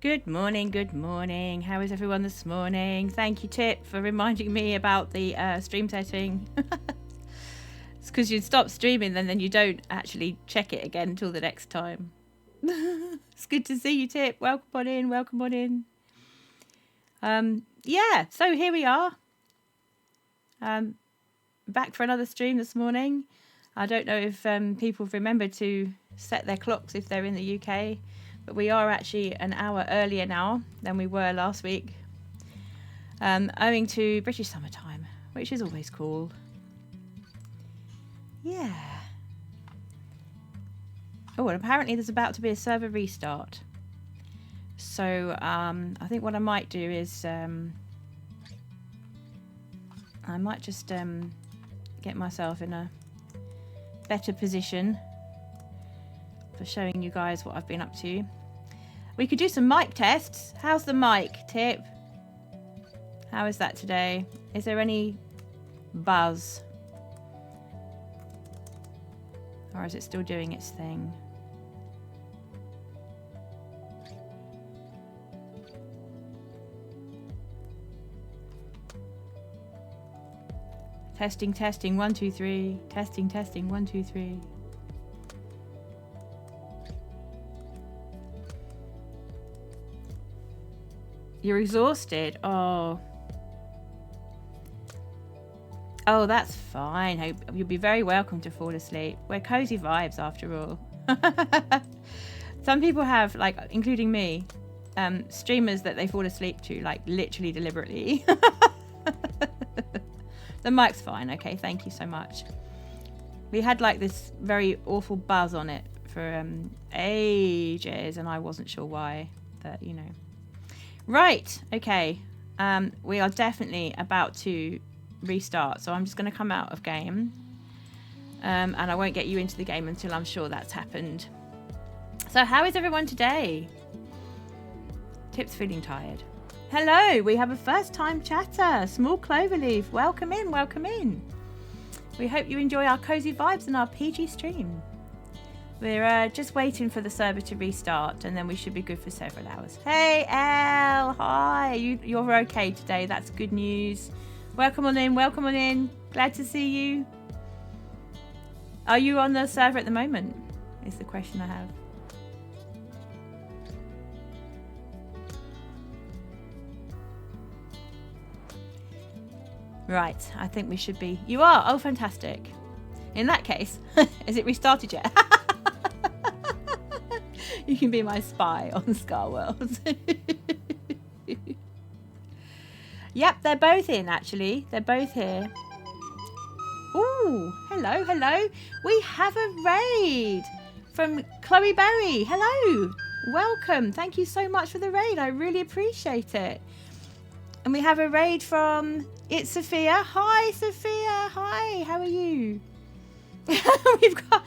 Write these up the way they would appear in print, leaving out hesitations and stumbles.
Good morning, good morning. How is everyone this morning? Thank you, Tip, for reminding me about the stream setting. It's because you stop streaming and then you don't actually check it again until the next time. It's good to see you, Tip. Welcome on in, welcome on in. Yeah, so here we are. Back for another stream this morning. I don't know if people remember to set their clocks if they're in the UK. But we are actually an hour earlier now than we were last week, owing to British summertime, which is always cool. Yeah. Oh, and apparently there's about to be a server restart. So I think what I might do is I might just get myself in a better position for showing you guys what I've been up to. We could do some mic tests. How's the mic, Tip? How is that today? Is there any buzz? Or is it still doing its thing? Testing, testing, 1, 2, 3. Testing, testing, 1, 2, 3. You're exhausted. Oh, that's fine. Hope you'll be very welcome to fall asleep. We're cozy vibes after all. Some people have, like, including me, streamers that they fall asleep to, like, literally deliberately. The mic's fine. Okay, thank you so much. We had like this very awful buzz on it for ages, and I wasn't sure why. But you know. Right, okay. We are definitely about to restart, so I'm just going to come out of game. And I won't get you into the game until I'm sure that's happened. So how is everyone today? Tip's feeling tired. Hello, we have a first-time chatter. Small Cloverleaf, welcome in, welcome in. We hope you enjoy our cozy vibes and our PG stream. We're just waiting for the server to restart, and then we should be good for several hours. Hey, Elle. Hi. You're okay today. That's good news. Welcome on in. Welcome on in. Glad to see you. Are you on the server at the moment? Is the question I have. Right. I think we should be. You are. Oh, fantastic. In that case, is it restarted yet? You can be my spy on ScarWorld. Yep, they're both in, actually. They're both here. Ooh, hello, hello. We have a raid from Chloe Berry. Hello. Welcome. Thank you so much for the raid. I really appreciate it. And we have a raid from It's Sophia. Hi, Sophia. Hi, how are you? We've got...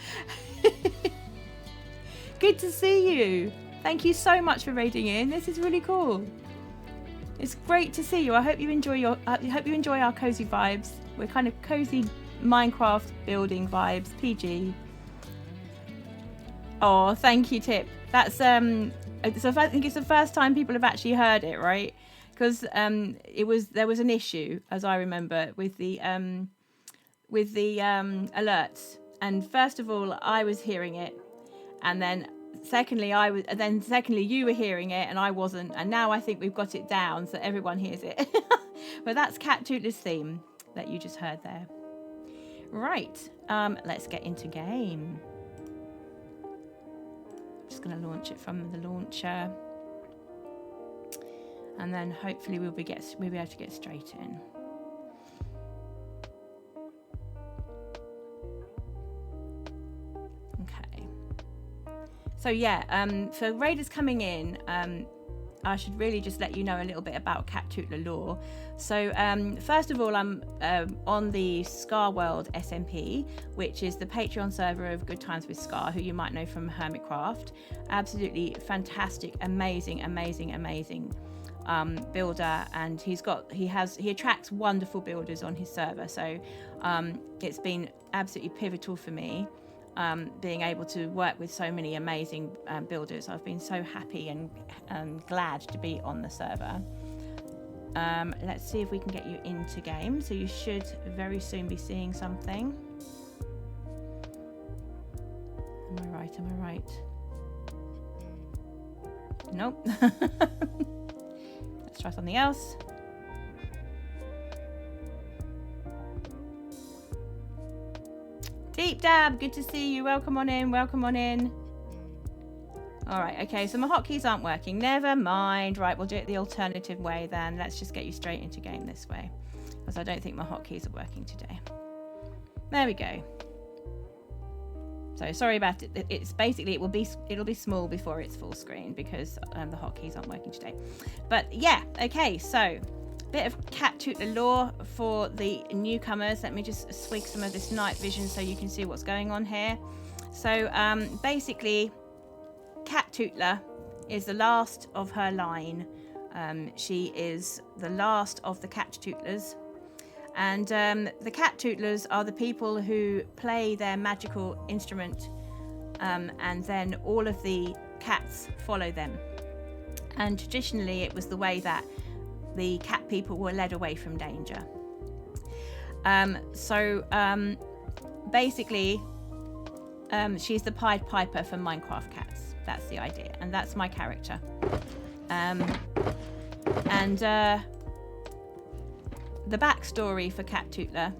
Good to see you. Thank you so much for raiding in. This is really cool. It's great to see you. I hope you enjoy our cozy vibes. We're kind of cozy Minecraft building vibes, PG. Oh, thank you, Tip. That's so I think it's the first time people have actually heard it, right? Because there was an issue, as I remember, with the alerts. And first of all, I was hearing it, and then secondly you were hearing it and I wasn't, and now I think we've got it down so everyone hears it. But that's Cattootler's theme that you just heard there. Right, let's get into game. Just going to launch it from the launcher, and then hopefully we'll be able to get straight in. So yeah, for raiders coming in, I should really just let you know a little bit about Cattootler lore. So first of all, I'm on the ScarWorld SMP, which is the Patreon server of Good Times with Scar, who you might know from Hermitcraft. Absolutely fantastic, amazing builder, and he attracts wonderful builders on his server. So it's been absolutely pivotal for me. being able to work with so many amazing builders. I've been so happy and glad to be on the server. Let's see if we can get you into game. So you should very soon be seeing something. Am I right? Am I right? Nope. Let's try something else. Deep Dab, good to see you. Welcome on in. Welcome on in. All right, okay, so my hotkeys aren't working. Never mind. Right, we'll do it the alternative way then. Let's just get you straight into game this way, because I don't think my hotkeys are working today. There we go. So sorry about it. It's basically it'll be small before it's full screen because the hotkeys aren't working today. But yeah, okay. So bit of Cattootler lore for the newcomers. Let me just swig some of this night vision so you can see what's going on here. So basically, Cattootler is the last of her line. She is the last of the Cattootlers. And the Cattootlers are the people who play their magical instrument, and then all of the cats follow them. And traditionally, it was the way that the cat people were led away from danger. Basically, she's the Pied Piper for Minecraft cats. That's the idea, and that's my character. The backstory for Cattootler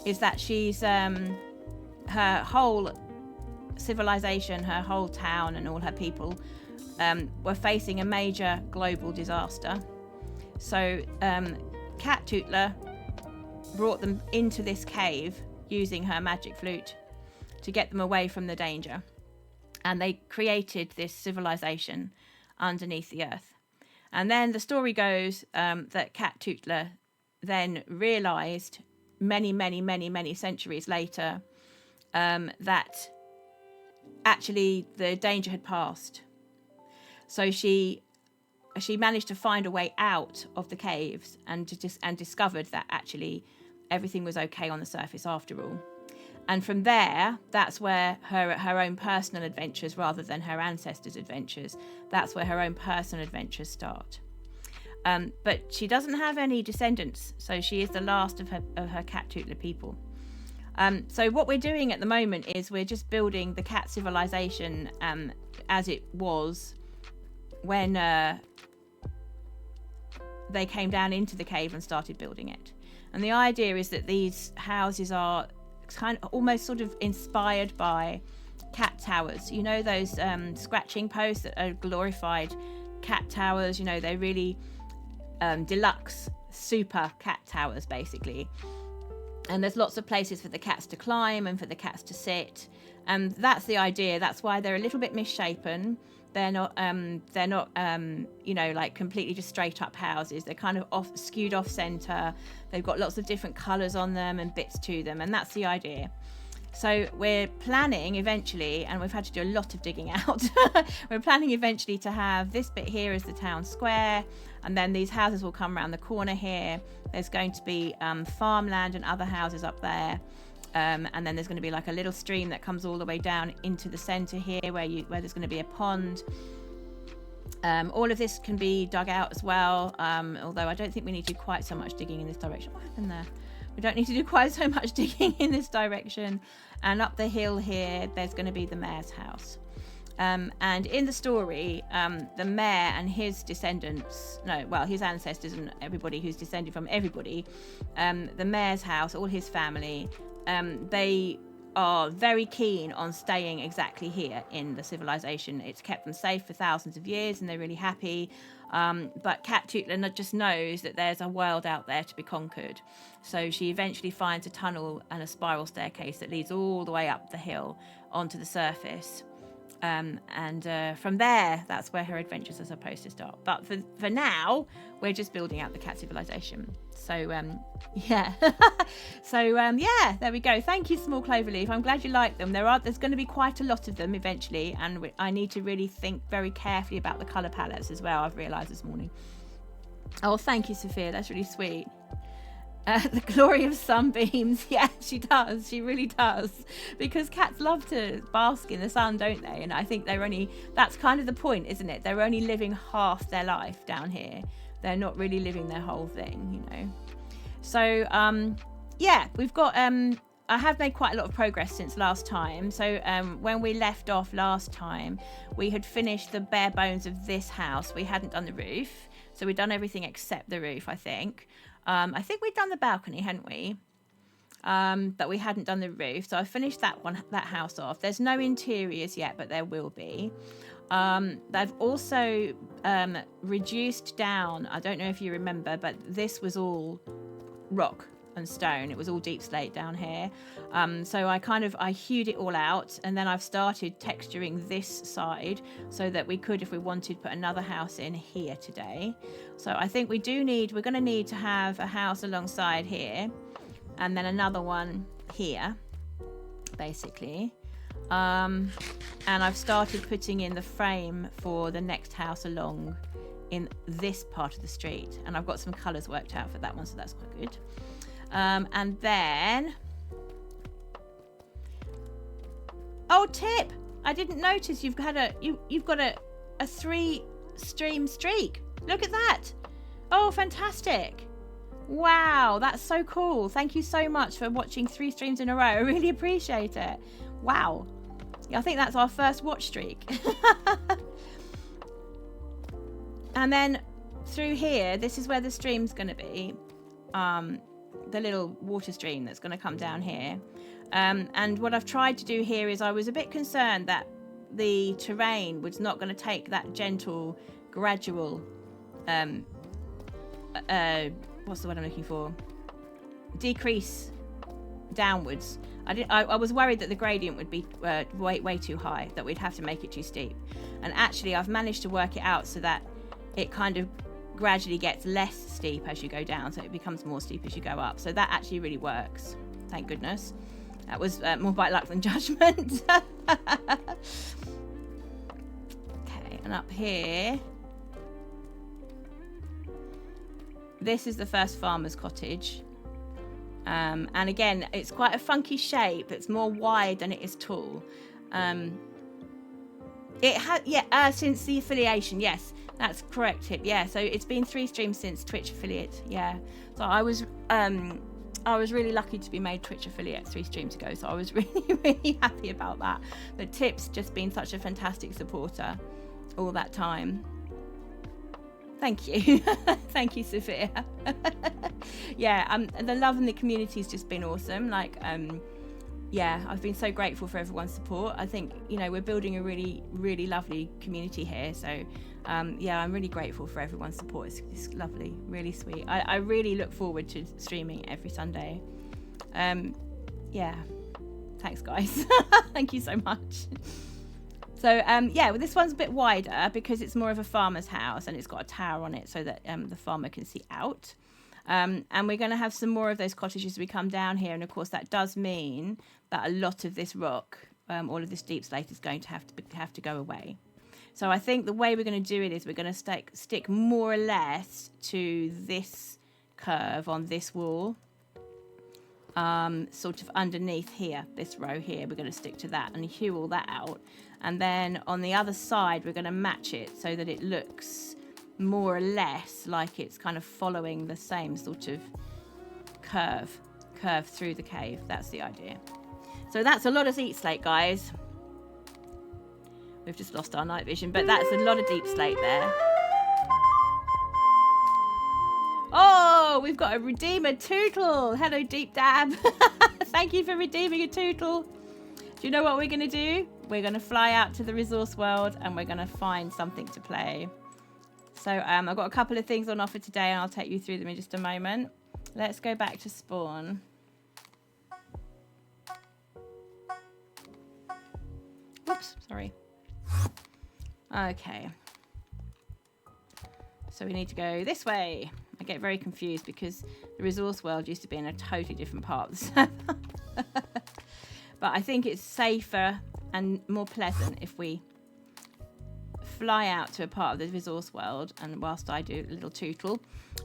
is that she's her whole civilization, her whole town, and all her people were facing a major global disaster. So Cattootler brought them into this cave using her magic flute to get them away from the danger, and they created this civilization underneath the earth. And then the story goes that Cattootler then realized many centuries later that actually the danger had passed. So she managed to find a way out of the caves and discovered that actually everything was okay on the surface after all. And from there, that's where her own personal adventures, rather than her ancestors' adventures, that's where her own personal adventures start. But she doesn't have any descendants, so she is the last of her Cattootler people. So what we're doing at the moment is we're just building the cat civilization as it was when they came down into the cave and started building it. And the idea is that these houses are kind of almost sort of inspired by cat towers. You know, those scratching posts that are glorified cat towers. You know, they're really deluxe super cat towers basically, and there's lots of places for the cats to climb and for the cats to sit, and that's the idea. That's why they're a little bit misshapen. They're not you know, like completely just straight up houses. They're kind of skewed off center. They've got lots of different colors on them and bits to them, and that's the idea. So we're planning eventually, and we've had to do a lot of digging out. We're planning eventually to have this bit here as the town square, and then these houses will come around the corner here. There's going to be farmland and other houses up there, and then there's going to be like a little stream that comes all the way down into the center here, where there's going to be a pond. All of this can be dug out as well, although I don't think we need to do quite so much digging in this direction. What happened there? We don't need to do quite so much digging in this direction. And up the hill here, there's going to be the mayor's house. And in the story, the mayor and his descendants, his ancestors and everybody who's descended from everybody, the mayor's house, all his family, they are very keen on staying exactly here in the civilization. It's kept them safe for thousands of years, and they're really happy. But Cattootler just knows that there's a world out there to be conquered. So she eventually finds a tunnel and a spiral staircase that leads all the way up the hill onto the surface. And from there, that's where her adventures are supposed to start. But for now, we're just building out the cat civilization. So, yeah. Yeah, there we go. Thank you, Small Cloverleaf. I'm glad you like them. There's going to be quite a lot of them eventually, and I need to really think very carefully about the colour palettes as well, I've realised this morning. Oh, thank you, Sophia. That's really sweet. The glory of sunbeams. Yeah, she does. She really does. Because cats love to bask in the sun, don't they? And I think that's kind of the point, isn't it? They're only living half their life down here. They're not really living their whole thing, you know. So, yeah, we've got, I have made quite a lot of progress since last time. So when we left off last time, we had finished the bare bones of this house. We hadn't done the roof. So we'd done everything except the roof, I think. I think we'd done the balcony, hadn't we? But we hadn't done the roof. So I finished that house off. There's no interiors yet, but there will be. They've also reduced down, I don't know if you remember, but this was all rock and stone. It was all deep slate down here. So I hewed it all out, and then I've started texturing this side so that we could, if we wanted, put another house in here today. So I think we're going to need to have a house alongside here, and then another one here, basically. And I've started putting in the frame for the next house along in this part of the street, and I've got some colours worked out for that one, so that's quite good. And then, oh, tip! I didn't notice you've got a 3-stream streak. Look at that! Oh, fantastic! Wow, that's so cool. Thank you so much for watching 3 streams in a row. I really appreciate it. Wow. I think that's our first watch streak. And then through here, this is where the stream's going to be. The little water stream that's going to come down here. And what I've tried to do here is I was a bit concerned that the terrain was not going to take that gentle, gradual, what's the word I'm looking for? Decrease downwards. I was worried that the gradient would be way too high, that we'd have to make it too steep. And actually, I've managed to work it out so that it kind of gradually gets less steep as you go down, so it becomes more steep as you go up. So that actually really works. Thank goodness. That was more by luck than judgment. Okay, and up here, this is the first farmer's cottage. And again, it's quite a funky shape. It's more wide than it is tall. It had, since the affiliation, yes, that's correct. Yeah, so it's been 3 streams since Twitch affiliate. Yeah, so I was really lucky to be made Twitch affiliate 3 streams ago. So I was really happy about that. But Tip's just been such a fantastic supporter all that time. Thank you. Thank you, Sophia. Yeah, the love in the community's just been awesome. Like, yeah, I've been so grateful for everyone's support. I think, you know, we're building a really, really lovely community here. So, yeah, I'm really grateful for everyone's support. It's lovely, really sweet. I really look forward to streaming every Sunday. Yeah, thanks, guys. Thank you so much. So, yeah, well, this one's a bit wider because it's more of a farmer's house and it's got a tower on it so that the farmer can see out. And we're going to have some more of those cottages as we come down here. And, of course, that does mean that a lot of this rock, all of this deep slate is going to have to go away. So I think the way we're going to do it is we're going to stick more or less to this curve on this wall. Sort of underneath here, this row here, we're going to stick to that and hew all that out. And then on the other side, we're going to match it so that it looks more or less like it's kind of following the same sort of curve through the cave. That's the idea. So that's a lot of deep slate, guys. We've just lost our night vision, but that's a lot of deep slate there. Oh, we've got a redeemer, Tootle. Hello, Deep Dab. Thank you for redeeming a Tootle. Do you know what we're going to do? We're going to fly out to the resource world and we're going to find something to play. So I've got a couple of things on offer today and I'll take you through them in just a moment. Let's go back to spawn. Oops, sorry. Okay. So we need to go this way. I get very confused because the resource world used to be in a totally different part of the server. But I think it's safer and more pleasant if we fly out to a part of the resource world and whilst I do a little tootle.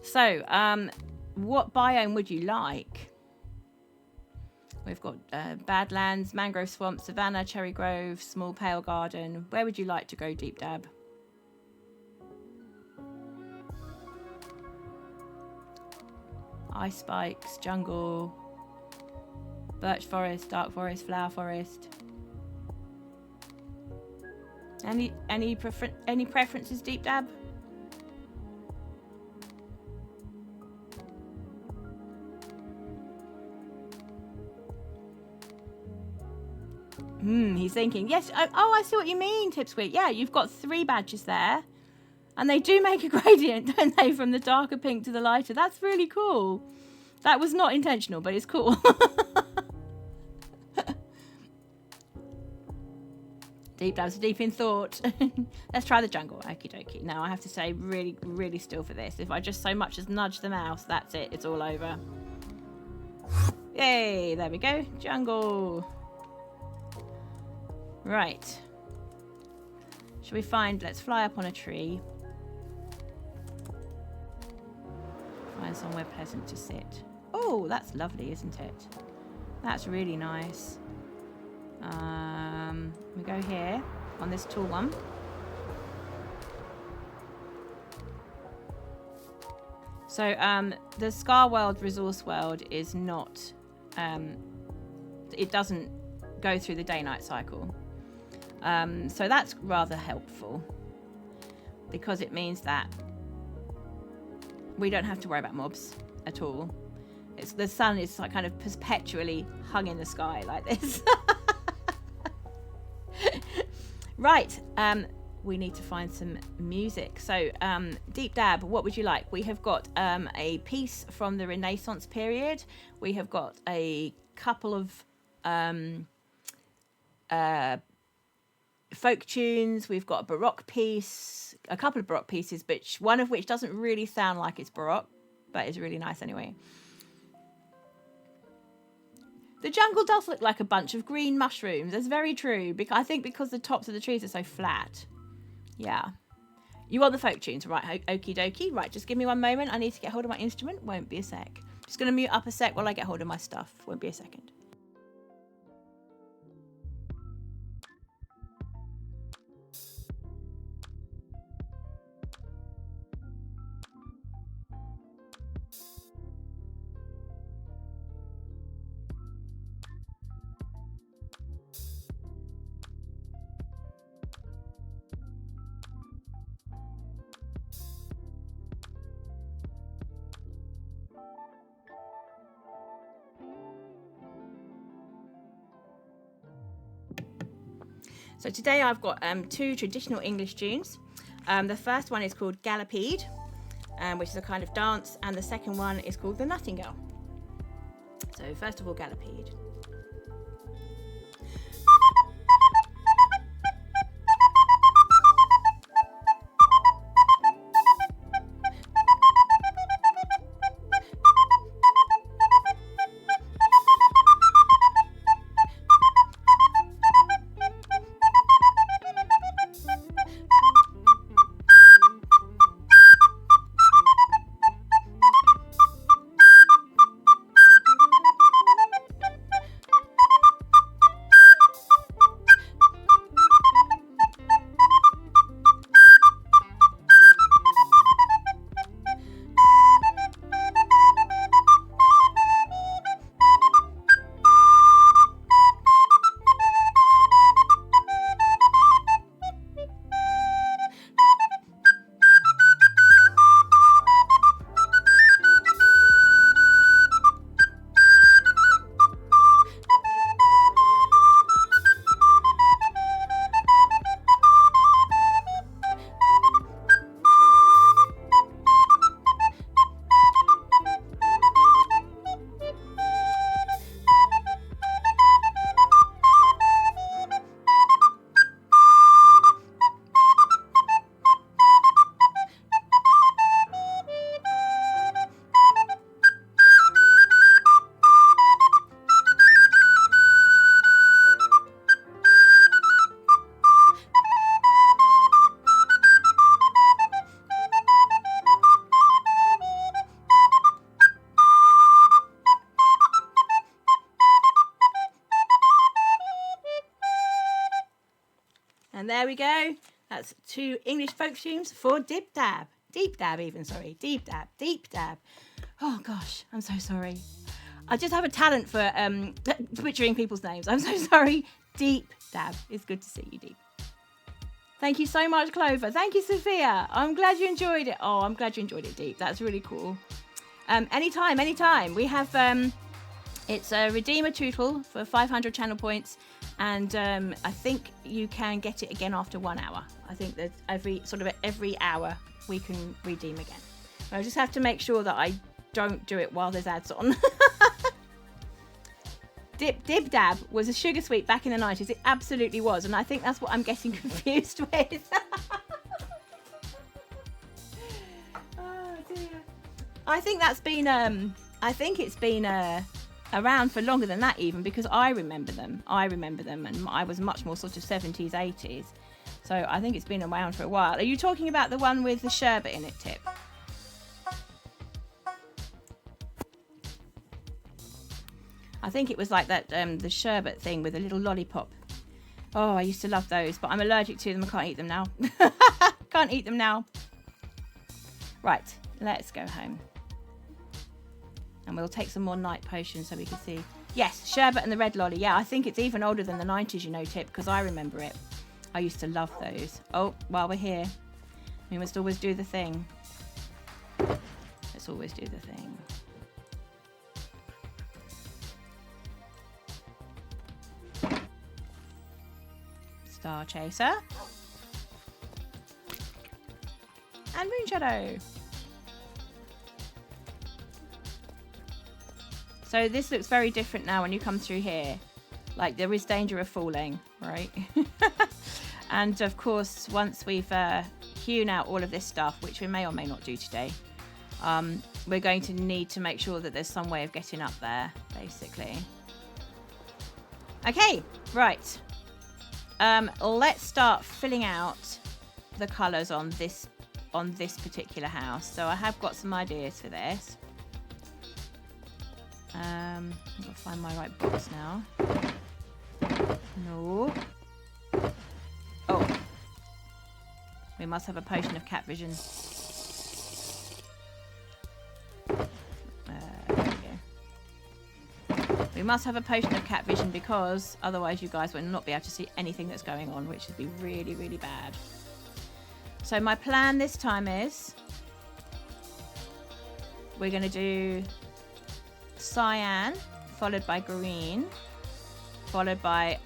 So what biome would you like? We've got Badlands, Mangrove Swamp, Savannah, Cherry Grove, Small Pale Garden. Where would you like to go, Deep Dab? Ice Spikes, Jungle, Birch Forest, Dark Forest, Flower Forest. Any preferences, Deep Dab? He's thinking. Yes. Oh, I see what you mean, Tipsweet. Yeah, you've got 3 badges there. And they do make a gradient, don't they, from the darker pink to the lighter. That's really cool. That was not intentional, but it's cool. Deep Dab's deep in thought. Let's try the jungle. Okie dokie. Now I have to stay really, really still for this. If I just so much as nudge the mouse, that's it. It's all over. Yay, there we go. Jungle. Right. Shall we find... Let's fly up on a tree. Find somewhere pleasant to sit. Oh, that's lovely, isn't it? That's really nice. We go here on this tall one. So the ScarWorld Resource World is not... it doesn't go through the day-night cycle. So that's rather helpful because it means that we don't have to worry about mobs at all. The sun is like kind of perpetually hung in the sky like this. Right, we need to find some music. So Deep Dab, what would you like? We have got a piece from the Renaissance period. We have got a couple of folk tunes. We've got a Baroque piece, a couple of Baroque pieces, but one of which doesn't really sound like it's Baroque, but it's really nice anyway. The jungle does look like a bunch of green mushrooms. That's very true. I think because the tops of the trees are so flat. Yeah. You want the folk tunes, right? Okie dokie. Right, just give me one moment. I need to get hold of my instrument. Won't be a sec. Just going to mute up a sec while I get hold of my stuff. Won't be a second. So today I've got 2 traditional English tunes. The first one is called Gallopede, which is a kind of dance, and the second one is called The Nightingale. So first of all, Gallopede. there we go. That's 2 English folk tunes for Dib Dab. Deep Dab even, sorry. Deep Dab. Deep Dab. Oh, gosh. I'm so sorry. I just have a talent for butchering people's names. I'm so sorry. Deep Dab. It's good to see you, Deep. Thank you so much, Clover. Thank you, Sophia. I'm glad you enjoyed it. Oh, I'm glad you enjoyed it, Deep. That's really cool. Anytime. We have, it's a Redeemer Tootle for 500 channel points. And I think you can get it again after 1 hour. I think that every hour we can redeem again. I just have to make sure that I don't do it while there's ads on. Dib Dab was a sugar sweet back in the 90s. It absolutely was. And I think that's what I'm getting confused with. Oh, dear. I think that's been, it's been around for longer than that even, because I remember them and I was much more sort of 70s, 80s. So I think it's been around for a while. Are you talking about the one with the sherbet in it, Tip? I think it was like that, the sherbet thing with a little lollipop. Oh, I used to love those, but I'm allergic to them. I can't eat them now. Can't eat them now. Right, let's go home. And we'll take some more night potions so we can see. Yes, sherbet and the red lolly. Yeah, I think it's even older than the 90s, you know, Tip, because I remember it. I used to love those. Oh, while we're here, we must always do the thing. Let's always do the thing. Star Chaser. And Moon Shadow. So this looks very different now when you come through here. Like there is danger of falling, right? And of course, once we've hewn out all of this stuff, which we may or may not do today, we're going to need to make sure that there's some way of getting up there, basically. Okay, right. Let's start filling out the colours on this particular house. So I have got some ideas for this. I've got to find my right box now. No. Oh. We must have a potion of cat vision. There we go. We must have a potion of cat vision because otherwise you guys will not be able to see anything that's going on, which would be really, really bad. So my plan this time is we're going to do cyan, followed by green, followed by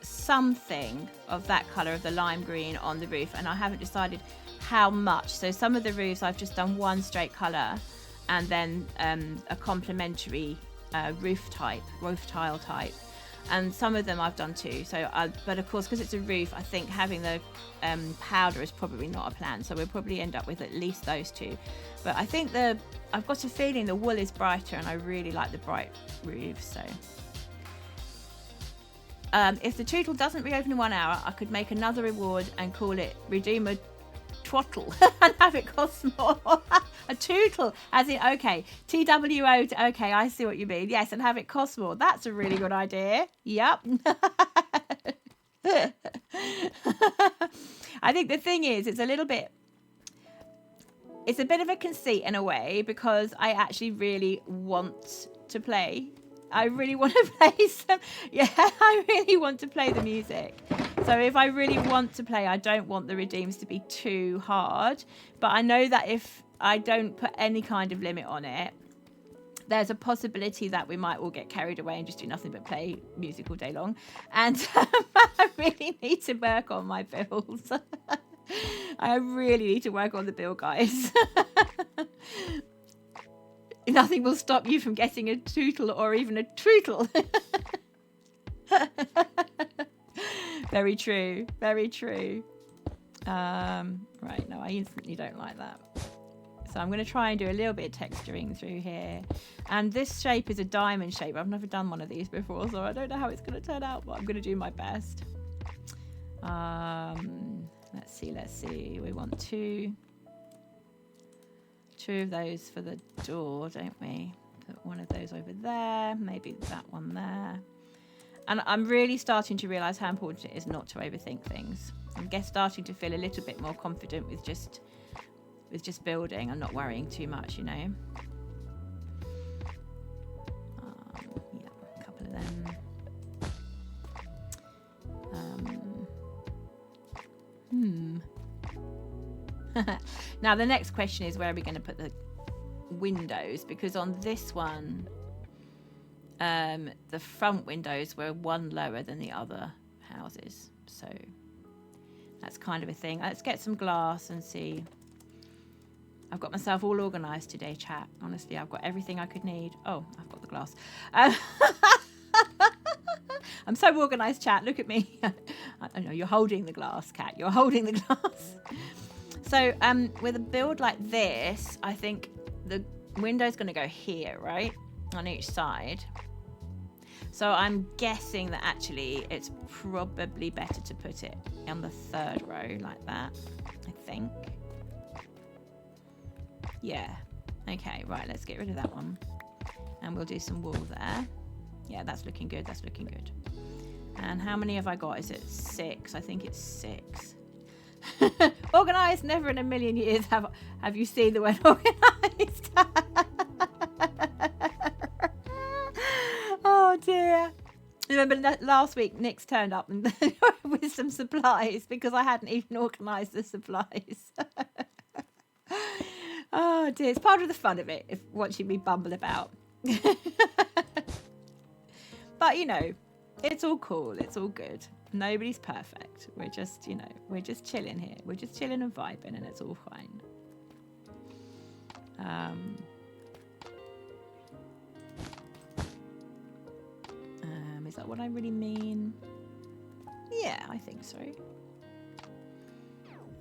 something of that colour of the lime green on the roof, and I haven't decided how much. So some of the roofs I've just done one straight colour and then a complementary roof tile type, and some of them I've done two. So but of course, because it's a roof, I think having the powder is probably not a plan, so we'll probably end up with at least those two. But I think I've got a feeling the wool is brighter, and I really like the bright roofs. So if the Tootle doesn't reopen in 1 hour, I could make another reward and call it Redeemer Twattle and have it cost more. A Tootle, as in, okay, TWO, okay, I see what you mean. Yes, and have it cost more. That's a really good idea. Yep. I think the thing is, it's a bit of a conceit in a way, because I actually really want to play. I really want to play I really want to play the music. So if I really want to play, I don't want the redeems to be too hard. But I know that if I don't put any kind of limit on it, there's a possibility that we might all get carried away and just do nothing but play music all day long. And I really need to work on my builds. I really need to work on the build, guys. Nothing will stop you from getting a Tootle or even a Trootle. Very true. Very true. Right, no, I instantly don't like that. So I'm going to try and do a little bit of texturing through here. And this shape is a diamond shape. I've never done one of these before, so I don't know how it's going to turn out, but I'm going to do my best. Let's see. We want two of those for the door, don't we? Put one of those over there, maybe that one there. And I'm really starting to realise how important it is not to overthink things. I'm starting to feel a little bit more confident with just building and not worrying too much, you know. Yeah, a couple of them. Now the next question is, where are we going to put the windows? Because on this one, the front windows were one lower than the other houses, so that's kind of a thing. Let's get some glass and see. I've got myself all organised today, chat. Honestly, I've got everything I could need. Oh, I've got the glass. I'm so organised, chat. Look at me. I know you're holding the glass, Cat. You're holding the glass. So with a build like this, I think the window's going to go here, right? On each side. So I'm guessing that actually it's probably better to put it on the third row like that, I think. Yeah. Okay, right, let's get rid of that one. And we'll do some wool there. Yeah, that's looking good. That's looking good. And how many have I got? Is it 6? I think it's 6. Organised, never in a million years have you seen the word organised. Oh dear. Remember last week Nick's turned up with some supplies because I hadn't even organised the supplies. Oh dear, it's part of the fun of it, if watching me bumble about. But you know, it's all cool, it's all good. Nobody's perfect. We're just, you know, we're just chilling here. We're just chilling and vibing, and it's all fine. Is that what I really mean? Yeah, I think so.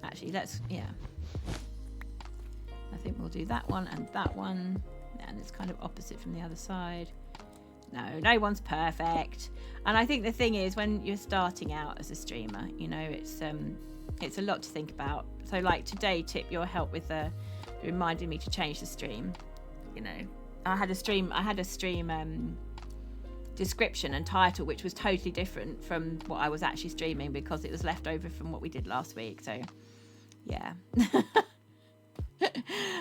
Actually, yeah. I think we'll do that one and that one. And it's kind of opposite from the other side. No one's perfect. And I think the thing is, when you're starting out as a streamer, you know, it's a lot to think about. So like today, Tip, your help with reminding me to change the stream. You know, I had a stream description and title which was totally different from what I was actually streaming because it was left over from what we did last week. So yeah.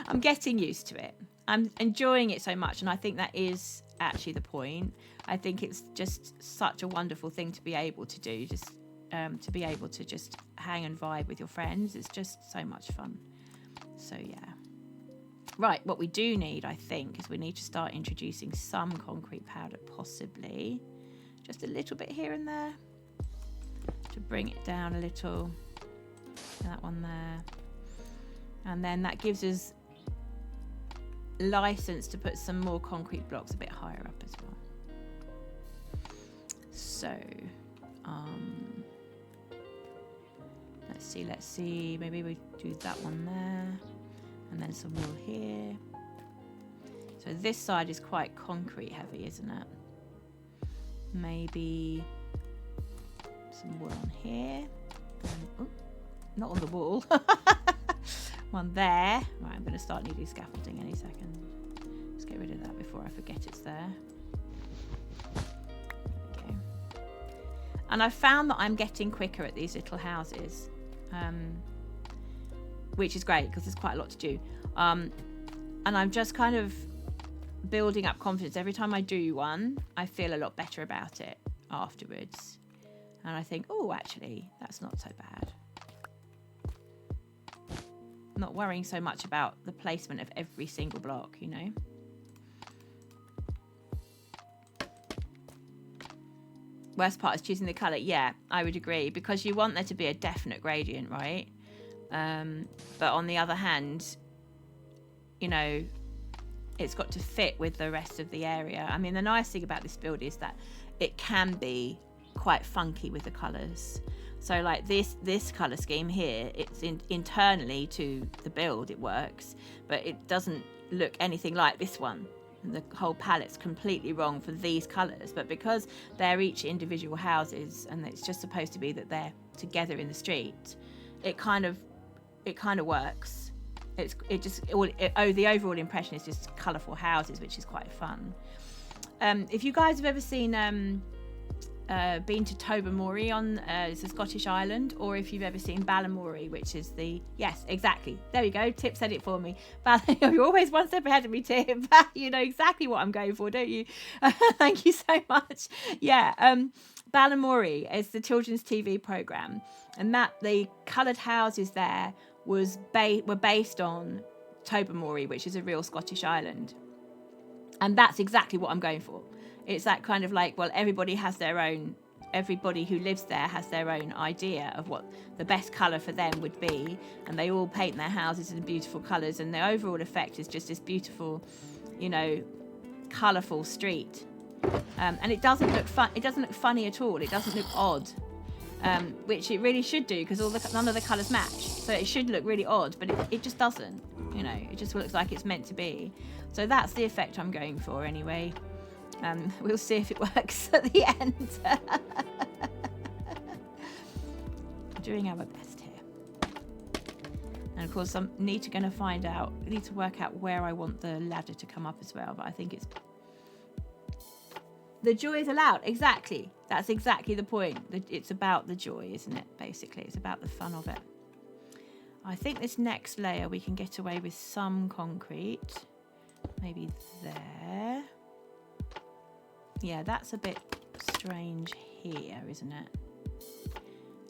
I'm getting used to it. I'm enjoying it so much, and I think that is actually the point. I think it's just such a wonderful thing to be able to do, just to be able to just hang and vibe with your friends. It's just so much fun. So yeah. Right, what we do need, I think, is we need to start introducing some concrete powder, possibly just a little bit here and there to bring it down a little. That one there. And then that gives us license to put some more concrete blocks a bit higher up as well. So let's see, maybe we do that one there and then some wool here. So this side is quite concrete heavy, isn't it? Maybe some wool on here. Oh, not on the wall. One there. Right, I'm going to start needing scaffolding any second. Let's get rid of that before I forget it's there. There we go. And I've found that I'm getting quicker at these little houses, which is great because there's quite a lot to do. And I'm just kind of building up confidence. Every time I do one, I feel a lot better about it afterwards. And I think, oh, actually, that's not so bad. Not worrying so much about the placement of every single block, you know. Worst part is choosing the colour. Yeah, I would agree, because you want there to be a definite gradient, right? But on the other hand, you know, it's got to fit with the rest of the area. I mean, the nice thing about this build is that it can be quite funky with the colours. So like this colour scheme here, it's internally to the build, it works, but it doesn't look anything like this one. The whole palette's completely wrong for these colours, but because they're each individual houses and it's just supposed to be that they're together in the street, it kind of works. The overall impression is just colourful houses, which is quite fun. If you guys have ever seen been to Tobermory on it's a Scottish island, or if you've ever seen Balamory, which is yes, exactly, there we go, Tip said it for me. You're always one step ahead of me, Tip. You know exactly what I'm going for, don't you? Thank you so much. Yeah, Balamory is the children's TV program, and that the coloured houses there were based on Tobermory, which is a real Scottish island, and that's exactly what I'm going for. It's that kind of like, well, everybody who lives there has their own idea of what the best colour for them would be, and they all paint their houses in beautiful colours, and the overall effect is just this beautiful, you know, colourful street. And it doesn't look funny at all. It doesn't look odd, which it really should do, because none of the colours match. So it should look really odd, but it just doesn't. You know, it just looks like it's meant to be. So that's the effect I'm going for anyway. We'll see if it works at the end. Doing our best here. And of course, I need to work out where I want the ladder to come up as well. But I think the joy is allowed. Exactly. That's exactly the point. It's about the joy, isn't it? Basically, it's about the fun of it. I think this next layer we can get away with some concrete. Maybe there. Yeah, that's a bit strange here, isn't it?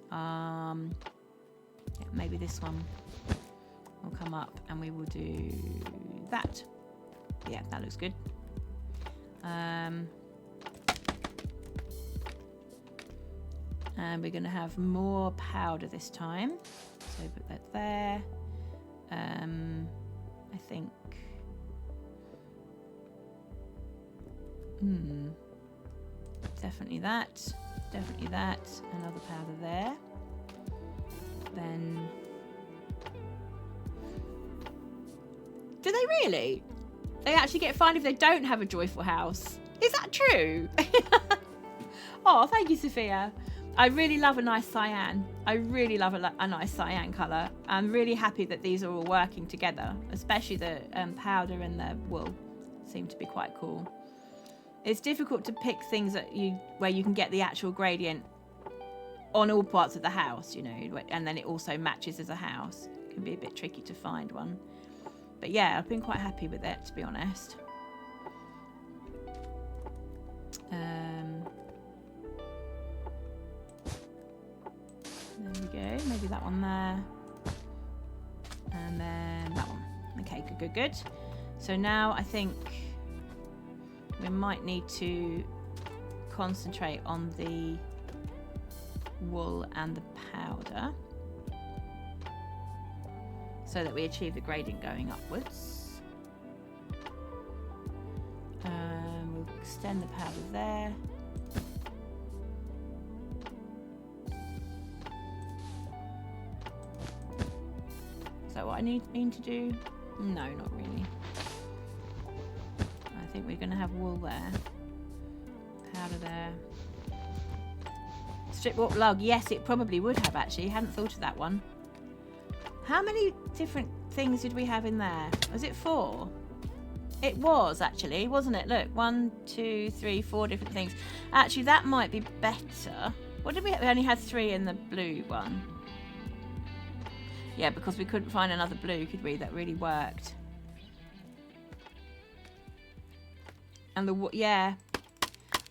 Yeah, maybe this one will come up and we will do that. Yeah, that looks good. And we're going to have more powder this time. So put that there. I think... Definitely that. Another powder there. Then... Do they really? They actually get fined if they don't have a joyful house. Is that true? Oh, thank you, Sophia. I really love a nice cyan. I really love a nice cyan colour. I'm really happy that these are all working together, especially the powder and the wool seem to be quite cool. It's difficult to pick things where you can get the actual gradient on all parts of the house, you know, and then it also matches as a house. It can be a bit tricky to find one. But yeah, I've been quite happy with it, to be honest. There we go. Maybe that one there. And then that one. Okay, good. So now I think we might need to concentrate on the wool and the powder so that we achieve the gradient going upwards. We'll extend the powder there. Is that what I need to do? No, not really. I think we're going to have wool there, powder there. Strip warp lug, yes, it probably would have actually. Hadn't thought of that one. How many different things did we have in there? Was it 4? It was actually, wasn't it? Look, 1, 2, 3, 4 different things. Actually, that might be better. What did we have? We only had 3 in the blue one. Yeah, because we couldn't find another blue, could we? That really worked. And yeah.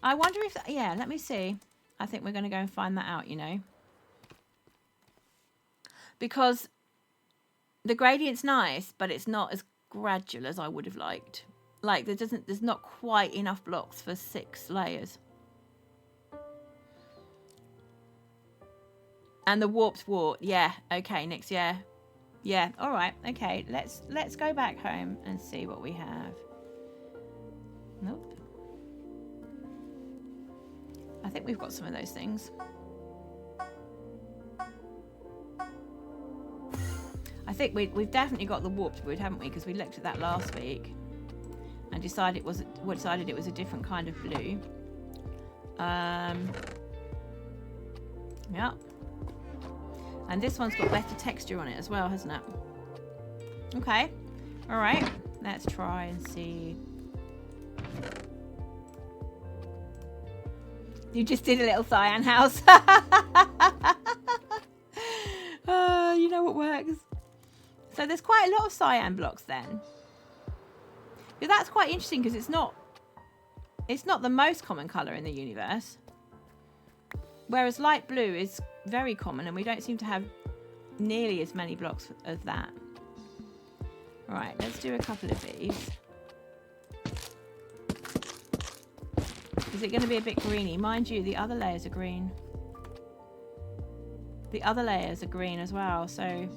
I wonder if, yeah, let me see. I think we're going to go and find that out, you know. Because the gradient's nice, but it's not as gradual as I would have liked. Like, there's not quite enough blocks for 6 layers. And the warped wart, yeah, okay, Nix, yeah. Yeah, all right, okay, let's go back home and see what we have. Nope. I think we've got some of those things. I think we've definitely got the warped wood, haven't we? Because we looked at that last week and decided it was a different kind of blue. Yeah. And this one's got better texture on it as well, hasn't it? Okay. All right. Let's try and see. You just did a little cyan house. You know what works. So there's quite a lot of cyan blocks then. But that's quite interesting because it's not the most common colour in the universe. Whereas light blue is very common and we don't seem to have nearly as many blocks of that. Right, let's do a couple of these. Is it going to be a bit greeny? Mind you, the other layers are green. The other layers are green as well, so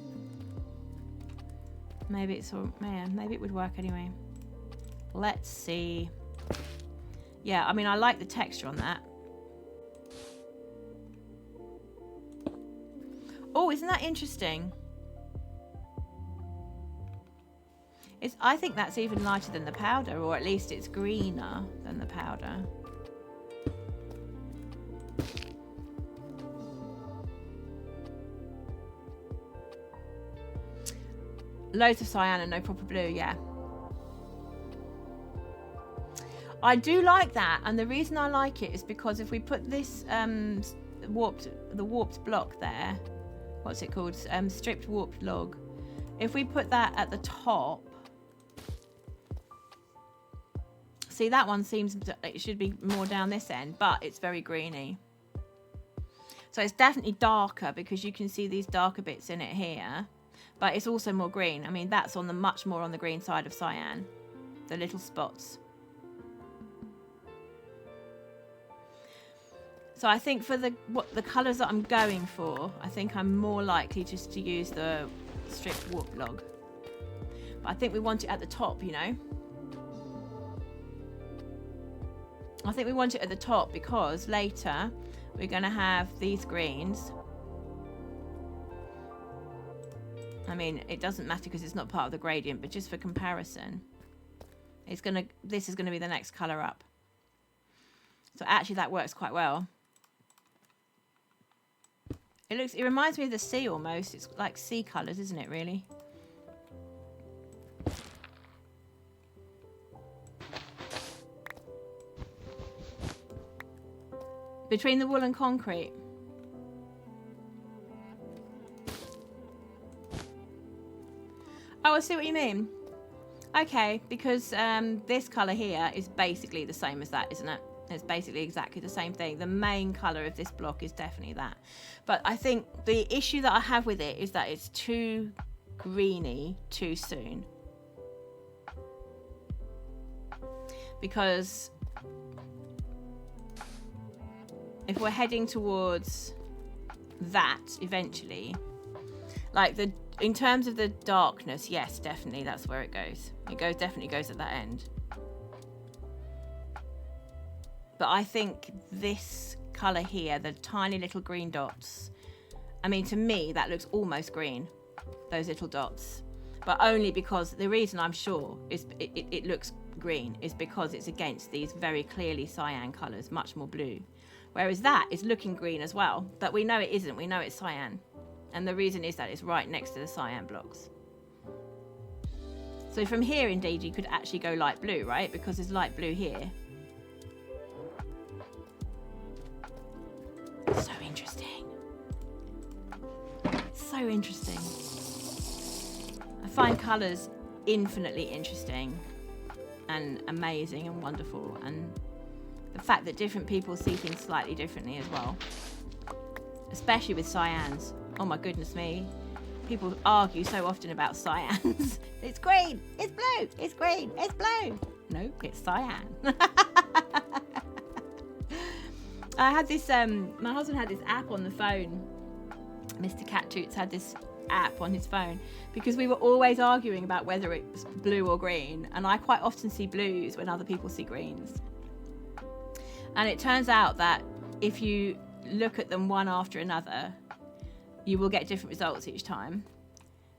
maybe it's all, man, maybe it would work anyway. Let's see. Yeah, I mean, I like the texture on that. Oh, isn't that interesting? I think that's even lighter than the powder, or at least it's greener than the powder. Loads of cyan and no proper blue, yeah. I do like that, and the reason I like it is because if we put this the warped block there, what's it called? Stripped warped log. If we put that at the top, see, that one seems it should be more down this end, but it's very greeny. So it's definitely darker because you can see these darker bits in it here, but it's also more green. I mean, that's on the much more on the green side of cyan, the little spots. So I think for the colours that I'm going for, I think I'm more likely just to use the stripped warp log. But I think we want it at the top, you know. I think we want it at the top because later we're going to have these greens. I mean, it doesn't matter because it's not part of the gradient, but just for comparison, this is going to be the next colour up. So actually that works quite well. It reminds me of the sea almost. It's like sea colours, isn't it, really? Between the wool and concrete. Oh, I see what you mean. Okay, because this colour here is basically the same as that, isn't it? It's basically exactly the same thing. The main colour of this block is definitely that. But I think the issue that I have with it is that it's too greeny too soon. Because if we're heading towards that eventually, like in terms of the darkness, yes, definitely that's where it goes. Definitely goes at that end. But I think this colour here, the tiny little green dots, I mean, to me, that looks almost green, those little dots. But only because the reason I'm sure is it looks green is because it's against these very clearly cyan colours, much more blue. Whereas that is looking green as well, but we know it isn't. We know it's cyan. And the reason is that it's right next to the cyan blocks. So from here, indeed, you could actually go light blue, right? Because there's light blue here. So interesting. So interesting. I find colours infinitely interesting and amazing and wonderful, and the fact that different people see things slightly differently as well, especially with cyans. Oh my goodness me, people argue so often about cyans. It's green, it's blue, it's green, it's blue. No, it's cyan. I had this, my husband had this app on the phone. Mr. Cattootler had this app on his phone because we were always arguing about whether it's blue or green, and I quite often see blues when other people see greens. And it turns out that if you look at them one after another, you will get different results each time.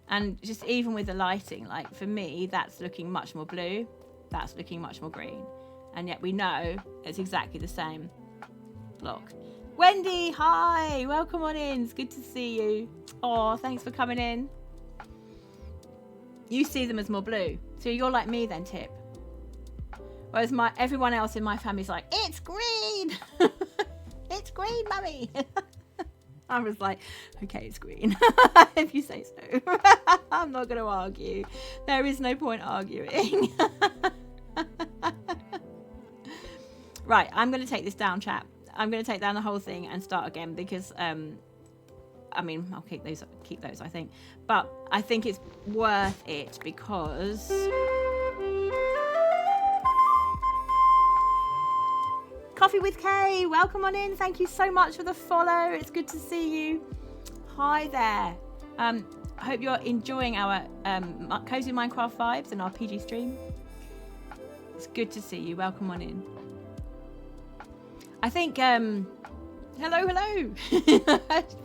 And just even with the lighting, like for me, that's looking much more blue, that's looking much more green, and yet we know it's exactly the same block. Wendy, hi, welcome on in. It's good to see you. Oh, thanks for coming in. You see them as more blue, so you're like me then, Tip. Whereas everyone else in my family's like, it's green. It's green, mummy. I was like, okay, it's green. If you say so. I'm not going to argue. There is no point arguing. Right, I'm going to take this down, chat. I'm going to take down the whole thing and start again because, I mean, I'll keep those, I think. But I think it's worth it because... Coffee with Kay, welcome on in. Thank you so much for the follow. It's good to see you. Hi there. I hope you're enjoying our Cozy Minecraft vibes and our PG stream. It's good to see you. Welcome on in. I think, hello.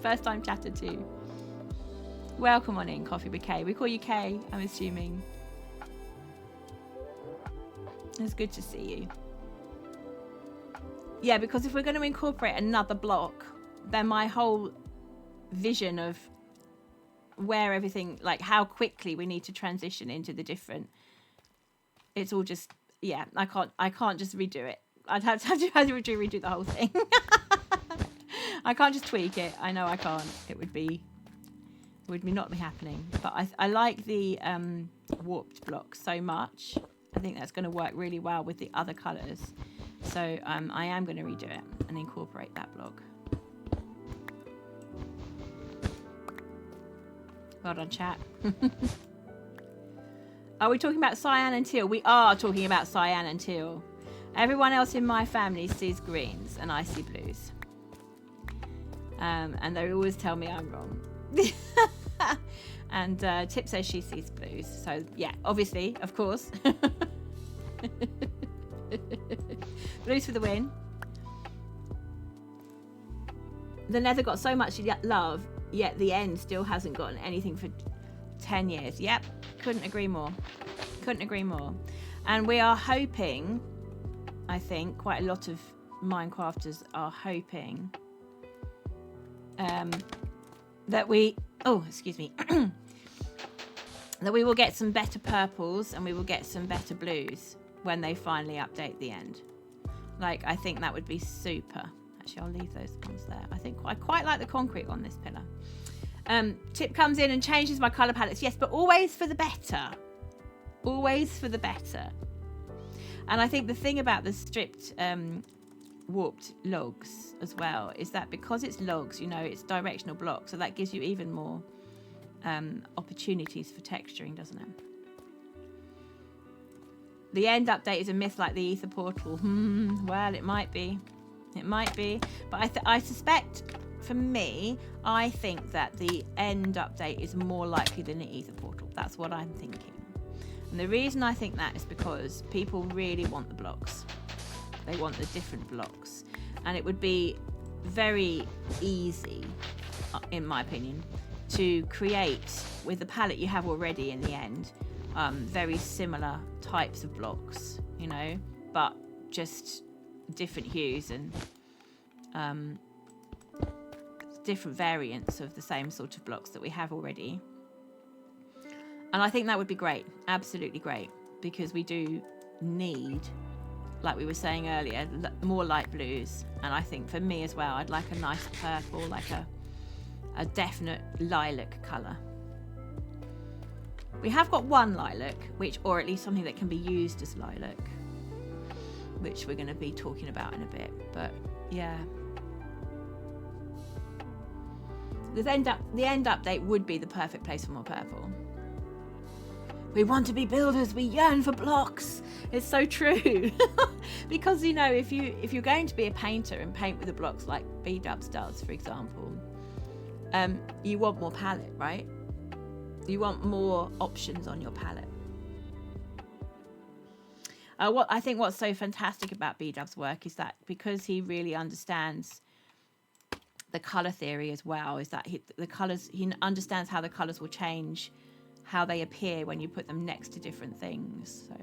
First time chatted to. Welcome on in, Coffee with Kay. We call you Kay, I'm assuming. It's good to see you. Yeah, because if we're going to incorporate another block, then my whole vision of where everything, like how quickly we need to transition into the different, it's all just, yeah, I can't just redo it. I'd have to redo the whole thing. I can't just tweak it. I know I can't. It would be not be happening. But I like the warped block so much. I think that's going to work really well with the other colours. So I am going to redo it and incorporate that block. Well done, chat. Are we talking about cyan and teal? We are talking about cyan and teal. Everyone else in my family sees greens and I see blues. And they always tell me I'm wrong. And Tip says she sees blues. So yeah, obviously, of course. Blues for the win. The nether got so much love, yet the end still hasn't gotten anything for 10 years. Yep, couldn't agree more. Couldn't agree more. And we are hoping, I think, quite a lot of Minecrafters are hoping that we, that we will get some better purples and we will get some better blues when they finally update the end. Like, I think that would be super. Actually, I'll leave those ones there. I quite like the concrete on this pillar. Tip comes in and changes my colour palettes. Yes, but always for the better. Always for the better. And I think the thing about the stripped warped logs as well is that because it's logs, you know, it's directional blocks. So that gives you even more opportunities for texturing, doesn't it? The end update is a myth like the ether portal. Well, it might be. It might be. But I suspect, for me, I think that the end update is more likely than the ether portal. That's what I'm thinking. And the reason I think that is because people really want the blocks. They want the different blocks. And it would be very easy, in my opinion, to create, with the palette you have already in the end, very similar types of blocks, you know, but just different hues and different variants of the same sort of blocks that we have already. And I think that would be great, absolutely great, because we do need, like we were saying earlier, more light blues. And I think for me as well, I'd like a nice purple, like a definite lilac colour. We have got one lilac, or at least something that can be used as lilac, which we're going to be talking about in a bit. But yeah, the end update would be the perfect place for more purple. We want to be builders. We yearn for blocks. It's so true. Because, you know, if you're going to be a painter and paint with the blocks like B-Dubs does, for example, you want more palette, right? You want more options on your palette. I think what's so fantastic about B-Dub's work is that because he really understands the colour theory as well, is that he understands how the colours will change, how they appear when you put them next to different things. So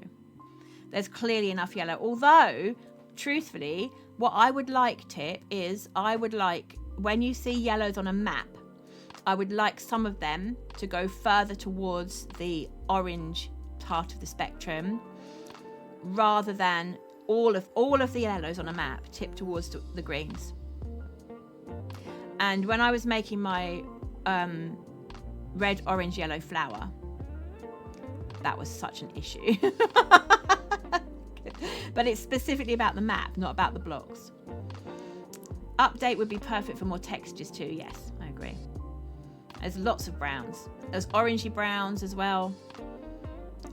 there's clearly enough yellow. Although, truthfully, what I would like, Tip, is I would like, when you see yellows on a map, I would like some of them to go further towards the orange part of the spectrum, rather than all of the yellows on a map tip towards the greens. And when I was making my red, orange, yellow flower, that was such an issue. But it's specifically about the map, not about the blocks. Update would be perfect for more textures too. Yes, I agree. There's lots of browns. There's orangey browns as well.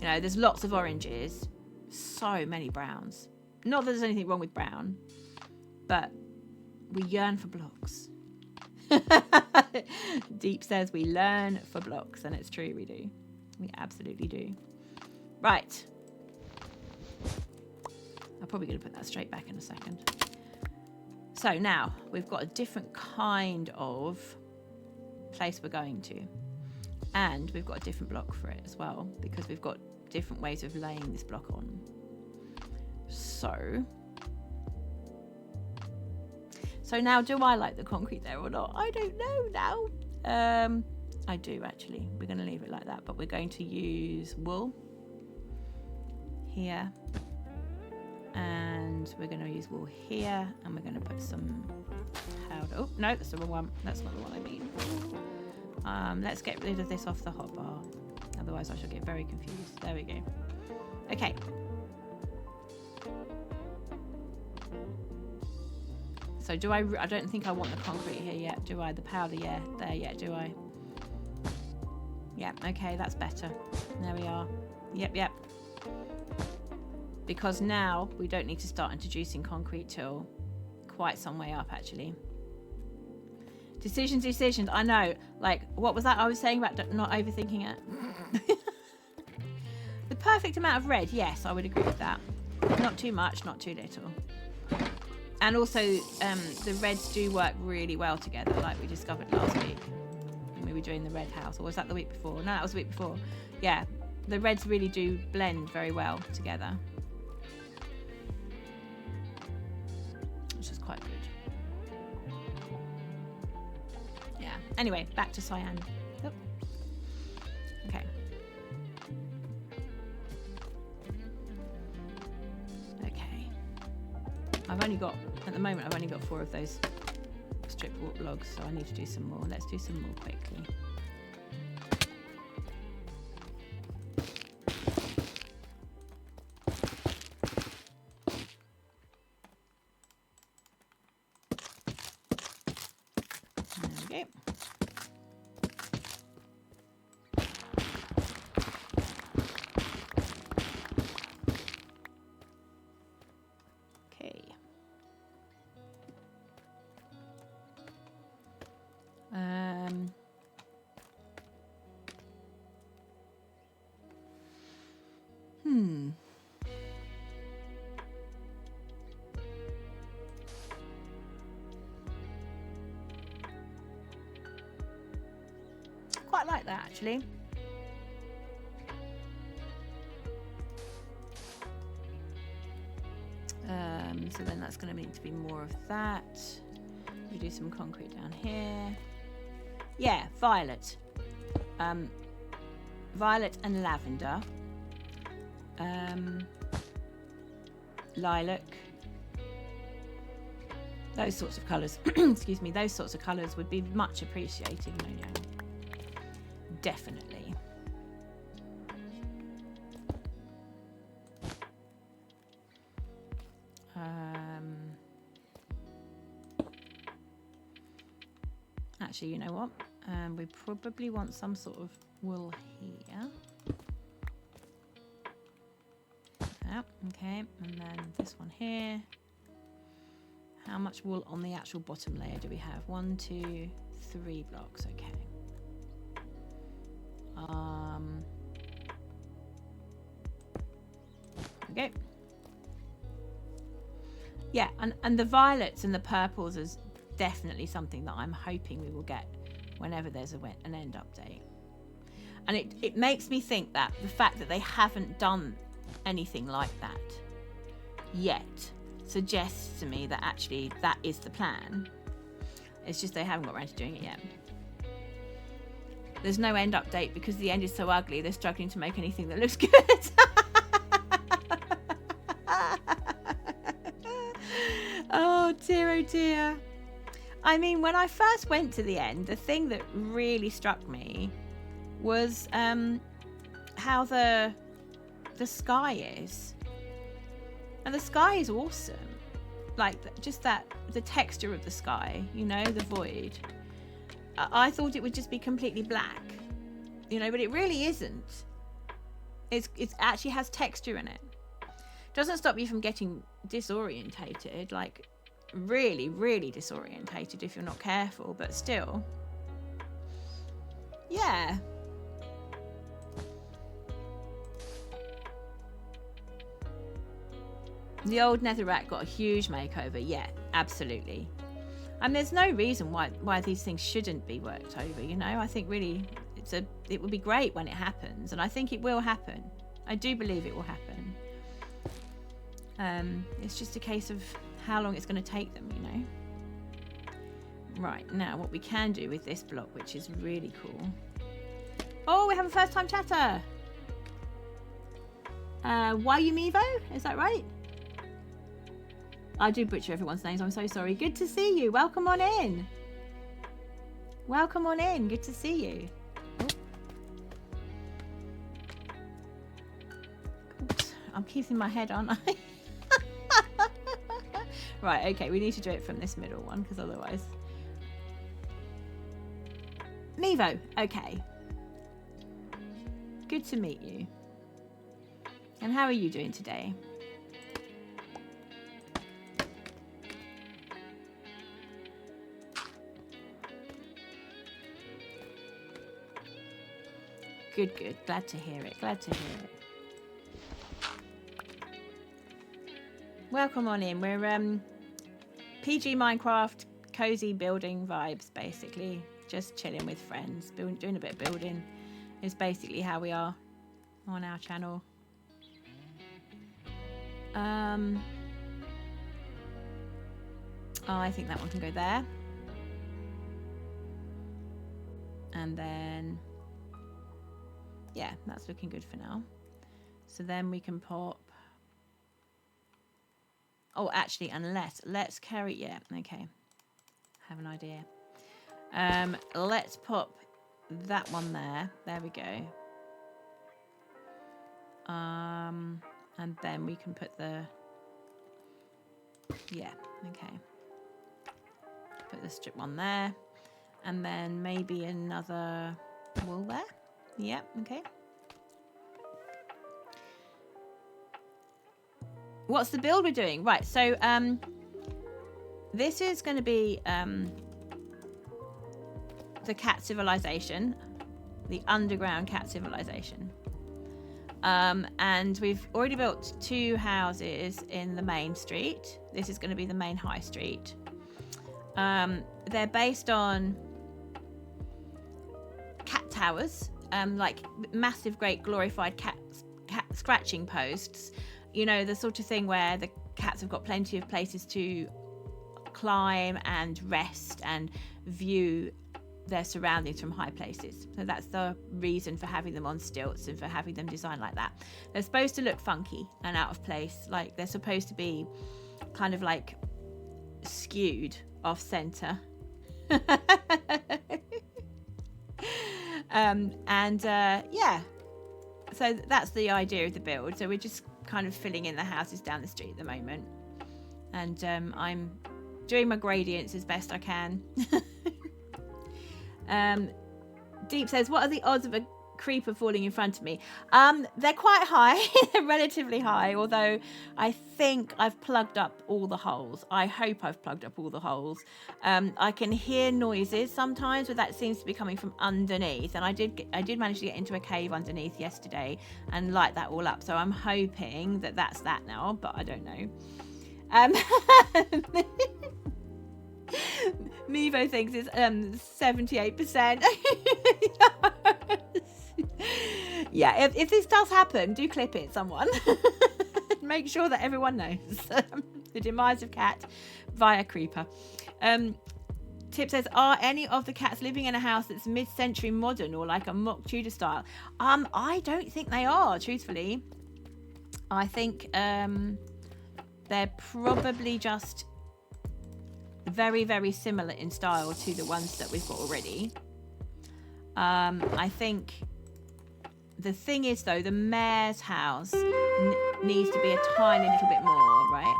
You know, there's lots of oranges. So many browns. Not that there's anything wrong with brown, but we yearn for blocks. Deep says we learn for blocks, and it's true, we do. We absolutely do. Right. I'm probably going to put that straight back in a second. So now we've got a different kind of place we're going to. And we've got a different block for it as well, because we've got different ways of laying this block on. So now, do I like the concrete there or not? I don't know now. I do, actually. We're going to leave it like that, but we're going to use wool here. And we're going to use wool here, and we're going to put some powder. Oh, no, that's the wrong one. That's not the one I mean. Let's get rid of this off the hotbar. Otherwise, I shall get very confused. There we go. Okay. So do I don't think I want the concrete here yet, do I? The powder, yeah, there yet, do I? Yeah, okay, that's better. There we are. Yep. Because now we don't need to start introducing concrete till quite some way up, actually. Decisions. I know. Like, what was that I was saying about not overthinking it? The perfect amount of red, yes, I would agree with that. Not too much, not too little. And also, the reds do work really well together, like we discovered last week when we were doing the red house. Or was that the week before? No, that was the week before. Yeah, the reds really do blend very well together, which is quite good. Yeah. Anyway, back to cyan. Oh. Okay. At the moment, I've only got 4 of those strip warp logs, so I need to do some more. Let's do some more quickly. There we go. Quite like that, actually. So then that's going to need to be more of that. We do some concrete down here. Yeah, violet. Violet and lavender. Lilac. Those sorts of colours. Excuse me. Those sorts of colours would be much appreciated, no doubt. Definitely. Actually, you know what? We probably want some sort of wool here. Yep, okay, and then this one here. How much wool on the actual bottom layer do we have? 1, 2, 3 blocks, okay. Okay. Yeah, and the violets and the purples is definitely something that I'm hoping we will get whenever there's an end update. And it makes me think that the fact that they haven't done anything like that yet suggests to me that actually that is the plan. It's just they haven't got around to doing it yet. There's no end update because the end is so ugly, they're struggling to make anything that looks good. Oh dear, oh dear. I mean, when I first went to the end, the thing that really struck me was how the sky is. And the sky is awesome. Like, just the texture of the sky, you know, the void. I thought it would just be completely black, you know, but it really isn't. It actually has texture in it. Doesn't stop you from getting disorientated, like really, really disorientated if you're not careful, but still. Yeah. The old Netherrack got a huge makeover. Yeah, absolutely. And there's no reason why these things shouldn't be worked over, you know. I think really it would be great when it happens, and I think it will happen. I do believe it will happen. It's just a case of how long it's going to take them, you know. Right, now what we can do with this block, which is really cool. Oh, we have a first time chatter. Wayumivo, is that right? I do butcher everyone's names, I'm so sorry. Good to see you. Welcome on in. Welcome on in. Good to see you. Oops. I'm keeping my head, aren't I? Right, okay, we need to do it from this middle one, because otherwise... Mevo, okay. Good to meet you. And how are you doing today? Good, good. Glad to hear it. Glad to hear it. Welcome on in. We're PG Minecraft, cozy building vibes, basically. Just chilling with friends, doing a bit of building is basically how we are on our channel. Oh, I think that one can go there. And then... yeah, that's looking good for now. So then we can pop... oh, actually, unless... let's carry... yeah, okay. I have an idea. Let's pop that one there. There we go. And then we can put the... yeah, okay. Put the strip one there. And then maybe another wall there. Yep, okay. What's the build we're doing? Right, so this is going to be the Catt Civilization, the underground Catt Civilization. And we've already built 2 houses in the main street. This is going to be the main high street. They're based on cat towers. Like massive, great, glorified cat scratching posts. You know, the sort of thing where the cats have got plenty of places to climb and rest and view their surroundings from high places. So that's the reason for having them on stilts and for having them designed like that. They're supposed to look funky and out of place. Like they're supposed to be kind of like skewed off center. Yeah, so that's the idea of the build. So we're just kind of filling in the houses down the street at the moment, and I'm doing my gradients as best I can. Deep says, what are the odds of a creeper falling in front of me? They're quite high. They're relatively high, although I think I've plugged up all the holes. I hope I've plugged up all the holes. I can hear noises sometimes, but that seems to be coming from underneath, and I did manage to get into a cave underneath yesterday and light that all up, so I'm hoping that that's that now, but I don't know. Mevo thinks it's 78%. Yeah, if this does happen, do clip it, someone. Make sure that everyone knows the demise of Catt via creeper. Tip says, are any of the cats living in a house that's mid-century modern or like a mock Tudor style? I don't think they are, truthfully. I think they're probably just very, very similar in style to the ones that we've got already. I think the thing is, though, the mayor's house needs to be a tiny little bit more, right?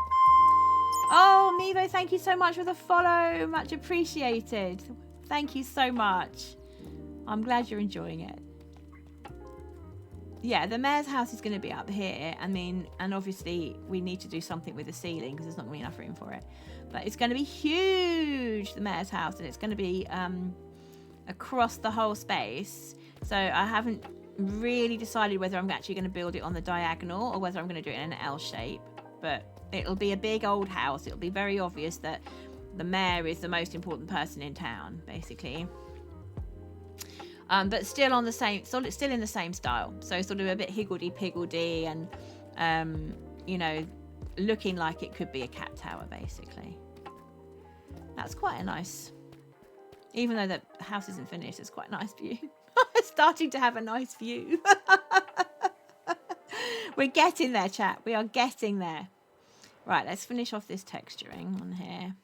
Oh, Nevo, thank you so much for the follow. Much appreciated. Thank you so much. I'm glad you're enjoying it. Yeah, the mayor's house is going to be up here. I mean, and obviously we need to do something with the ceiling because there's not going to be enough room for it. But it's going to be huge, the mayor's house, and it's going to be across the whole space. So I haven't really decided whether I'm actually going to build it on the diagonal or whether I'm going to do it in an L shape. But it'll be a big old house. It'll be very obvious that the mayor is the most important person in town, basically. But still on the same, still in the same style. So sort of a bit higgledy-piggledy and, you know, looking like it could be a cat tower, basically. That's quite a nice, even though the house isn't finished, it's quite a nice view. It's starting to have a nice view. We're getting there, chat. We are getting there. Right, let's finish off this texturing on here.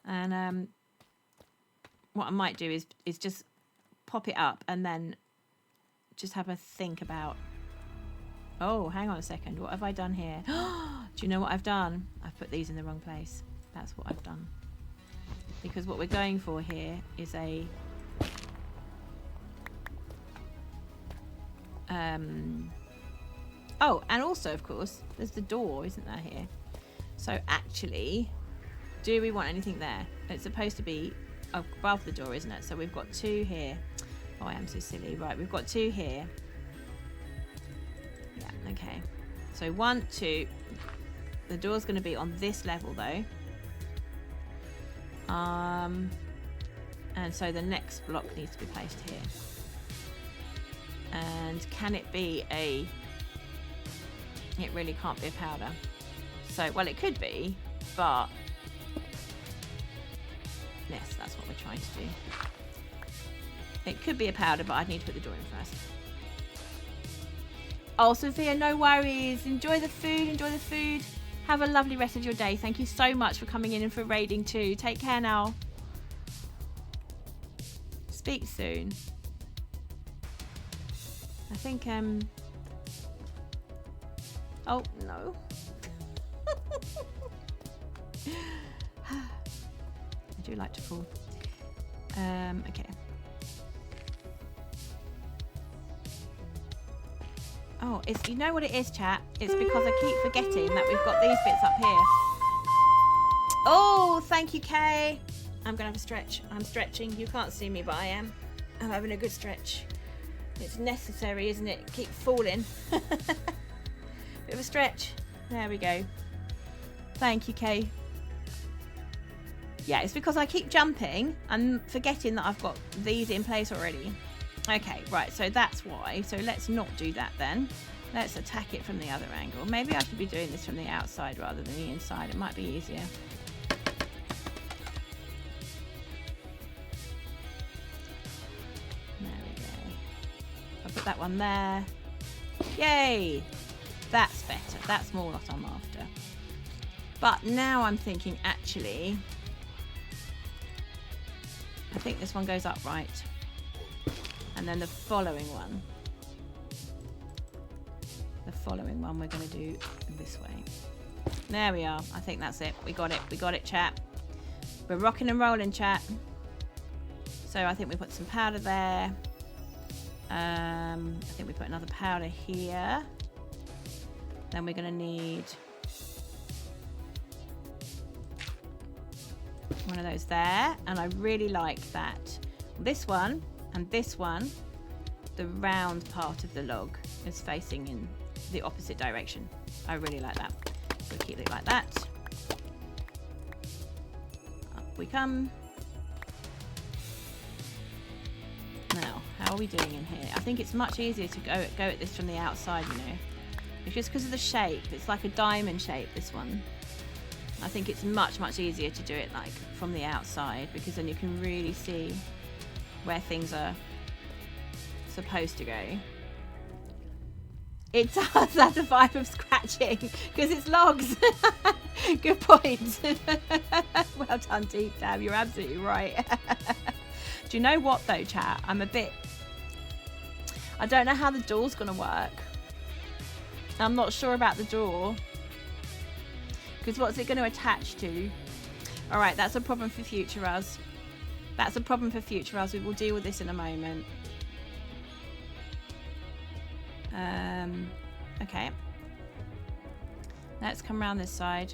And what I might do is just pop it up and then just have a think about, oh, hang on a second, what have I done here? Do you know what I've done? I've put these in the wrong place. That's what I've done. Because what we're going for here is a oh, and also, of course, there's the door, isn't there, here? So actually, do we want anything there? It's supposed to be above the door, isn't it? So we've got two here. Oh, I am so silly. Right, we've got two here. Yeah, okay. So 1, 2. The door's going to be on this level, though. And so the next block needs to be placed here. And can it be a... It really can't be a powder. So, well, it could be, but... Yes, that's what we're trying to do. It could be a powder, but I'd need to put the door in first. Oh, Sophia, no worries. Enjoy the food, enjoy the food. Have a lovely rest of your day. Thank you so much for coming in and for raiding too. Take care now. Speak soon. I think, oh, no. I do like to fall. Okay. Oh, you know what it is, chat? It's because I keep forgetting that we've got these bits up here. Oh, thank you, Kay. I'm going to have a stretch. I'm stretching. You can't see me, but I am. I'm having a good stretch. It's necessary, isn't it? Keep falling. Bit of a stretch. There we go. Thank you, Kay. Yeah, it's because I keep jumping and forgetting that I've got these in place already. Okay, right, so that's why. So let's not do that then. Let's attack it from the other angle. Maybe I should be doing this from the outside rather than the inside. It might be easier. There we go. I'll put that one there. Yay! That's better. That's more what I'm after. But now I'm thinking, actually, I think this one goes up right. And then the following one we're going to do this way. There we are. I think that's it. We got it. We got it, chat. We're rocking and rolling, chat. So I think we put some powder there. I think we put another powder here. Then we're going to need one of those there. And I really like that. This one and this one, the round part of the log is facing in the opposite direction. I really like that. So keep it like that. Up we come. Now, how are we doing in here? I think it's much easier to go at this from the outside, you know. It's just because of the shape. It's like a diamond shape, this one. I think it's much, much easier to do it like from the outside because then you can really see where things are supposed to go. It does have a vibe of scratching because it's logs. Good point. Well done, Deep Dab. You're absolutely right. Do you know what though, chat? I don't know how the door's going to work. I'm not sure about the door. Because what's it going to attach to? Alright, that's a problem for future us. That's a problem for future us. We will deal with this in a moment. Okay. Let's come around this side.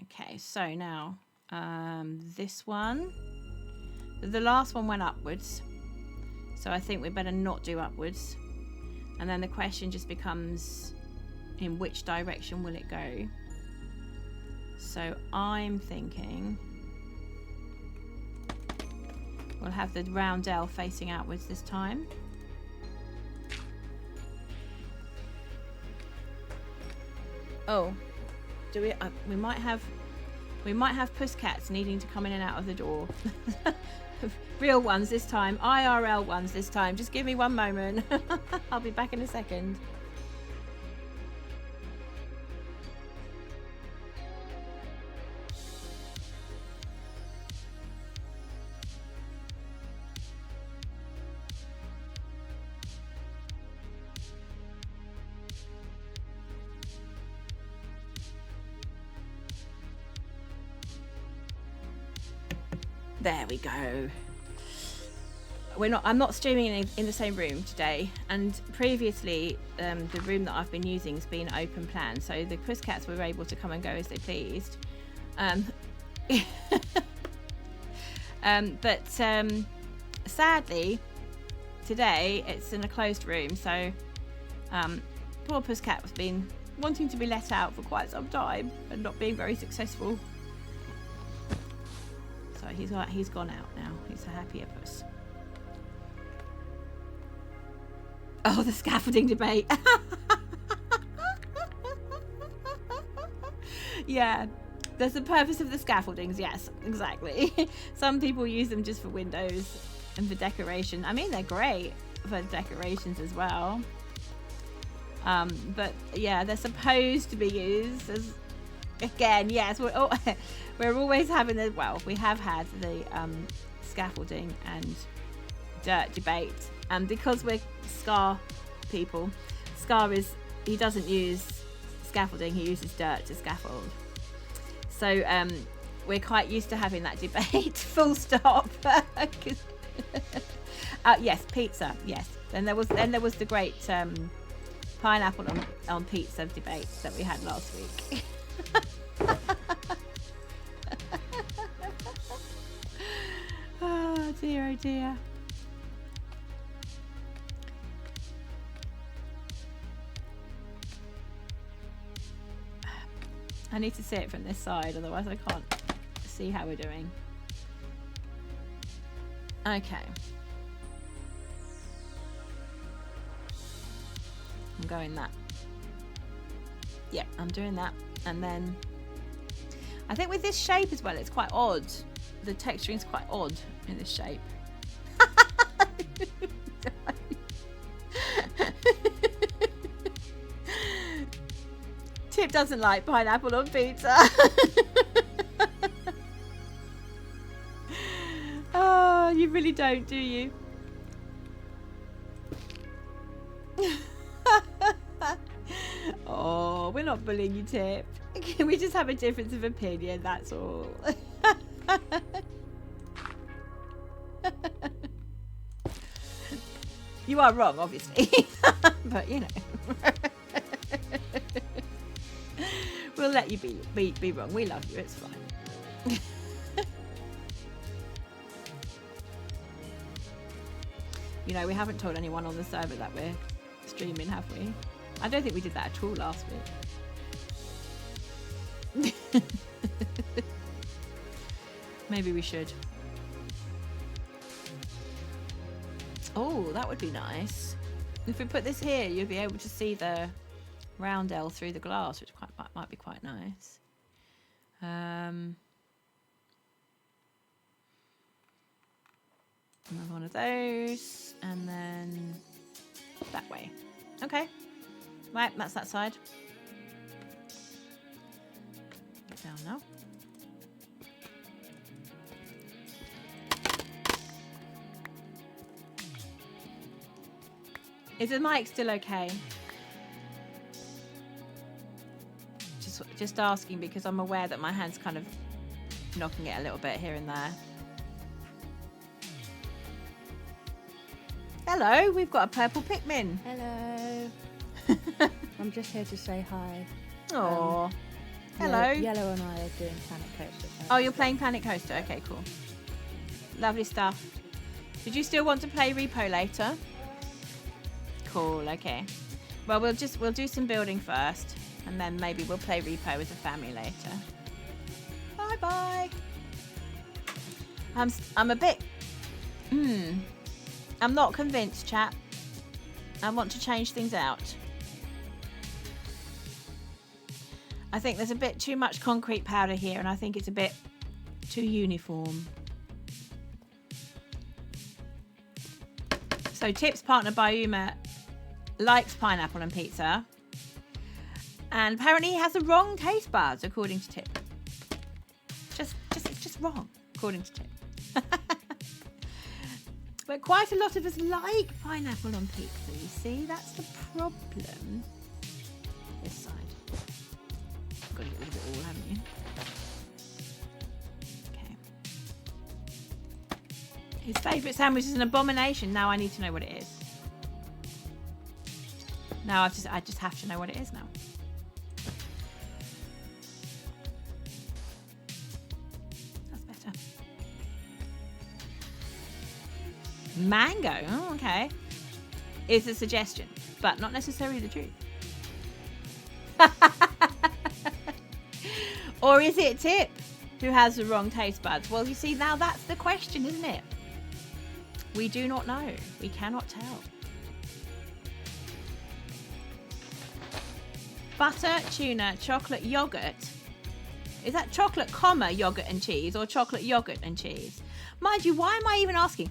Okay, so now this one. The last one went upwards. So I think we better not do upwards. And then the question just becomes, in which direction will it go? So I'm thinking we'll have the roundel facing outwards this time. Oh, do we? We might have pussycats needing to come in and out of the door. Real ones this time, IRL ones this time. Just give me one moment. I'll be back in a second. There we go. I'm not streaming in the same room today, and previously the room that I've been using has been open plan, so the pussycats were able to come and go as they pleased. But sadly today it's in a closed room, so poor pussycat has been wanting to be let out for quite some time and not being very successful. So he's gone out now. He's a happier puss. Oh, the scaffolding debate. Yeah, there's the purpose of the scaffoldings. Yes, exactly. Some people use them just for windows and for decoration. I mean, they're great for decorations as well. But yeah, they're supposed to be used as, again, yes, we're always having the, well, we have had the scaffolding and dirt debate, and because we're Scar people, he doesn't use scaffolding, he uses dirt to scaffold. So we're quite used to having that debate. Full stop. Yes, pizza. Yes. Then there was the great pineapple on pizza debate that we had last week. Oh dear, oh dear. I need to see it from this side, otherwise I can't see how we're doing. Okay. I'm going that. Yeah, I'm doing that. And then I think with this shape as well, it's quite odd. The texturing is quite odd in this shape. Tip doesn't like pineapple on pizza. Oh, you really don't, do you? Oh, we're not bullying you, Tip. We just have a difference of opinion, that's all. You are wrong, obviously. But, you know. We'll let you be wrong. We love you, it's fine. You know, we haven't told anyone on the server that we're streaming, have we? I don't think we did that at all last week. Maybe we should. Oh, that would be nice. If we put this here, you'll be able to see the roundel through the glass, which might be quite nice. Another one of those. And then that way. Okay. Right, that's that side. Get down now. Is the mic still okay? Just asking because I'm aware that my hand's kind of knocking it a little bit here and there. Hello, we've got a purple Pikmin. Hello. I'm just here to say hi. Oh, hello. Yellow and I are doing Planet Coaster. Oh, you're playing Planet Coaster. Okay, cool. Lovely stuff. Did you still want to play Repo later? Cool. Okay. Well, we'll do some building first, and then maybe we'll play Repo as a family later. Bye bye. I'm a bit. I'm not convinced, chat. I want to change things out. I think there's a bit too much concrete powder here, and I think it's a bit too uniform. So Tip's partner Bayuma likes pineapple and pizza, and apparently he has the wrong taste buds, according to Tip. It's just wrong, according to Tip. But quite a lot of us like pineapple on pizza, you see? That's the problem. This side. You've got to get rid of it all, haven't you? Okay. His favourite sandwich is an abomination. Now I need to know what it is. Now I just have to know what it is now. That's better. Mango. Oh, okay. Is a suggestion, but not necessarily the truth. Or is it Tip who has the wrong taste buds? Well, you see, now that's the question, isn't it? We do not know. We cannot tell. Butter, tuna, chocolate, yogurt. Is that chocolate, comma, yogurt and cheese, or chocolate, yogurt and cheese? Mind you, why am I even asking?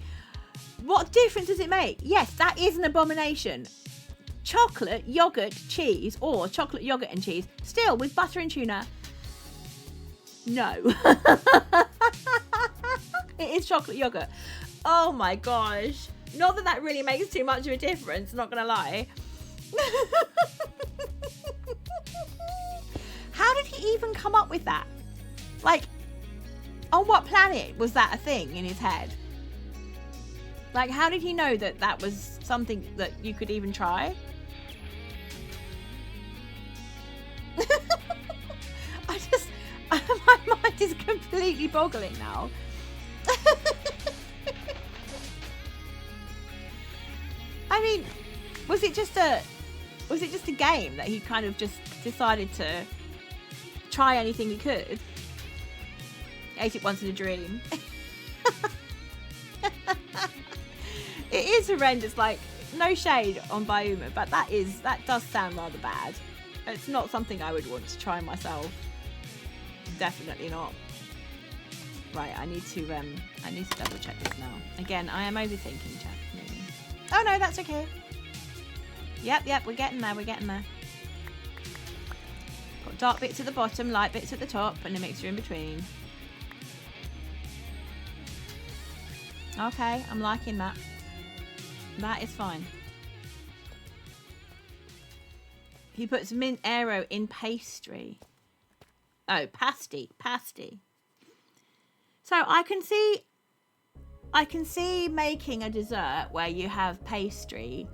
What difference does it make? Yes, that is an abomination. Chocolate, yogurt, cheese, or chocolate, yogurt and cheese. Still, with butter and tuna, no. It is chocolate yogurt. Oh my gosh. Not that that really makes too much of a difference, not gonna lie. How did he even come up with that? Like, on what planet was that a thing in his head? Like, how did he know that that was something that you could even try? My mind is completely boggling now. I mean, was it just a game that he kind of just decided to try anything he could? Ate it once in a dream. It is horrendous. Like, no shade on Bayuma, but that does sound rather bad. It's not something I would want to try myself. Definitely not. Right, I need to double check this now. Again, I am overthinking, chat. Really. Oh no, that's okay. Yep, we're getting there. Got dark bits at the bottom, light bits at the top, and a mixture in between. Okay, I'm liking that. That is fine. He puts mint aero in pastry. Oh, pasty. So I can see making a dessert where you have pastry,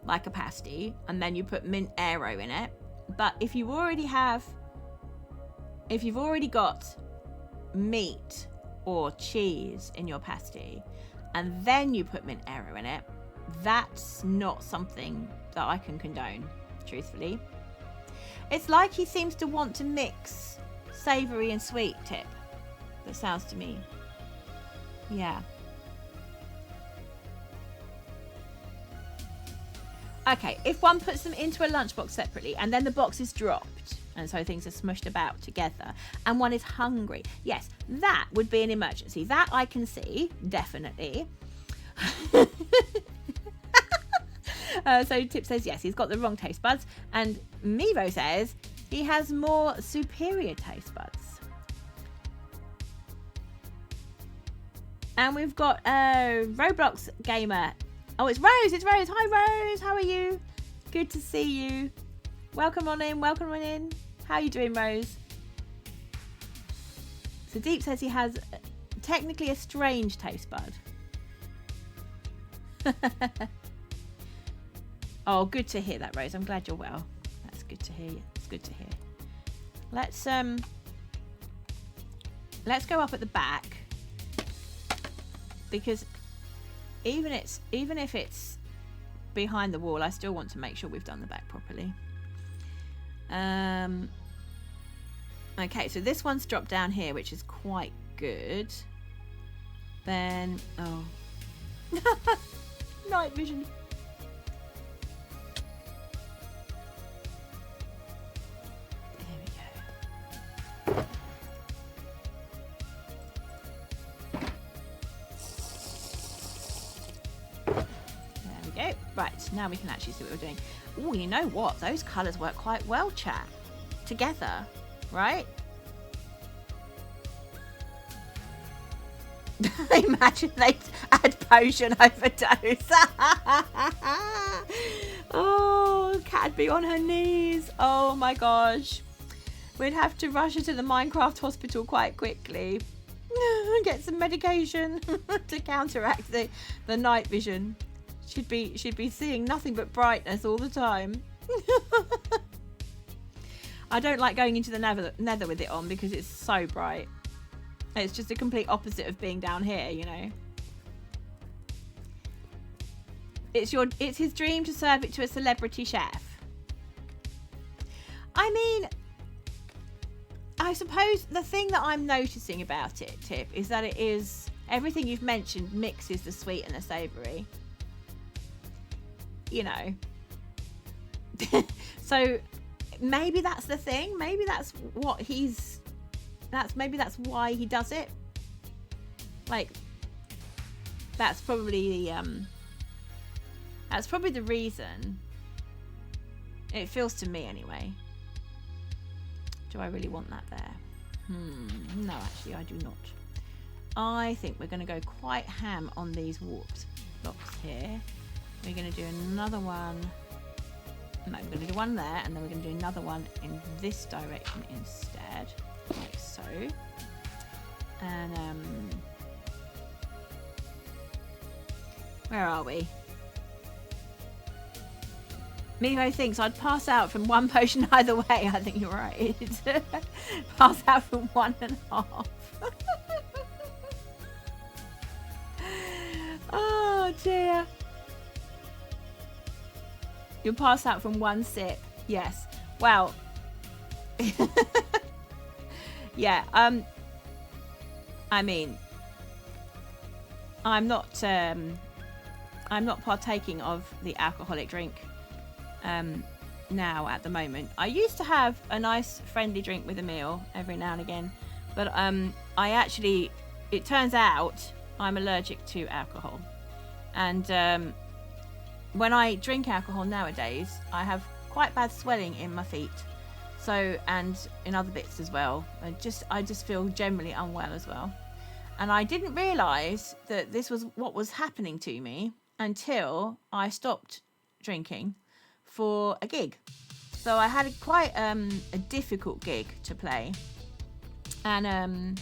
like a pasty, and then you put mint aero in it. But if you've already got meat or cheese in your pasty, and then you put mint aero in it, that's not something that I can condone, truthfully. It's like he seems to want to mix savoury and sweet, Tip. That sounds to me. Yeah. Okay, if one puts them into a lunchbox separately and then the box is dropped, and so things are smushed about together, and one is hungry, yes, that would be an emergency. That I can see, definitely. So Tip says yes, he's got the wrong taste buds, and Mevo says he has more superior taste buds. And we've got Roblox gamer. Oh, it's Rose. It's Rose. Hi, Rose. How are you? Good to see you. Welcome on in. Welcome on in. How are you doing, Rose? So Deep says he has technically a strange taste bud. Oh, good to hear that, Rose. I'm glad you're well. That's good to hear. It's good to hear. Let's go up at the back, because even if it's behind the wall, I still want to make sure we've done the back properly. Okay, so this one's dropped down here, which is quite good. Then, oh, night vision. There we go. There we go. Right, now we can actually see what we're doing. Oh, you know what? Those colours work quite well, chat. Together, right? Imagine they'd add potion overdose. Oh, Cat'd be on her knees. Oh my gosh. We'd have to rush her to the Minecraft hospital quite quickly. Get some medication to counteract the night vision. She'd be seeing nothing but brightness all the time. I don't like going into the nether with it on because it's so bright. It's just a complete opposite of being down here, you know. It's his dream to serve it to a celebrity chef. I mean, I suppose the thing that I'm noticing about it, Tip, is that it is everything you've mentioned mixes the sweet and the savoury. You know. So maybe that's the thing. Maybe that's what maybe that's why he does it. Like, that's probably the reason. It feels to me anyway. Do I really want that there? No, actually I do not. I think we're going to go quite ham on these warped blocks here. We're going to do another one. No, we're going to do one there, and then we're going to do another one in this direction instead, like so. And where are we? Miho thinks I'd pass out from one potion either way. I think you're right. Pass out from 1.5. Oh dear. You'll pass out from one sip. Yes. Well. Yeah. I mean, I'm not partaking of the alcoholic drink now at the moment. I used to have a nice friendly drink with a meal every now and again, but it turns out I'm allergic to alcohol, and when I drink alcohol nowadays, I have quite bad swelling in my feet, so, and in other bits as well. I just feel generally unwell as well, and I didn't realise that this was what was happening to me until I stopped drinking for a gig. So I had quite a difficult gig to play, and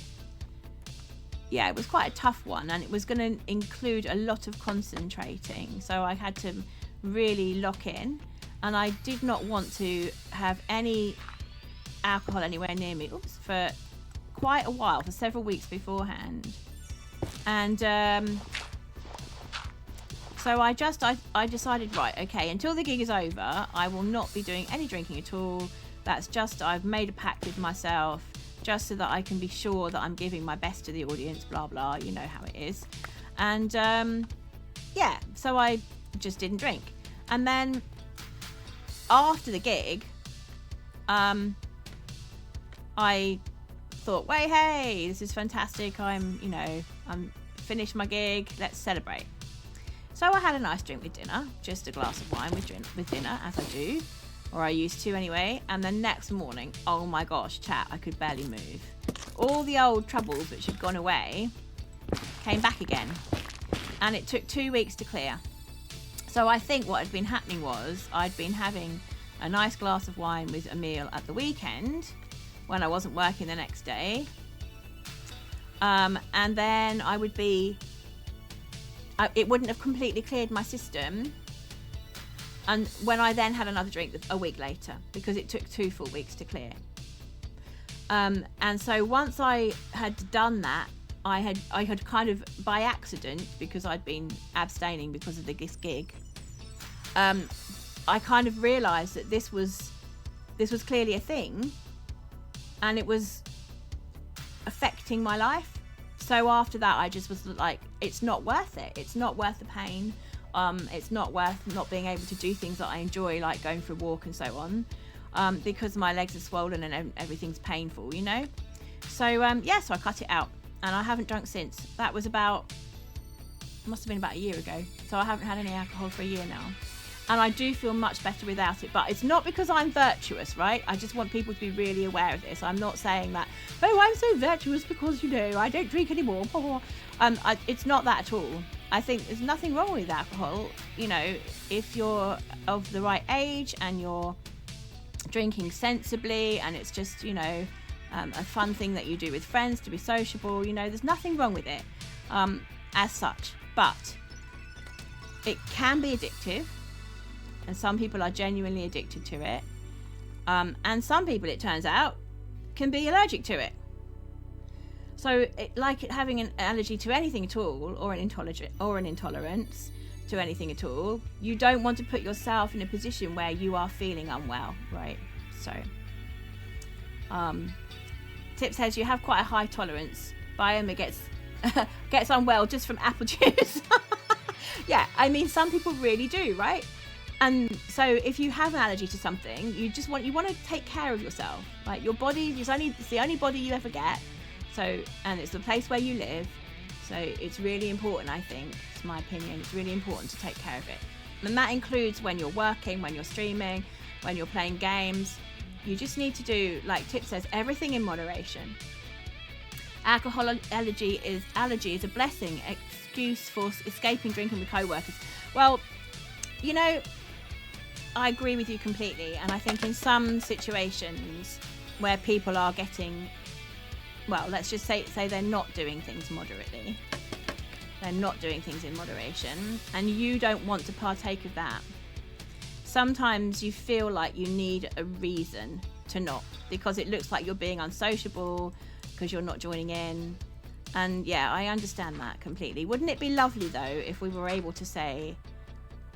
yeah, it was quite a tough one, and it was going to include a lot of concentrating, so I had to really lock in, and I did not want to have any alcohol anywhere near me for quite a while, for several weeks beforehand. And so I decided, right, okay, until the gig is over, I will not be doing any drinking at all. That's just, I've made a pact with myself, just so that I can be sure that I'm giving my best to the audience, blah, blah, you know how it is. And, yeah, so I just didn't drink. And then after the gig, I thought, wait, hey, this is fantastic. I'm finished my gig. Let's celebrate. So I had a nice drink with dinner, just a glass of wine with dinner, as I do, or I used to anyway. And the next morning, oh my gosh, chat, I could barely move. All the old troubles which had gone away came back again. And it took 2 weeks to clear. So I think what had been happening was I'd been having a nice glass of wine with a meal at the weekend when I wasn't working the next day. And then I would be... it wouldn't have completely cleared my system. And when I then had another drink a week later, because it took 2 full weeks to clear. And so once I had done that, I had kind of by accident, because I'd been abstaining because of this gig, I kind of realised that this was clearly a thing, and it was affecting my life. So after that, I just was like, it's not worth it. It's not worth the pain. It's not worth not being able to do things that I enjoy, like going for a walk and so on, because my legs are swollen and everything's painful, you know. So so I cut it out, and I haven't drunk since. That was must have been about a year ago. So I haven't had any alcohol for a year now, and I do feel much better without it. But it's not because I'm virtuous, right? I just want people to be really aware of this. I'm not saying that, oh, I'm so virtuous because, you know, I don't drink anymore. It's not that at all. I think there's nothing wrong with alcohol, you know, if you're of the right age and you're drinking sensibly, and it's just, you know, a fun thing that you do with friends to be sociable, you know, there's nothing wrong with it as such. But it can be addictive, and some people are genuinely addicted to it, and some people, it turns out, can be allergic to it. So like having an allergy to anything at all, or an intolerance to anything at all, you don't want to put yourself in a position where you are feeling unwell, right? So Tip says you have quite a high tolerance. Biome gets unwell just from apple juice. Yeah, I mean, some people really do, right? And so if you have an allergy to something, you want to take care of yourself. Like, your body it's the only body you ever get. So, and it's the place where you live. So it's really important, I think, it's my opinion, it's really important to take care of it. And that includes when you're working, when you're streaming, when you're playing games. You just need to do, like Tip says, everything in moderation. Alcohol allergy is a blessing, excuse for escaping drinking with co-workers. Well, you know, I agree with you completely. And I think in some situations where people are getting, well, let's just say they're not doing things moderately. They're not doing things in moderation, and you don't want to partake of that. Sometimes you feel like you need a reason to not, because it looks like you're being unsociable, because you're not joining in. And yeah, I understand that completely. Wouldn't it be lovely though if we were able to say,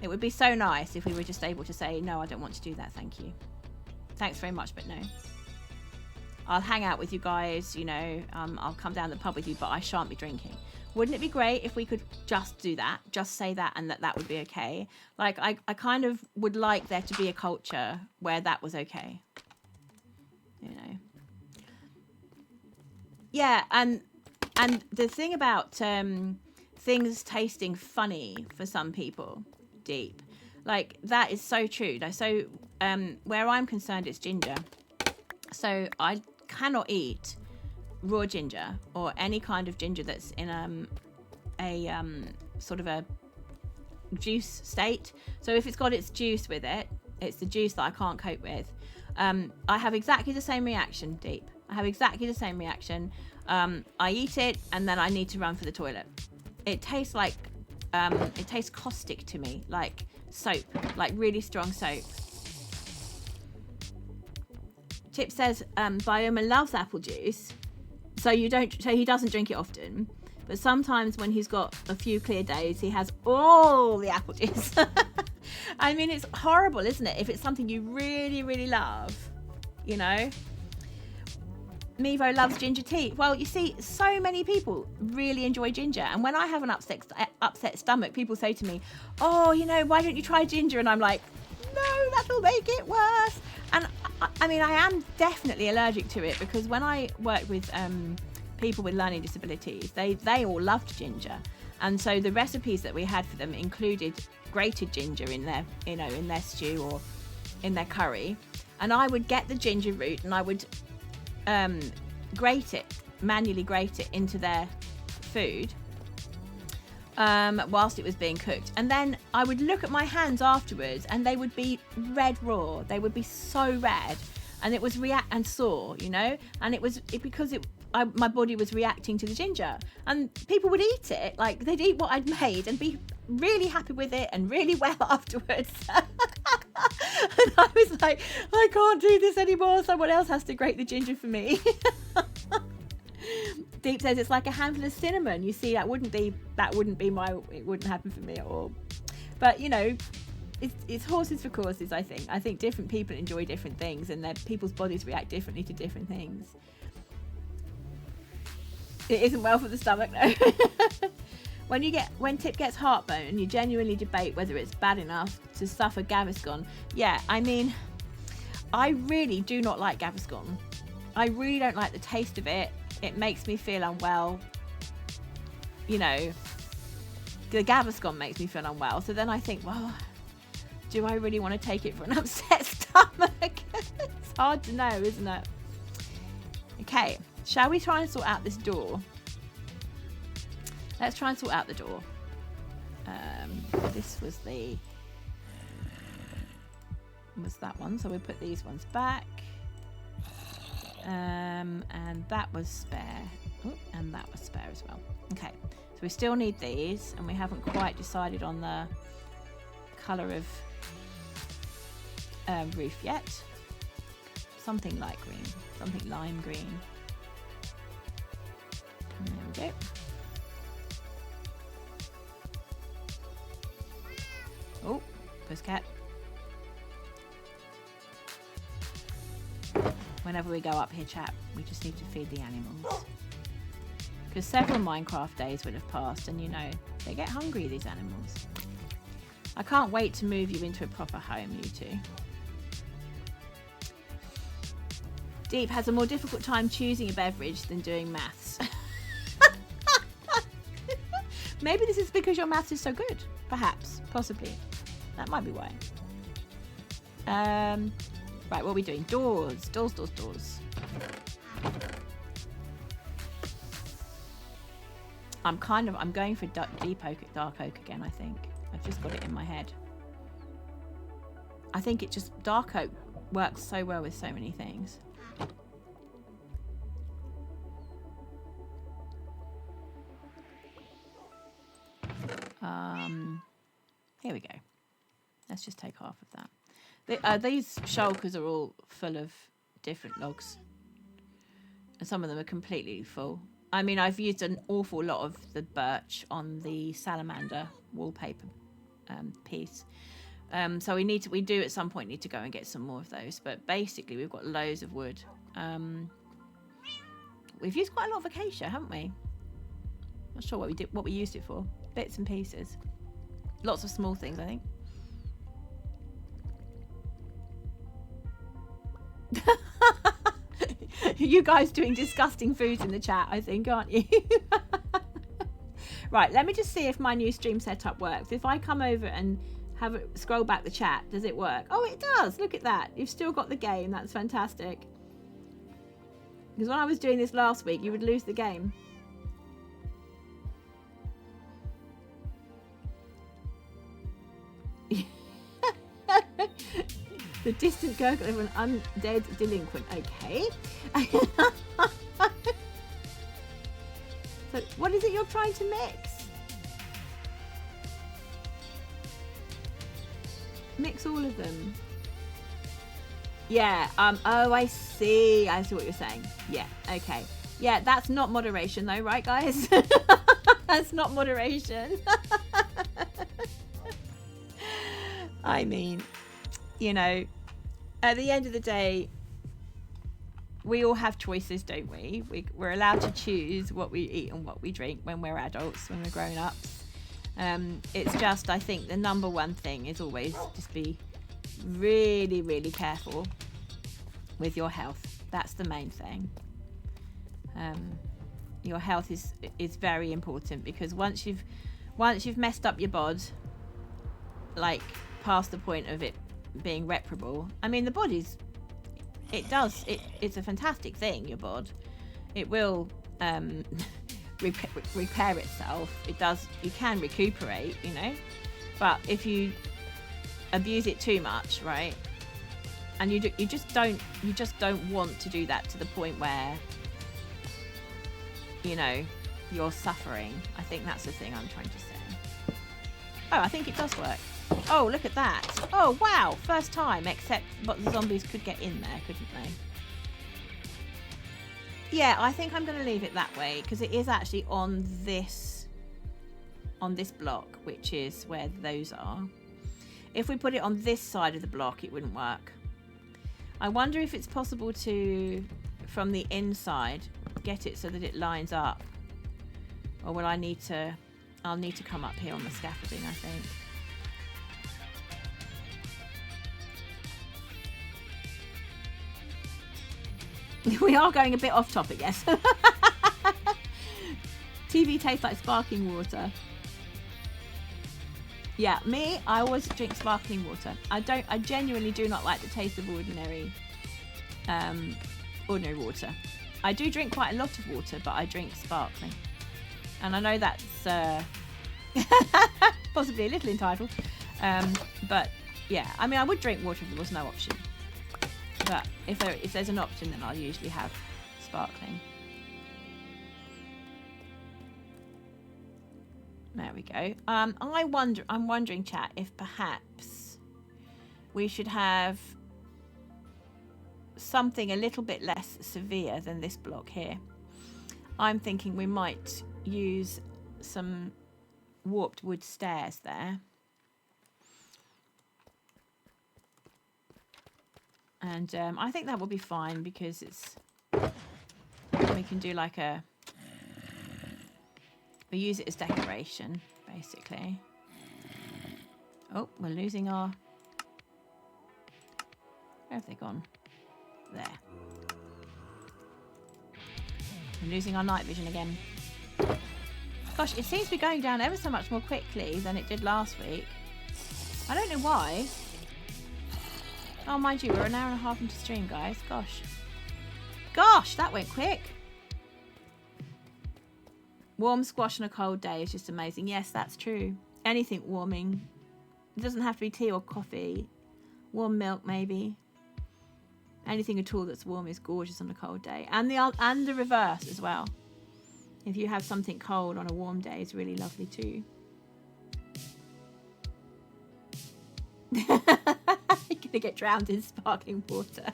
it would be so nice if we were just able to say, no, I don't want to do that, thank you. Thanks very much, but no. I'll hang out with you guys, you know, I'll come down the pub with you, but I shan't be drinking. Wouldn't it be great if we could just do that, just say that, and that would be okay? Like, I kind of would like there to be a culture where that was okay, you know? Yeah, and the thing about things tasting funny for some people, Deep, like, that is so true. So where I'm concerned, it's ginger. So I cannot eat raw ginger or any kind of ginger that's in a sort of a juice state. So if it's got its juice with it, it's the juice that I can't cope with. I have exactly the same reaction, Deep. I have exactly the same reaction. I eat it and then I need to run for the toilet. It tastes like, it tastes caustic to me, like soap, like really strong soap. Tip says Bioma loves apple juice, so he doesn't drink it often, but sometimes when he's got a few clear days, he has all the apple juice. I mean, it's horrible, isn't it, if it's something you really, really love, you know? Mevo loves ginger tea. Well, you see, so many people really enjoy ginger, and when I have an upset stomach, people say to me, oh, you know, why don't you try ginger? And I'm like, no, that'll make it worse. And I mean, I am definitely allergic to it, because when I worked with people with learning disabilities, they all loved ginger. And so the recipes that we had for them included grated ginger in their, in their stew or in their curry. And I would get the ginger root and I would manually grate it into their food whilst it was being cooked. And then I would look at my hands afterwards and they would be red raw. They would be so red, and it was and sore, and because my body was reacting to the ginger, and people would eat it, like they'd eat what I'd made and be really happy with it and really well afterwards. And I was like, I can't do this anymore. Someone else has to grate the ginger for me. Deep says it's like a handful of cinnamon. You see, it wouldn't happen for me at all. But it's horses for courses. I think different people enjoy different things, and people's bodies react differently to different things. It isn't well for the stomach, no. When Tip gets heartburn and you genuinely debate whether it's bad enough to suffer Gaviscon, yeah, I mean, I really do not like Gaviscon. I really don't like the taste of it. It makes me feel unwell. The Gaviscon makes me feel unwell. So then I think, well, do I really want to take it for an upset stomach? It's hard to know, isn't it? Okay, shall we try and sort out this door? Let's try and sort out the door. This was that one, so we'll put these ones back. And that was spare. Ooh, and that was spare as well. Okay, so we still need these, and we haven't quite decided on the colour of roof yet. Something light green, something lime green. And there we go. Oh, Pussycat. Whenever we go up here, chat, we just need to feed the animals. Because several Minecraft days would have passed, and they get hungry, these animals. I can't wait to move you into a proper home, you two. Deep has a more difficult time choosing a beverage than doing maths. Maybe this is because your maths is so good. Perhaps. Possibly. That might be why. Right, what are we doing? Doors. Doors. I'm going for dark oak again, I think. I've just got it in my head. I think dark oak works so well with so many things. Here we go. Let's just take half of that. These shulkers are all full of different logs, and some of them are completely full. I mean, I've used an awful lot of the birch on the salamander wallpaper piece. So we do at some point need to go and get some more of those. But basically, we've got loads of wood. We've used quite a lot of acacia, haven't we? Not sure what we used it for. Bits and pieces. Lots of small things, I think. You guys doing disgusting foods in the chat, I think, aren't you? Right, let me just see if my new stream setup works. If I come over and scroll back the chat, does it work? Oh, it does. Look at that. You've still got the game. That's fantastic. Because when I was doing this last week, you would lose the game. The distant gurgle of an undead delinquent. Okay. So what is it you're trying to mix? Mix all of them. Yeah. Oh, I see. I see what you're saying. Yeah. Okay. Yeah, that's not moderation though, right, guys? That's not moderation. I mean, at the end of the day, we all have choices, don't we? We're allowed to choose what we eat and what we drink when we're adults, when we're grown ups. It's just, I think the number one thing is always just be really, really careful with your health. That's the main thing. Your health is very important, because once you've once you've messed up your bod, like past the point of it being reparable. I mean, the body's, it's a fantastic thing, your bod. It will repair itself. It does, you can recuperate, you know, but if you abuse it too much, right, and you just don't want to do that to the point where, you know, you're suffering. I think that's the thing I'm trying to say. Oh, I think it does work. Oh, look at that. Oh, wow. First time, except but the zombies could get in there, couldn't they? Yeah, I think I'm going to leave it that way because it is actually on this block, which is where those are. If we put it on this side of the block, it wouldn't work. I wonder if it's possible to, from the inside, get it so that it lines up. Or will I'll need to come up here on the scaffolding, I think. We are going a bit off topic, yes. TV tastes like sparkling water. Yeah, me, I always drink sparkling water. I genuinely do not like the taste of ordinary water. I do drink quite a lot of water, but I drink sparkling. And I know that's possibly a little entitled. But yeah, I mean, I would drink water if there was no option. But if there's an option, then I'll usually have sparkling. There we go. I'm wondering, chat, if perhaps we should have something a little bit less severe than this block here. I'm thinking we might use some warped wood stairs there. And I think that will be fine because we can do like we use it as decoration, basically. Oh, we're losing our... Where have they gone? There. We're losing our night vision again. Gosh, it seems to be going down ever so much more quickly than it did last week. I don't know why. Oh, mind you, we're an hour and a half into stream, guys. Gosh. Gosh, that went quick. Warm squash on a cold day is just amazing. Yes, that's true. Anything warming. It doesn't have to be tea or coffee. Warm milk, maybe. Anything at all that's warm is gorgeous on a cold day. And the reverse as well. If you have something cold on a warm day, it's really lovely too. You're gonna get drowned in sparkling water.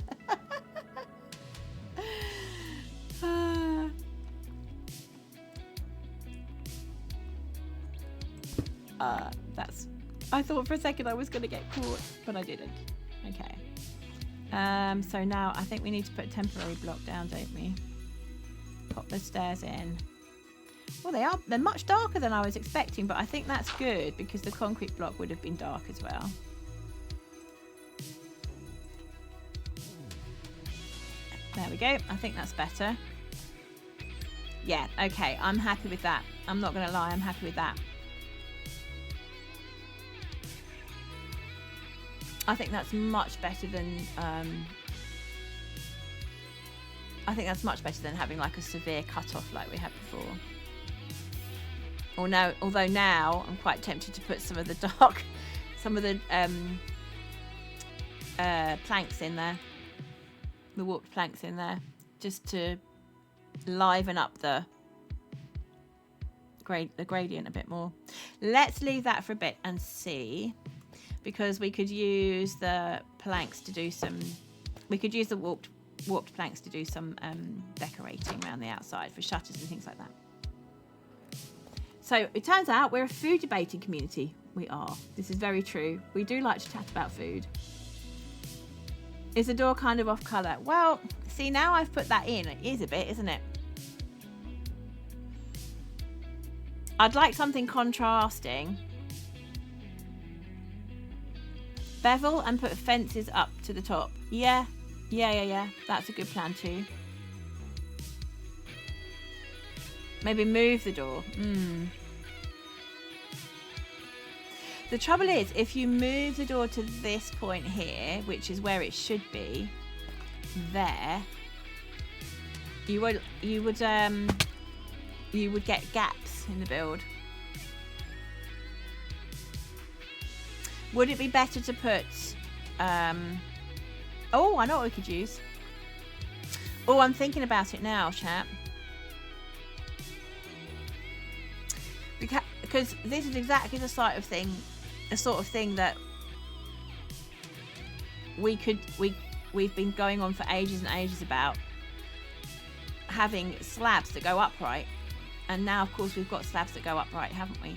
I thought for a second I was gonna get caught, but I didn't. Okay. So now I think we need to put a temporary block down, don't we? Pop the stairs in. Well, they're much darker than I was expecting, but I think that's good because the concrete block would have been dark as well. There we go. I think that's better. Yeah, okay. I'm happy with that. I'm not going to lie. I'm happy with that. I think that's much better than... I think that's much better than having like a severe cut-off like we had before. Although now I'm quite tempted to put some of the planks in there. The warped planks in there, just to liven up the gradient a bit more. Let's leave that for a bit and see, because we could use the planks to do some. We could use the warped planks to do some decorating around the outside for shutters and things like that. So it turns out we're a food debating community. We are. This is very true. We do like to chat about food. Is the door kind of off colour? Well, see, now I've put that in. It is a bit, isn't it? I'd like something contrasting. Bevel and put fences up to the top. Yeah. That's a good plan too. Maybe move the door. The trouble is, if you move the door to this point here, which is where it should be, there, you would get gaps in the build. Would it be better to put oh, I know what we could use. Oh, I'm thinking about it now, chat. Because this is exactly the sort of thing that we've been going on for ages and ages about having slabs that go upright, and now of course we've got slabs that go upright, haven't we?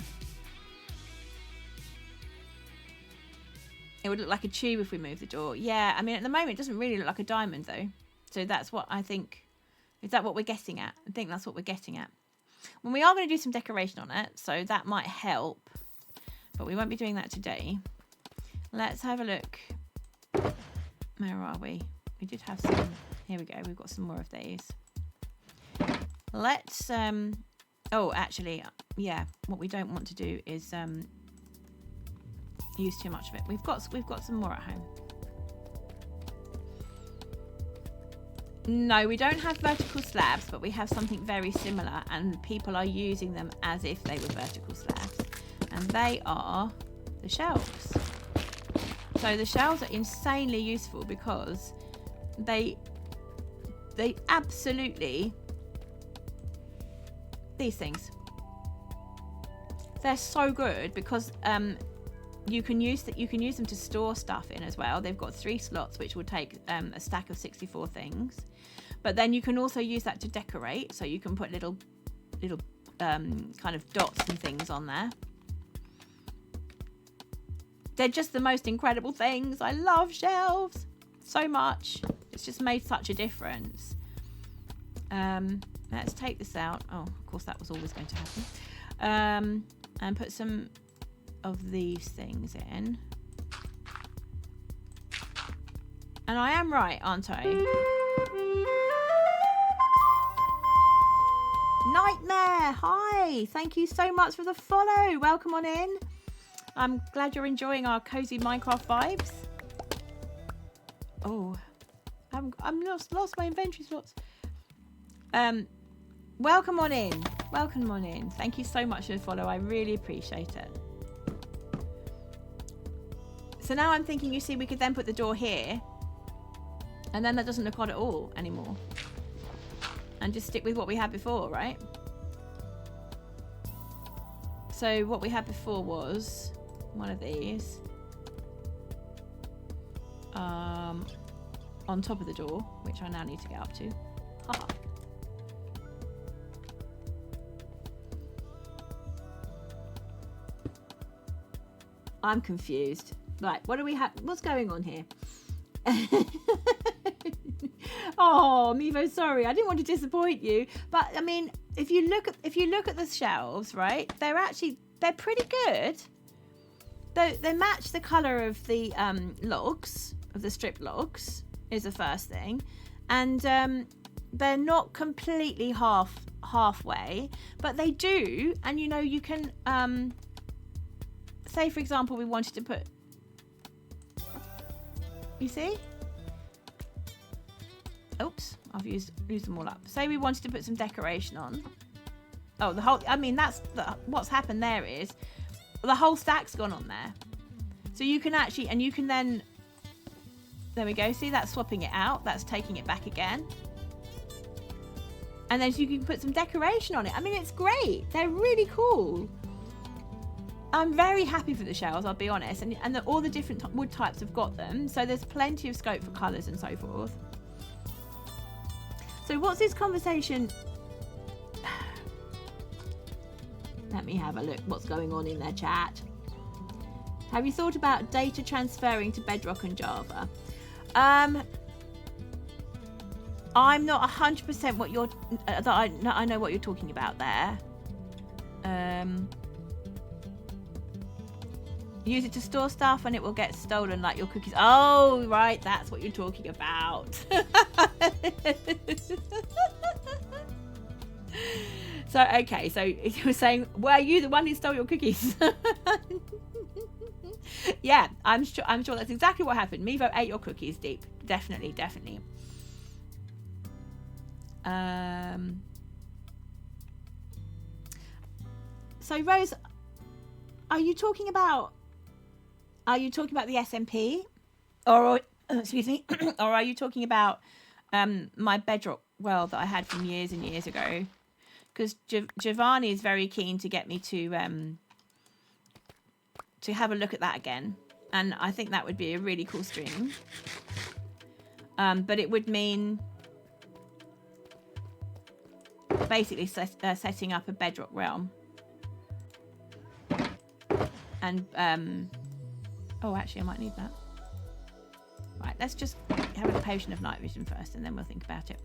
It would look like a tube if we move the door. Yeah, I mean at the moment it doesn't really look like a diamond though, so that's what I think. Is that what we're getting at? I think that's what we're getting at. Well, we are going to do some decoration on it, so that might help, but we won't be doing that today. Let's have a look. Where are we? We did have some. Here we go. We've got some more of these. Let's oh, actually, yeah, what we don't want to do is use too much of it. We've got some more at home. No, we don't have vertical slabs, but we have something very similar, and people are using them as if they were vertical slabs, and they are the shelves. So the shelves are insanely useful because they absolutely, these things, they're so good because you can use them to store stuff in as well. They've got 3 slots, which will take a stack of 64 things. But then you can also use that to decorate. So you can put little kind of dots and things on there. They're just the most incredible things. I love shelves so much. It's just made such a difference. Let's take this out. Oh, of course, that was always going to happen. And put some of these things in. And I am right, aren't I? Nightmare, hi, thank you so much for the follow. Welcome on in. I'm glad you're enjoying our cozy Minecraft vibes. Oh, I'm lost my inventory slots. Welcome on in. Welcome on in. Thank you so much for the follow. I really appreciate it. So now I'm thinking, you see, we could then put the door here, and then that doesn't look odd at all anymore. And just stick with what we had before, right? So what we had before was one of these on top of the door, which I now need to get up to. Haha. I'm confused. Right, what do we have? What's going on here? Oh, Mevo, sorry, I didn't want to disappoint you, but I mean, if you look at the shelves, right, they're pretty good. They match the color of the logs, of the strip logs, is the first thing, and they're not completely halfway, but they do, and you know, you can say, for example, we wanted to put, you see? Oops, I've used them all up. Say we wanted to put some decoration on. Oh, what's happened there is the whole stack's gone on there. So you can actually, and you can then, there we go, see, that's swapping it out, that's taking it back again. And then so you can put some decoration on it. I mean, it's great. They're really cool. I'm very happy for the shells, I'll be honest. And all the different wood types have got them. So there's plenty of scope for colours and so forth. So what's this conversation? Let me have a look what's going on in their chat. Have you thought about data transferring to Bedrock and Java? I'm not 100% what you're... I know what you're talking about there. Use it to store stuff and it will get stolen like your cookies. Oh, right, that's what you're talking about. So, okay, so you were saying, were you the one who stole your cookies? Yeah, I'm sure that's exactly what happened. Mevo ate your cookies, Deep. Definitely. So Rose, are you talking about the SMP, or excuse me, or are you talking about my Bedrock world that I had from years and years ago? Because Giovanni is very keen to get me to have a look at that again, and I think that would be a really cool stream. But it would mean basically setting up a Bedrock realm. And oh, actually, I might need that. Right, let's just have a potion of night vision first, and then we'll think about it.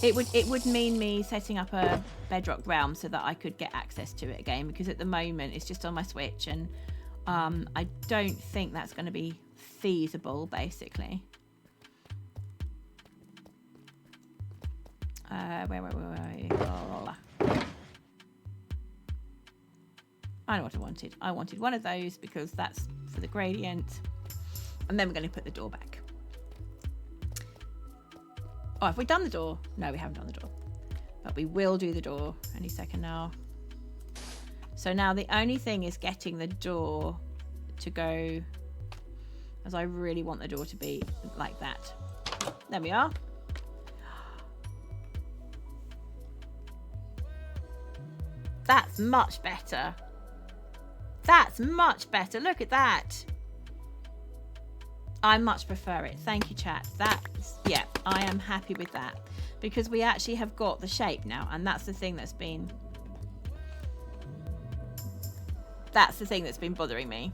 It would mean me setting up a Bedrock realm so that I could get access to it again, because at the moment it's just on my Switch, and I don't think that's going to be feasible, basically. Where oh. I know what I wanted. I wanted one of those because that's for the gradient. And then we're going to put the door back. Oh, have we done the door? No, we haven't done the door. But we will do the door any second now. So now the only thing is getting the door to go, as I really want the door to be like that. There we are. That's much better. That's much better. Look at that. I much prefer it. Thank you, chat. Yeah, I am happy with that, because we actually have got the shape now, and that's the thing that's been bothering me.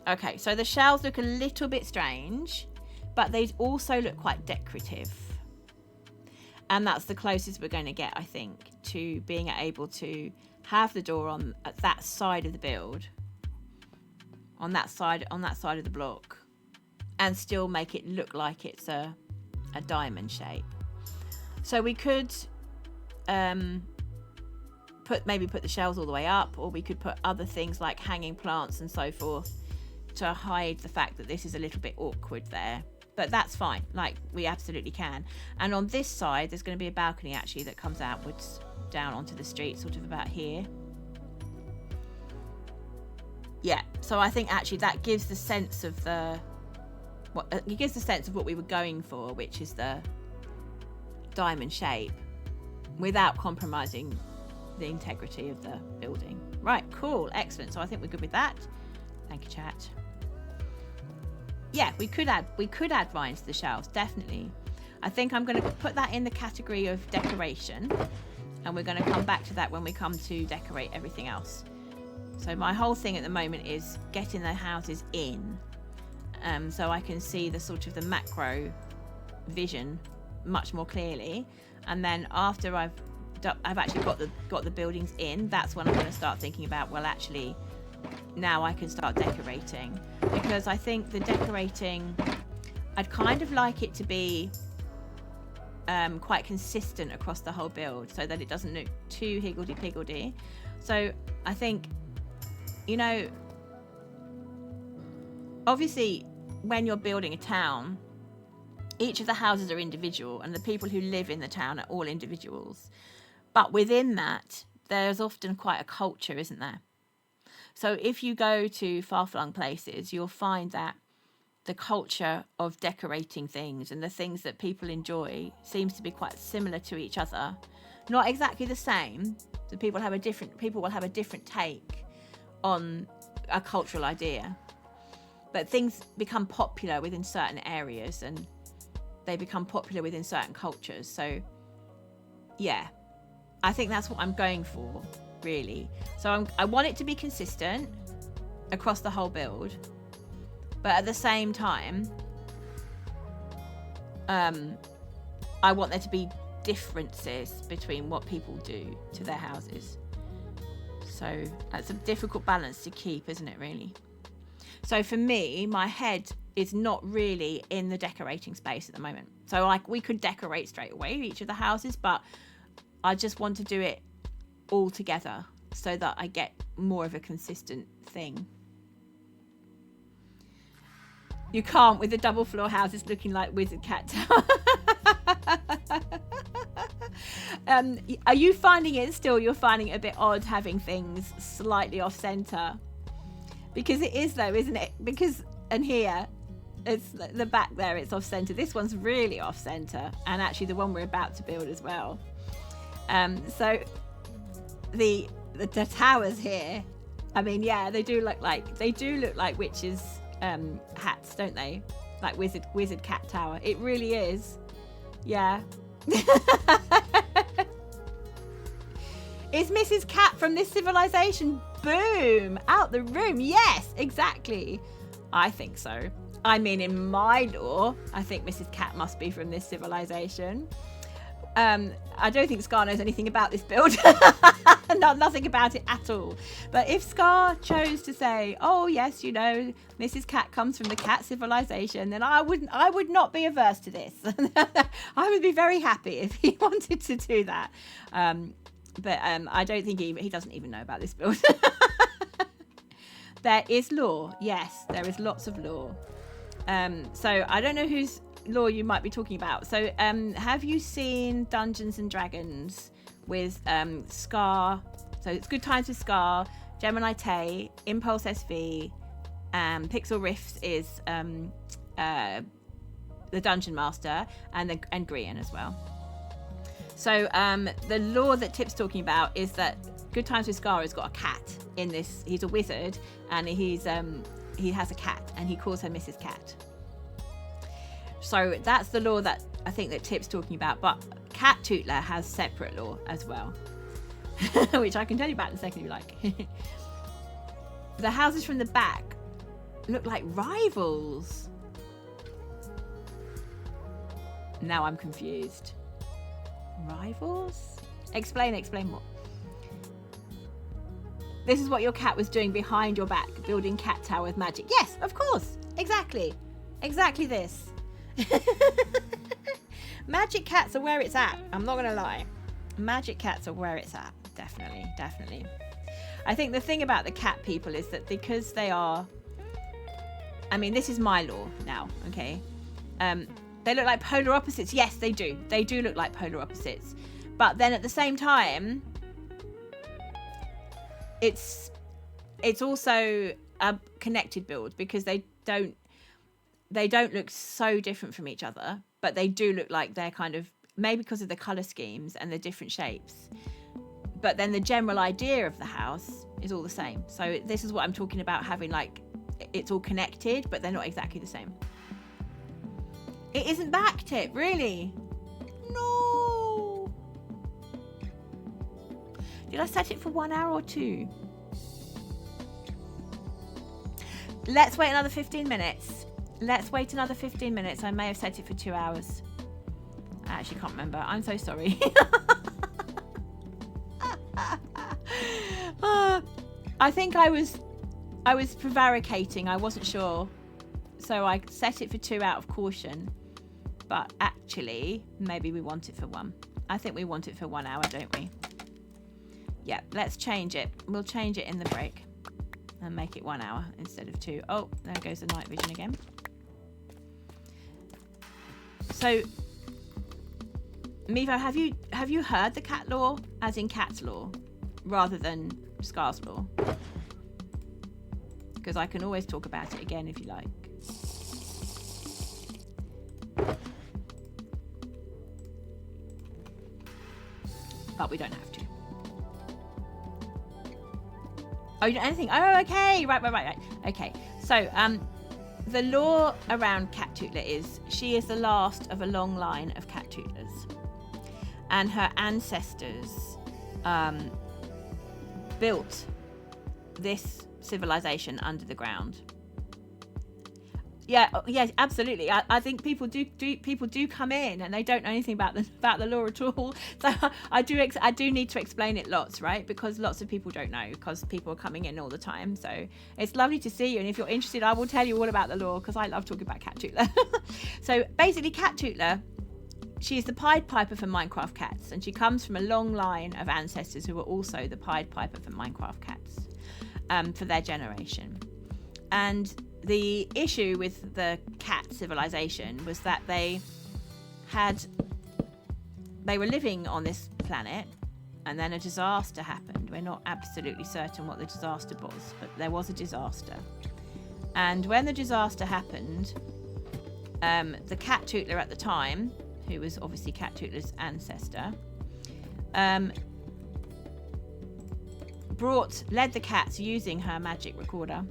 Okay, so the shells look a little bit strange, but they also look quite decorative. And that's the closest we're going to get, I think, to being able to have the door on at that side of the build, on that side of the block, and still make it look like it's a diamond shape. So we could maybe put the shells all the way up, or we could put other things like hanging plants and so forth to hide the fact that this is a little bit awkward there. But that's fine, like we absolutely can. And on this side there's going to be a balcony actually that comes outwards down onto the street, sort of about here. Yeah, so I think actually that gives the sense of what we were going for, which is the diamond shape, without compromising the integrity of the building. Right, cool, excellent. So I think we're good with that. Thank you, chat. Yeah, we could add vines to the shelves, definitely. I think I'm going to put that in the category of decoration, and we're going to come back to that when we come to decorate everything else. So my whole thing at the moment is getting the houses in, so I can see the sort of the macro vision much more clearly. And then after I've actually got the buildings in, that's when I'm going to start thinking about, well, actually now I can start decorating, because I think the decorating, I'd kind of like it to be quite consistent across the whole build, so that it doesn't look too higgledy-piggledy. So I think, you know, obviously when you're building a town, each of the houses are individual, and the people who live in the town are all individuals. But within that, there's often quite a culture, isn't there? So if you go to far-flung places, you'll find that the culture of decorating things and the things that people enjoy seems to be quite similar to each other. Not exactly the same. So people will have a different take on a cultural idea. But things become popular within certain areas, and they become popular within certain cultures. So yeah, I think that's what I'm going for, really. So I want it to be consistent across the whole build, but at the same time, I want there to be differences between what people do to their houses. So that's a difficult balance to keep, isn't it, really? So for me, my head is not really in the decorating space at the moment. So like we could decorate straight away each of the houses, but I just want to do it all together. so that I get more of a consistent thing. You can't with the double floor houses looking like Wizard Cat Tower. Are you finding it still? You're finding it a bit odd having things slightly off center? Because it is though, isn't it? Because, and here, it's the back there, it's off center. This one's really off center, and actually the one we're about to build as well. So the towers here, I mean, yeah, they do look like witches' hats, don't they? Like Wizard Cat Tower. It really is. Yeah. Is Mrs. Cat from this civilization? Boom! Out the room. Yes, exactly. I think so. I mean, in my lore, I think Mrs. Cat must be from this civilization. I don't think Scar knows anything about this build. Nothing about it at all. But if Scar chose to say, oh yes, you know, Mrs. Cat comes from the cat civilization, then I would not be averse to this. I would be very happy if he wanted to do that. But I don't think he doesn't even know about this build. There is lore. Yes, there is lots of lore. So I don't know whose lore you might be talking about. So have you seen Dungeons and Dragons with Scar? So it's Good Times with Scar, Gemini Tay, Impulse SV, Pixel Rifts is the Dungeon Master, and Grian as well. So the lore that Tip's talking about is that Good Times with Scar has got a cat in this. He's a wizard, and he has a cat, and he calls her Mrs. Cat. So that's the lore that I think that Tip's talking about. But Cattootler has separate lore as well, which I can tell you about in a second if you like. The houses from the back look like rivals. Now I'm confused. Rivals? Explain what? This is what your cat was doing behind your back, building cat tower with magic. Yes, of course. Exactly this. Magic cats are where it's at. I'm not going to lie. Magic cats are where it's at. Definitely. I think the thing about the cat people is that because they are... I mean, this is my lore now, okay? They look like polar opposites. Yes, they do. They do look like polar opposites. But then at the same time, it's also a connected build because they don't look so different from each other, but they do look like they're kind of, maybe because of the color schemes and the different shapes. But then the general idea of the house is all the same. So this is what I'm talking about, having like, it's all connected, but they're not exactly the same. It isn't back, Tip, really? No. Did I set it for 1 hour or 2? Let's wait another 15 minutes. I may have set it for 2 hours. I actually can't remember. I'm so sorry. I think I was prevaricating. I wasn't sure. So I set it for 2 out of caution. But actually, maybe we want it for 1. I think we want it for 1 hour, don't we? Yeah, let's change it. We'll change it in the break and make it 1 hour instead of 2. Oh, there goes the night vision again. So, Mevo, have you heard the cat lore, as in Cat's lore, rather than Scar's lore? Because I can always talk about it again if you like. But we don't have to. Oh, you don't anything? Oh, okay. Right. Okay. So, the lore around Cattootler is she is the last of a long line of Cattootlers. And her ancestors built this civilization under the ground. Yeah, absolutely. I think people do come in and they don't know anything about the lore at all. So I do need to explain it lots, right? Because lots of people don't know because people are coming in all the time. So it's lovely to see you, and if you're interested, I will tell you all about the lore because I love talking about Cattootler. So basically, Cattootler she's the Pied Piper for Minecraft cats, and she comes from a long line of ancestors who were also the Pied Piper for Minecraft cats for their generation. And the issue with the cat civilization was that they were living on this planet, and then a disaster happened. We're not absolutely certain what the disaster was, but there was a disaster. And when the disaster happened, the Cattootler at the time, who was obviously Cattootler's ancestor, led the cats using her magic recorder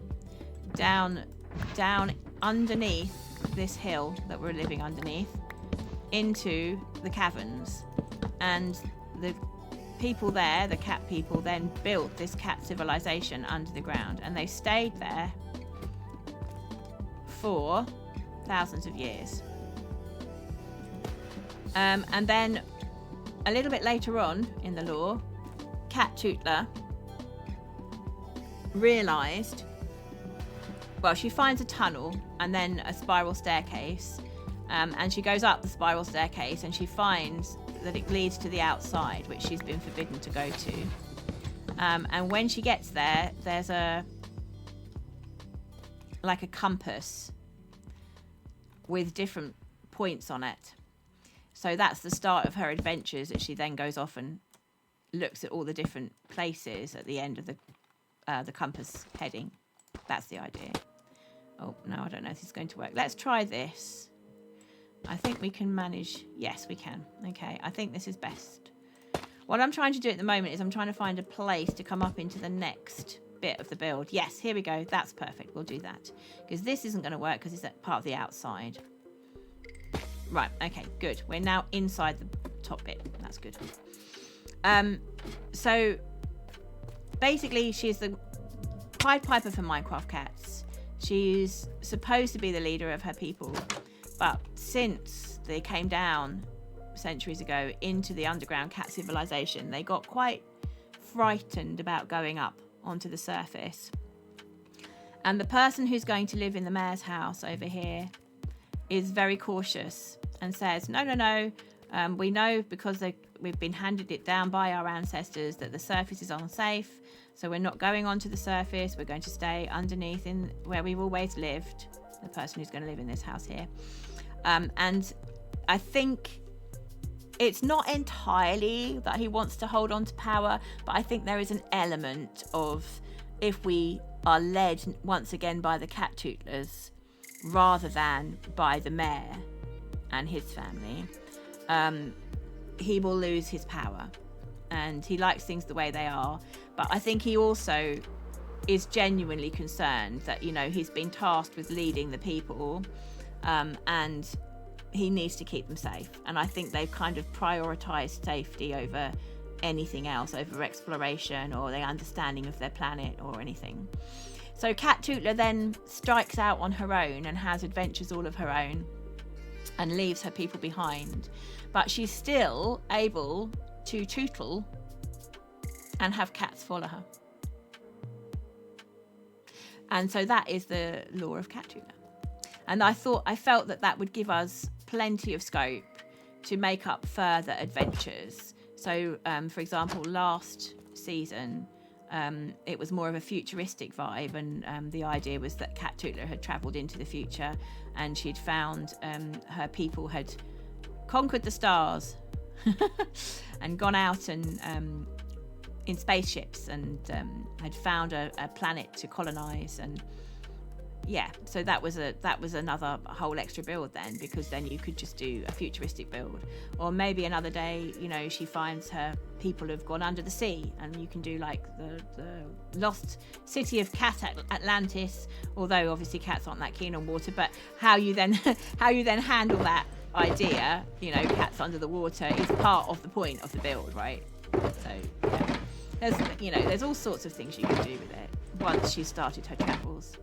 down underneath this hill that we're living underneath into the caverns. And the people there, the cat people, then built this cat civilization under the ground, and they stayed there for thousands of years. And then a little bit later on in the lore, Cattootler realised, well, she finds a tunnel and then a spiral staircase, and she goes up the spiral staircase and she finds that it leads to the outside, which she's been forbidden to go to. And when she gets there, there's a compass with different points on it. So that's the start of her adventures, that she then goes off and looks at all the different places at the end of the compass heading. That's the idea. Oh, no, I don't know if this is going to work. Let's try this. I think we can manage. Yes, we can. Okay, I think this is best. What I'm trying to do at the moment is I'm trying to find a place to come up into the next bit of the build. Yes, here we go. That's perfect. We'll do that. Because this isn't going to work because it's part of the outside. Right, okay, good. We're now inside the top bit. That's good. So, basically, she's the Pied Piper for Minecraft cats. She's supposed to be the leader of her people. But since they came down centuries ago into the underground cat civilization, they got quite frightened about going up onto the surface. And the person who's going to live in the mayor's house over here is very cautious and says, no, we know because we've been handed it down by our ancestors that the surface is unsafe, so we're not going onto the surface, we're going to stay underneath in where we've always lived, the person who's going to live in this house here. And I think it's not entirely that he wants to hold on to power, but I think there is an element of, if we are led once again by the Cattootlers rather than by the mayor and his family, he will lose his power. And he likes things the way they are. But I think he also is genuinely concerned that, he's been tasked with leading the people, and he needs to keep them safe. And I think they've kind of prioritized safety over anything else, over exploration or the understanding of their planet or anything. So Cattootler then strikes out on her own and has adventures all of her own and leaves her people behind. But she's still able to tootle and have cats follow her. And so that is the lore of Cattootler. And I felt that would give us plenty of scope to make up further adventures. So, for example, last season, it was more of a futuristic vibe, and the idea was that Cattootler had travelled into the future, and she'd found her people had conquered the stars and gone out and in spaceships and had found a planet to colonise. And yeah, so that was another whole extra build then, because then you could just do a futuristic build. Or maybe another day, she finds her people have gone under the sea, and you can do like the lost city of Cat Atlantis, although obviously cats aren't that keen on water. But how you then handle that idea, cats under the water, is part of the point of the build, right? So yeah, there's all sorts of things you can do with it once she's started her travels.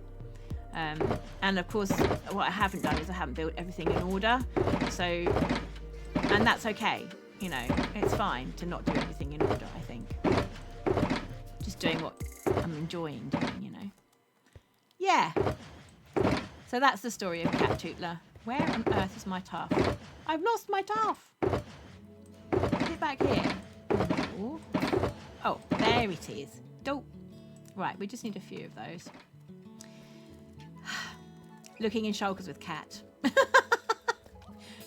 And of course, what I haven't done is I haven't built everything in order. So, and that's okay. It's fine to not do everything in order, I think. Just doing what I'm enjoying doing, Yeah. So that's the story of Cattootler. Where on earth is my tuff? I've lost my tuff. Is it back here? Ooh. Oh, there it is. Don't. Right, we just need a few of those. Looking in shulkers with Catt.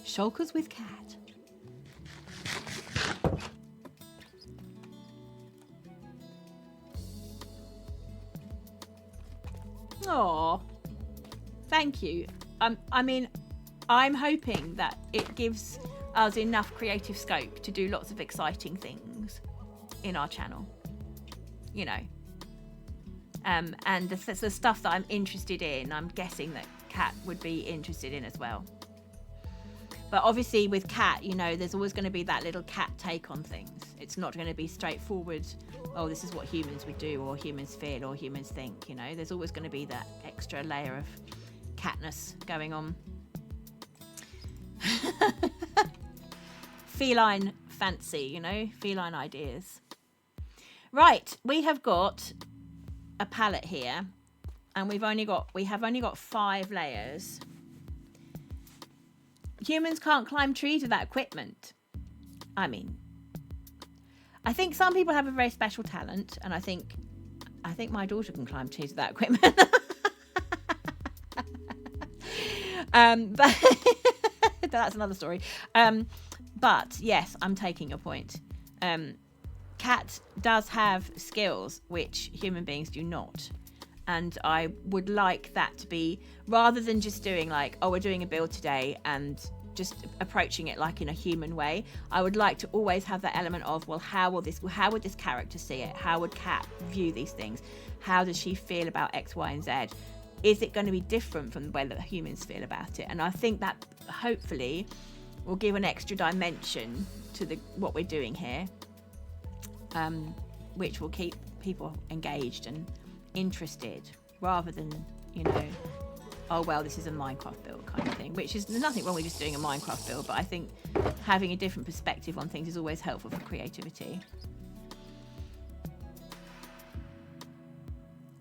Shulkers with Catt. Oh, thank you. I mean, I'm hoping that it gives us enough creative scope to do lots of exciting things in our channel. You know. And the stuff that I'm interested in, I'm guessing that Catt would be interested in as well. But obviously with Catt, you know, there's always going to be that little Catt take on things. It's not going to be straightforward, oh, this is what humans would do, or humans feel, or humans think, you know. There's always going to be that extra layer of Cattness going on. Feline fancy, you know, feline ideas. Right, we have got a palette here, and we have only got 5 layers. Humans can't climb trees with that equipment. I mean, I think some people have a very special talent, and I think my daughter can climb trees with that equipment. But that's another story. But yes, I'm taking your point. Catt does have skills which human beings do not. And I would like that to be, rather than just doing like, oh, we're doing a build today and just approaching it like in a human way, I would like to always have that element of, well, how would this character see it? How would Catt view these things? How does she feel about X, Y, and Z? Is it going to be different from the way that humans feel about it? And I think that hopefully will give an extra dimension to what we're doing here, which will keep people engaged and interested, rather than, you know, oh well, this is a Minecraft build kind of thing, which is, there's nothing wrong with just doing a Minecraft build, but I think having a different perspective on things is always helpful for creativity.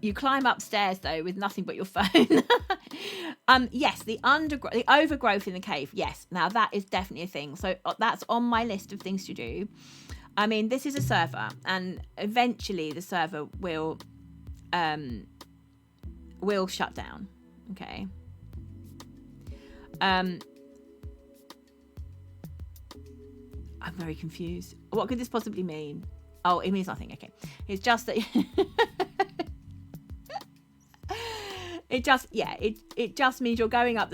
You climb upstairs though with nothing but your phone. Yes, the overgrowth in the cave, yes, now that is definitely a thing, so that's on my list of things to do. I mean, this is a server, and eventually the server will shut down. Okay. I'm very confused. What could this possibly mean? Oh, it means nothing. Okay. It's just that it just means you're going up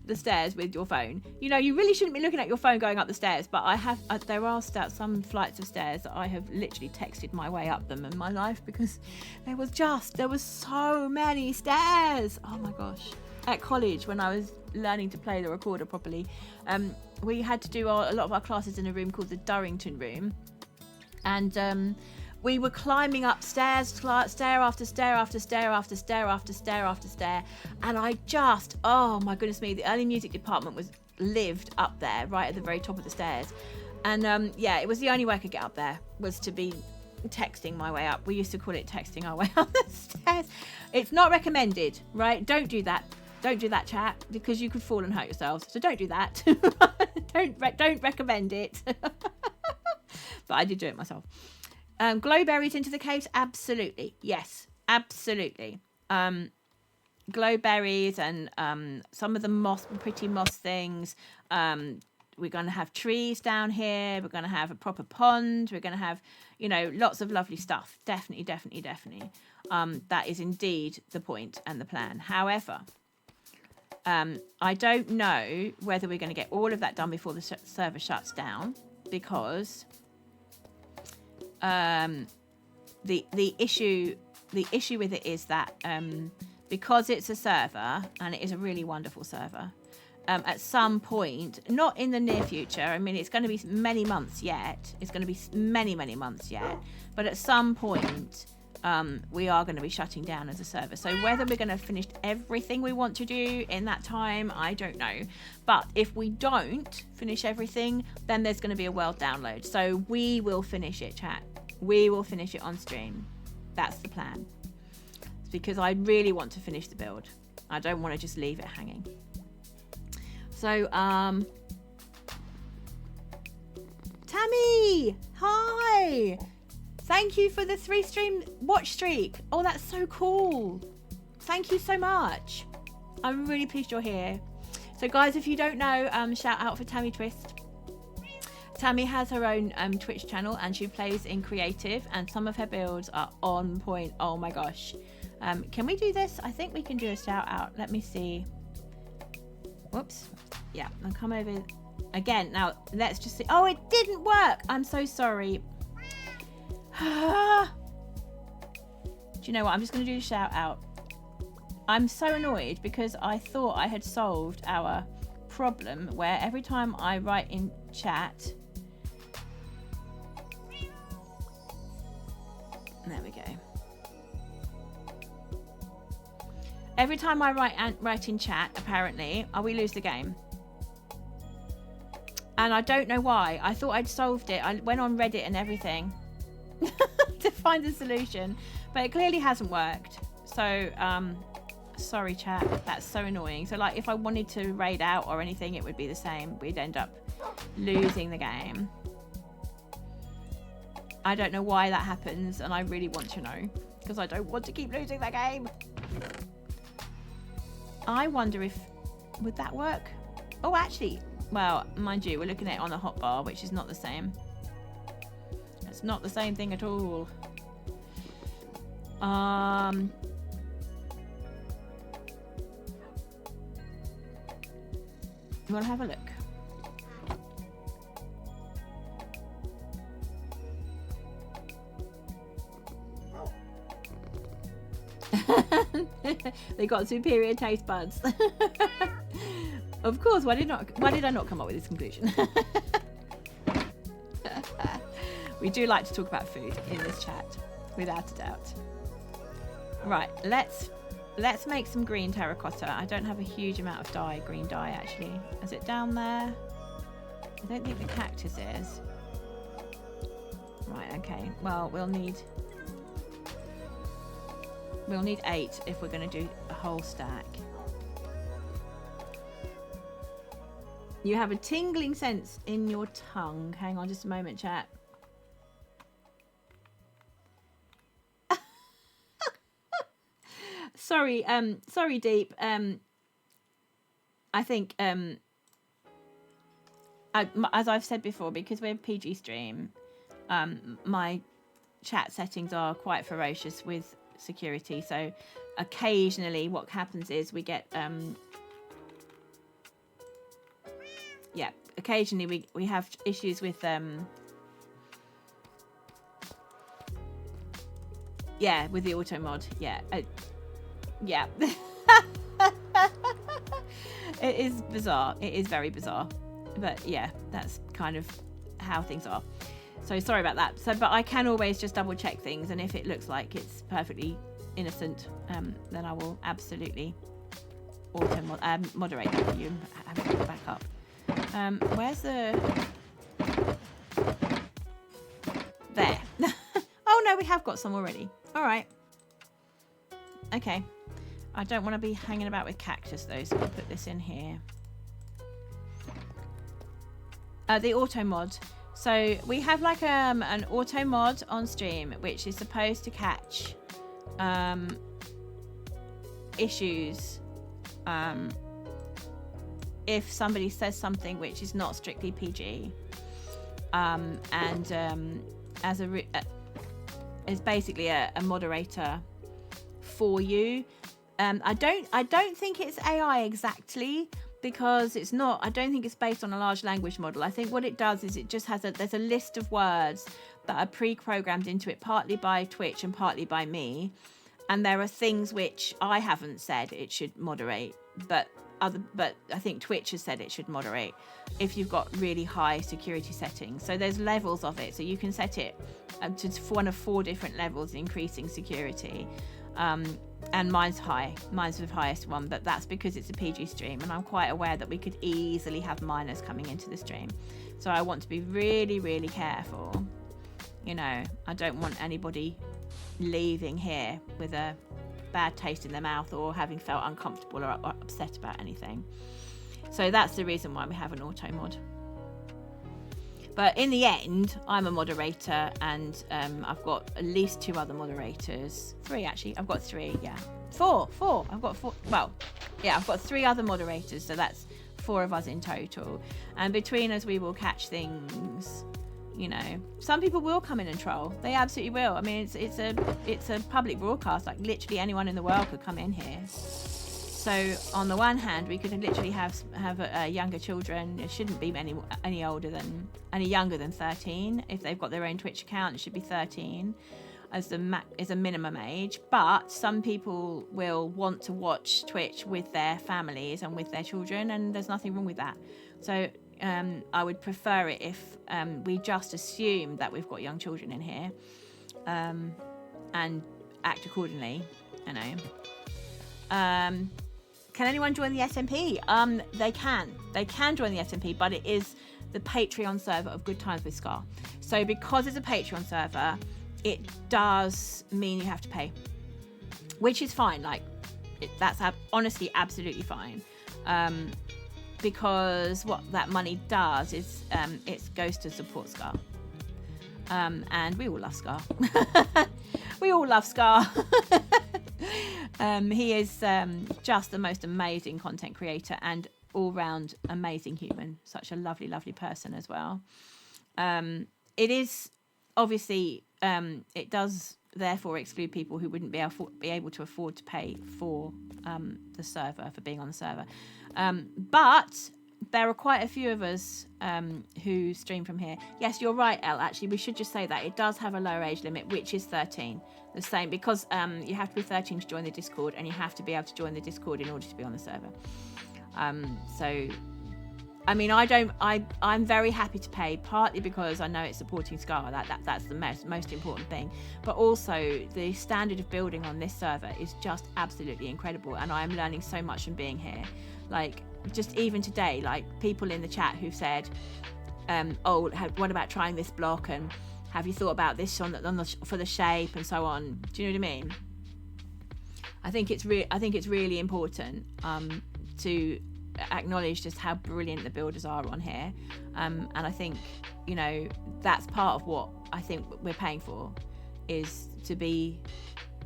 the stairs with your phone. You know, you really shouldn't be looking at your phone going up the stairs, but there are some flights of stairs that I have literally texted my way up them in my life, because there was so many stairs. Oh my gosh. At college, when I was learning to play the recorder properly, we had to do a lot of our classes in a room called the Durrington room, and we were climbing up stairs, stair after stair after stair after stair after stair after stair, and oh my goodness me, the early music department lived up there, right at the very top of the stairs, and yeah, it was the only way I could get up there, was to be texting my way up. We used to call it texting our way up the stairs. It's not recommended, right? Don't do that, chat, because you could fall and hurt yourselves, so don't do that. don't recommend it. But I did do it myself. Glowberries into the caves, absolutely, yes, absolutely. Glowberries and some of the pretty moss things. We're going to have trees down here. We're going to have a proper pond. We're going to have, you know, lots of lovely stuff. Definitely. That is indeed the point and the plan. However, I don't know whether we're going to get all of that done before the server shuts down, because the issue with it is that because it's a server, and it is a really wonderful server, at some point, not in the near future, I mean, it's going to be many months yet, but at some point we are going to be shutting down as a server. So whether we're going to finish everything we want to do in that time, I don't know. But if we don't finish everything, then there's going to be a world download. So we will finish it, chat. We will finish it on stream. That's the plan. It's because I really want to finish the build. I don't want to just leave it hanging. So Tammy, hi. Thank you for the 3 stream watch streak. Oh, that's so cool. Thank you so much. I'm really pleased you're here. So guys, if you don't know, shout out for Tammy Twist. Tammy has her own Twitch channel and she plays in creative and some of her builds are on point. Oh my gosh. Can we do this? I think we can do a shout out. Let me see. Whoops. Yeah, I'll come over again. Now, let's just see. Oh, it didn't work. I'm so sorry. Do you know what? I'm just going to do a shout out. I'm so annoyed because I thought I had solved our problem where every time I write in chat, there we go. Every time I write in chat, apparently, we lose the game. And I don't know why. I thought I'd solved it. I went on Reddit and everything to find a solution, but it clearly hasn't worked. So, sorry chat, that's so annoying. So like if I wanted to raid out or anything, it would be the same. We'd end up losing the game. I don't know why that happens and I really want to know because I don't want to keep losing the game. I wonder if, would that work? Oh, actually, well, mind you, we're looking at it on a hotbar, which is not the same. It's not the same thing at all. You want to have a look? They got superior taste buds. Of course, why did I not come up with this conclusion? We do like to talk about food in this chat, without a doubt. Right, let's make some green terracotta. I don't have a huge amount of green dye actually. Is it down there? I don't think the cactus is. Right, okay. Well, we'll need 8 if we're going to do a whole stack. You have a tingling sense in your tongue. Hang on just a moment, chat. Sorry, Deep. I think, as I've said before, because we're PG stream, my chat settings are quite ferocious with security. So occasionally what happens is we get, yeah, occasionally we have issues with, yeah, with the auto mod. Yeah. Yeah. It is bizarre. It is very bizarre. But yeah, that's kind of how things are. So sorry about that. So, but I can always just double check things. And if it looks like it's perfectly innocent, then I will absolutely auto moderate that for you and have it back up. Where's the... There. Oh no, we have got some already. All right. Okay. I don't want to be hanging about with cactus though, so we'll put this in here. The auto mod. So we have like an auto mod on stream which is supposed to catch issues if somebody says something which is not strictly PG, as is basically a moderator for you. I don't think it's AI exactly, because it's not. I don't think it's based on a large language model. I think what it does is it just has there's a list of words that are pre-programmed into it, partly by Twitch and partly by me, and there are things which I haven't said it should moderate, but I think Twitch has said it should moderate if you've got really high security settings. So there's levels of it, so you can set it to one of 4 different levels increasing security. And mine's high. Mine's the highest one, but that's because it's a PG stream, and I'm quite aware that we could easily have minors coming into the stream. So I want to be really, really careful. You know, I don't want anybody leaving here with a bad taste in their mouth or having felt uncomfortable or upset about anything. So that's the reason why we have an auto mod. But in the end, I'm a moderator, and I've got at least 2 other moderators. 3, actually. I've got 3, yeah. 4. I've got 4. Well, yeah, I've got 3 other moderators, so that's 4 of us in total. And between us, we will catch things. You know, some people will come in and troll. They absolutely will. I mean, it's a public broadcast. Like, literally anyone in the world could come in here. So on the one hand, we could literally have younger children. It shouldn't be any younger than 13. If they've got their own Twitch account, it should be 13 as a minimum age. But some people will want to watch Twitch with their families and with their children, and there's nothing wrong with that. So I would prefer it if we just assume that we've got young children in here, and act accordingly. You know. Can anyone join the SMP? They can join the SMP, but it is the Patreon server of Good Times with Scar. So because it's a Patreon server, it does mean you have to pay, which is fine. Like, that's honestly absolutely fine. Because what that money does is it goes to support Scar. And we all love Scar. We all love Scar. He is just the most amazing content creator and all-round amazing human. Such a lovely, lovely person as well. It is obviously it does therefore exclude people who wouldn't be able to afford to pay for the server, for being on the server. But there are quite a few of us who stream from here. Yes, you're right, Elle. Actually, we should just say that it does have a lower age limit, which is 13. The same, because you have to be 13 to join the Discord, and you have to be able to join the Discord in order to be on the server. So, I mean, I'm very happy to pay, partly because I know it's supporting Scar. That's the most important thing. But also, the standard of building on this server is just absolutely incredible, and I'm learning so much from being here. Like, just even today, like, people in the chat who've said, what about trying this block, and have you thought about this for the shape and so on? Do you know what I mean? I think it's really important to acknowledge just how brilliant the builders are on here, and I think, you know, that's part of what I think we're paying for, is to be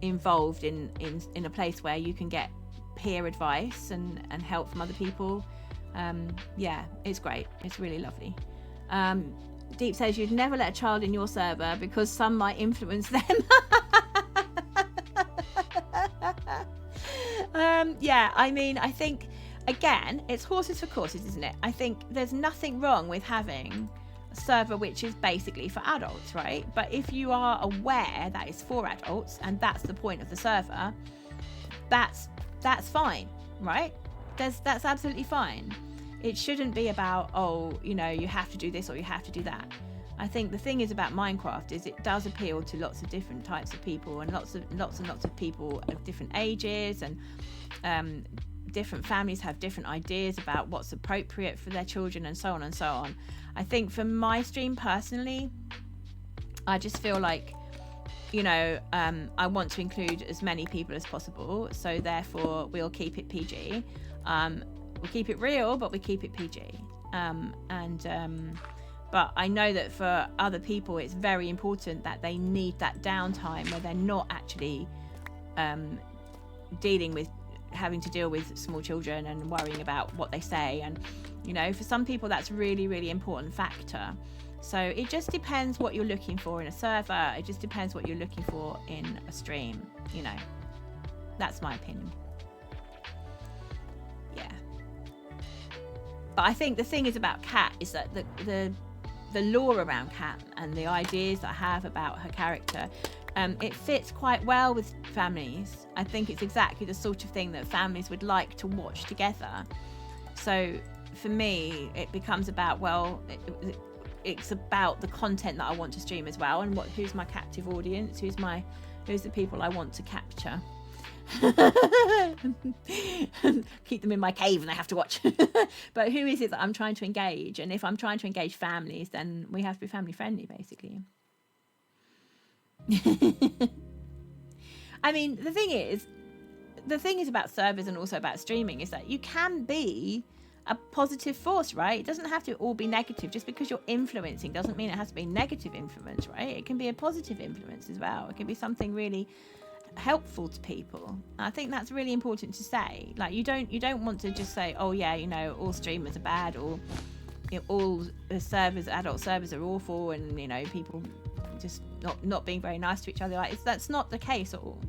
involved in a place where you can get peer advice and help from other people. Yeah, it's great. It's really lovely. Deep says you'd never let a child in your server because some might influence them. Yeah, I mean, I think, again, it's horses for courses, isn't it? I think there's nothing wrong with having a server which is basically for adults, right? But if you are aware that it's for adults and that's the point of the server, that's fine, right? That's absolutely fine. It shouldn't be about, you know, you have to do this or you have to do that. I think the thing is about Minecraft is it does appeal to lots of different types of people, and lots of people of different ages, and different families have different ideas about what's appropriate for their children, and so on and so on. I think for my stream personally, I just feel like, you know, I want to include as many people as possible, so therefore we'll keep it PG. We'll keep it real, but we keep it PG. But I know that for other people, it's very important that they need that downtime where they're not actually having to deal with small children and worrying about what they say. And, you know, for some people, that's really, really important factor. So it just depends what you're looking for in a server. It just depends what you're looking for in a stream. You know, that's my opinion. Yeah. But I think the thing is about Catt is that the lore around Catt and the ideas that I have about her character, it fits quite well with families. I think it's exactly the sort of thing that families would like to watch together. So for me, it becomes about, it's about the content that I want to stream as well, and who's my captive audience, who's the people I want to capture. Keep them in my cave and I have to watch. But who is it that I'm trying to engage? And if I'm trying to engage families, then we have to be family friendly, basically. I mean, the thing is about servers and also about streaming is that you can be a positive force, right? It doesn't have to all be negative. Just because you're influencing doesn't mean it has to be negative influence, right? It can be a positive influence as well. It can be something really helpful to people. I think that's really important to say. Like, you don't want to just say, oh yeah, all streamers are bad, or all adult servers are awful, and people just not being very nice to each other. Like, that's not the case at all.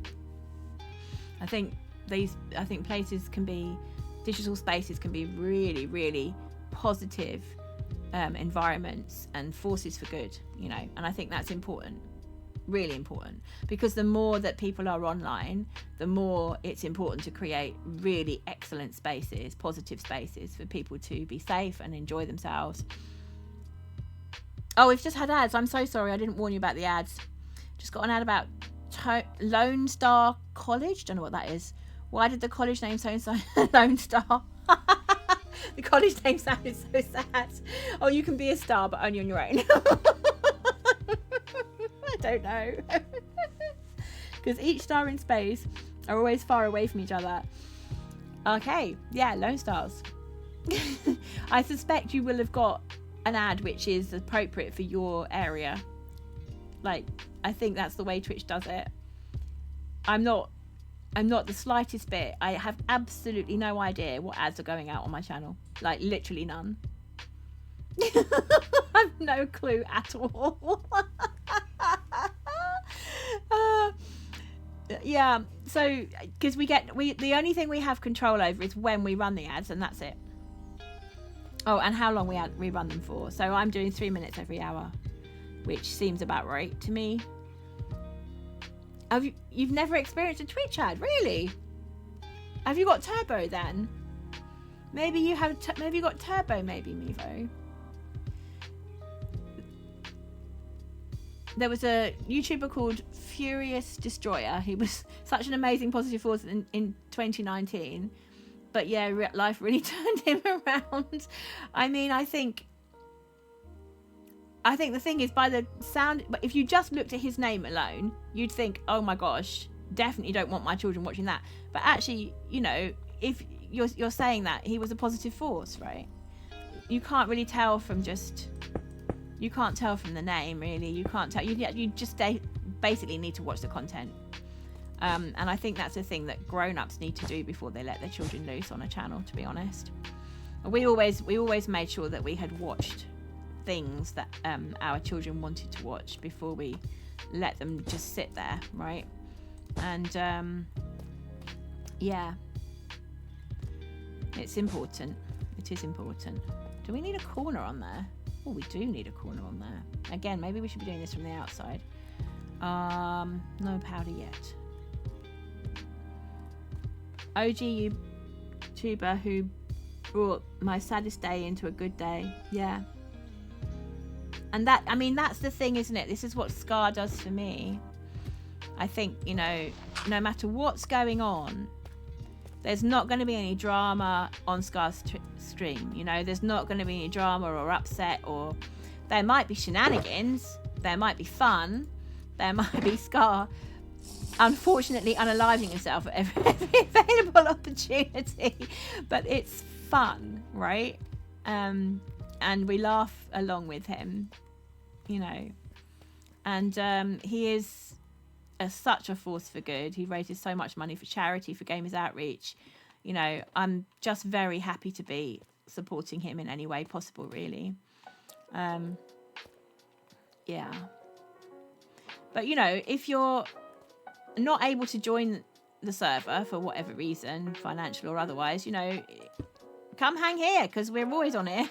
I think digital spaces can be really, really positive environments and forces for good, and I think that's important, really important, because the more that people are online, the more it's important to create really excellent spaces, positive spaces for people to be safe and enjoy themselves. Oh, we've just had ads. I'm so sorry, I didn't warn you about the ads. Just got an ad about Lone Star College. Don't know what that is. Why did the college name sound so Lone Star? The college name sounded so sad. Oh, you can be a star, but only on your own. I don't know. Because each star in space are always far away from each other. Okay, yeah, Lone Stars. I suspect you will have got an ad which is appropriate for your area. Like, I think that's the way Twitch does it. I'm not the slightest bit. I have absolutely no idea what ads are going out on my channel. Like, literally none. I have no clue at all. Yeah, so because the only thing we have control over is when we run the ads, and that's it. Oh, and how long we run them for. So I'm doing 3 minutes every hour, which seems about right to me. You've never experienced a Twitch ad, really? Have you got turbo then? Maybe you have. Maybe you got turbo. Maybe Mevo. There was a YouTuber called Furious Destroyer. He was such an amazing positive force in 2019, but yeah, life really turned him around. I mean, I think the thing is, by the sound, but if you just looked at his name alone, you'd think, oh my gosh, definitely don't want my children watching that. But actually, if you're saying that, he was a positive force, right? You can't really tell from you can't tell from the name, really. You can't tell. You just basically need to watch the content. And I think that's a thing that grown-ups need to do before they let their children loose on a channel, to be honest. We always made sure that we had watched things that our children wanted to watch before we let them just sit there, right? And yeah, it's important. It is important. Do we need a corner on there? Oh, we do need a corner on there. Again, maybe we should be doing this from the outside. No powder yet. OG YouTuber who brought my saddest day into a good day. Yeah. And that's the thing, isn't it? This is what Scar does for me. I think, no matter what's going on, there's not going to be any drama on Scar's stream. There's not going to be any drama or upset, or there might be shenanigans, there might be fun, there might be Scar unfortunately unaliving himself at every available opportunity, but it's fun, right? And we laugh along with him, and he is such a force for good. He raises so much money for charity, for Gamers Outreach. I'm just very happy to be supporting him in any way possible, really. Yeah. But, if you're not able to join the server for whatever reason, financial or otherwise, come hang here, because we're always on here.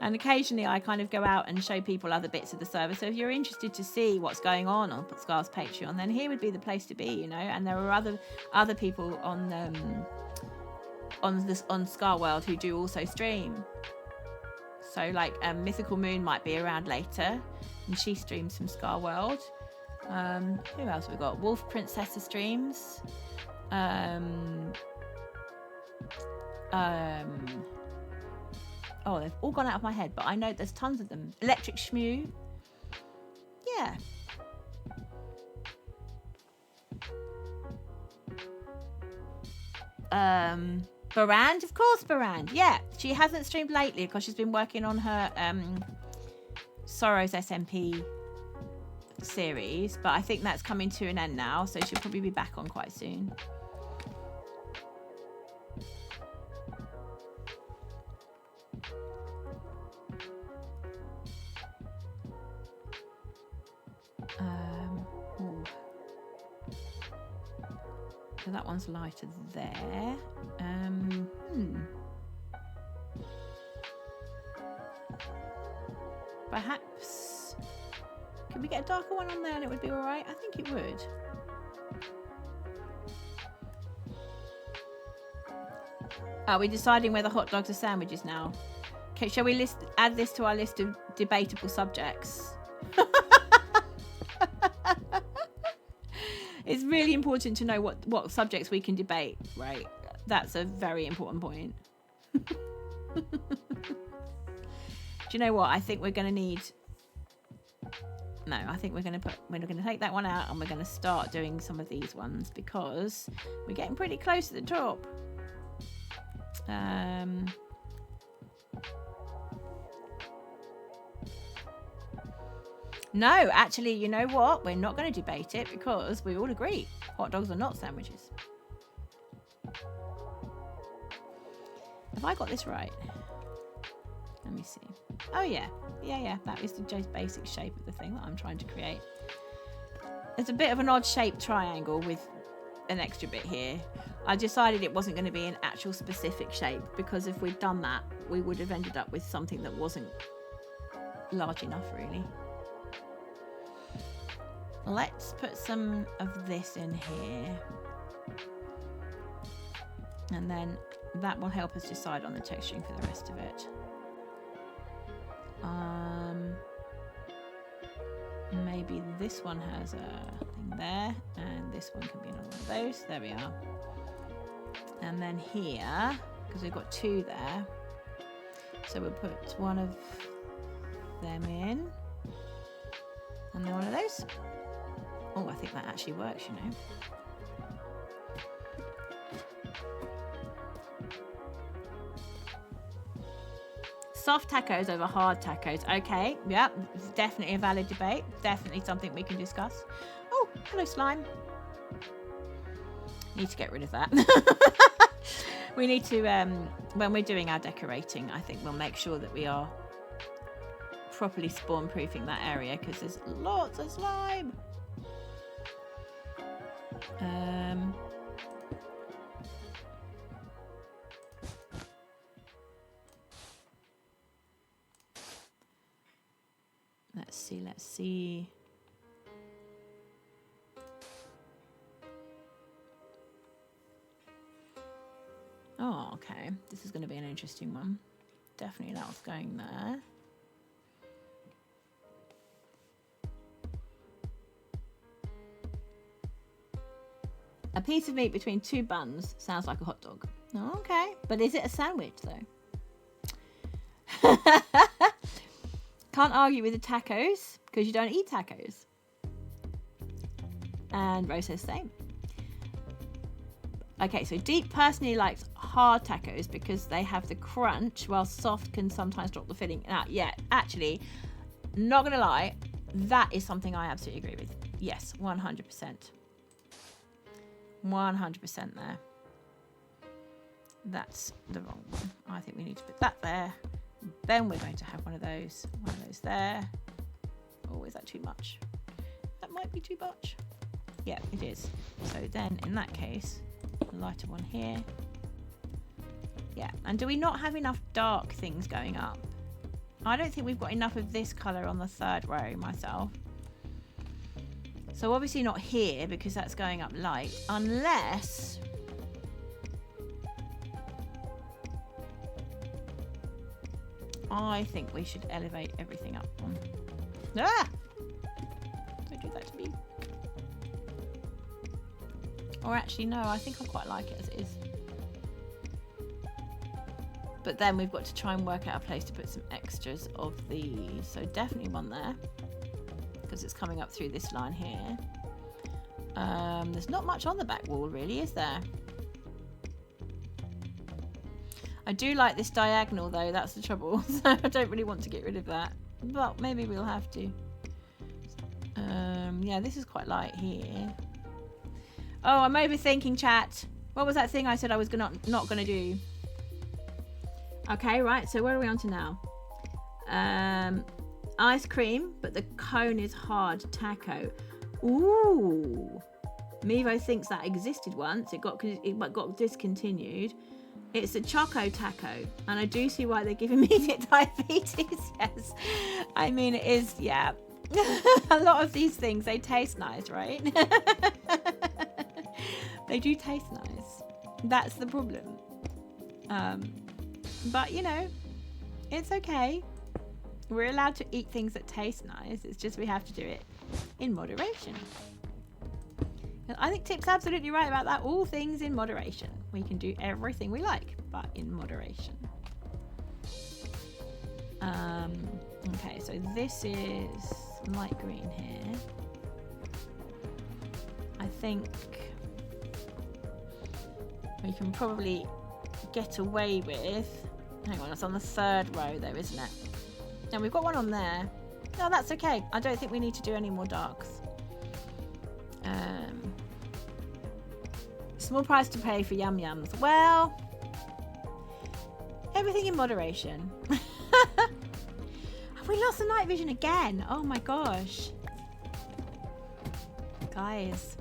And occasionally I kind of go out and show people other bits of the server. So if you're interested to see what's going on Scar's Patreon, then here would be the place to be, And there are other people on ScarWorld who do also stream. So like Mythical Moon might be around later, and she streams from ScarWorld. Who else have we got? Wolf Princessa streams. Oh, they've all gone out of my head, but I know there's tons of them. Electric Shmoo. Yeah. Barand, of course, Barand. Yeah, She hasn't streamed lately because she's been working on her ScarWorld SMP series, but I think that's coming to an end now, so she'll probably be back on quite soon. So that one's lighter there. Perhaps, could we get a darker one on there and it would be all right? I think it would. Are we deciding whether hot dogs are sandwiches now? Okay, shall we add this to our list of debatable subjects? It's really important to know what subjects we can debate, right? That's a very important point. Do you know what? I think we're going to need... No, I think we're going to take that one out and we're going to start doing some of these ones because we're getting pretty close to the top. No, actually, you know what? We're not going to debate it because we all agree hot dogs are not sandwiches. Have I got this right? Let me see. Oh, yeah. Yeah. That is the basic shape of the thing that I'm trying to create. It's a bit of an odd shaped triangle with an extra bit here. I decided it wasn't going to be an actual specific shape because if we'd done that, we would have ended up with something that wasn't large enough, really. Let's put some of this in here. And then that will help us decide on the texturing for the rest of it. Maybe this one has a thing there, and this one can be another one of those. There we are. And then here, because we've got two there, so we'll put one of them in, and then one of those. Oh, I think that actually works, you know. Soft tacos over hard tacos. Okay, yep, definitely a valid debate. Definitely something we can discuss. Oh, hello, slime. Need to get rid of that. We need to, when we're doing our decorating, I think we'll make sure that we are properly spawn-proofing that area because there's lots of slime. Let's see. Oh, okay. This is going to be an interesting one. Definitely that was going there. A piece of meat between two buns sounds like a hot dog. Oh, okay. But is it a sandwich, though? Can't argue with the tacos because you don't eat tacos. And Rose says same. Okay, so Deep personally likes hard tacos because they have the crunch, while soft can sometimes drop the filling. Now, yeah, actually, not going to lie, that is something I absolutely agree with. Yes, 100%. 100% there. That's the wrong one. I think we need to put that there. Then we're going to have one of those there. Oh, is that too much? That might be too much. Yeah, it is. So then, in that case, a lighter one here. Yeah, and do we not have enough dark things going up? I don't think we've got enough of this colour on the third row myself. So obviously not here because that's going up light, unless... I think we should elevate everything up one. Ah! Don't do that to me. Or actually, no, I think I quite like it as it is. But then we've got to try and work out a place to put some extras of these. So definitely one there, because it's coming up through this line here. There's not much on the back wall, really, is there? I do like this diagonal though, that's the trouble. So I don't really want to get rid of that. But maybe we'll have to. Yeah, this is quite light here. Oh, I'm overthinking, chat. What was that thing I said I was not going to do? Okay, right, so where are we on to now? Ice cream, but the cone is hard taco. Ooh. Mevo thinks that existed once. It got discontinued. It's a Choco Taco, and I do see why they give immediate diabetes. Yes, I mean it is. Yeah, a lot of these things, they taste nice, right? They do taste nice. That's the problem. But you know, it's okay. We're allowed to eat things that taste nice. It's just we have to do it in moderation. I think Tip's absolutely right about that. All things in moderation. We can do everything we like, but in moderation. Okay, so this is light green here. I think we can probably get away with... Hang on, it's on the third row though, isn't it? Now we've got one on there. No, that's okay. I don't think we need to do any more darks. Small price to pay for yum yums. Well, everything in moderation. Have we lost the night vision again? Oh my gosh. Guys.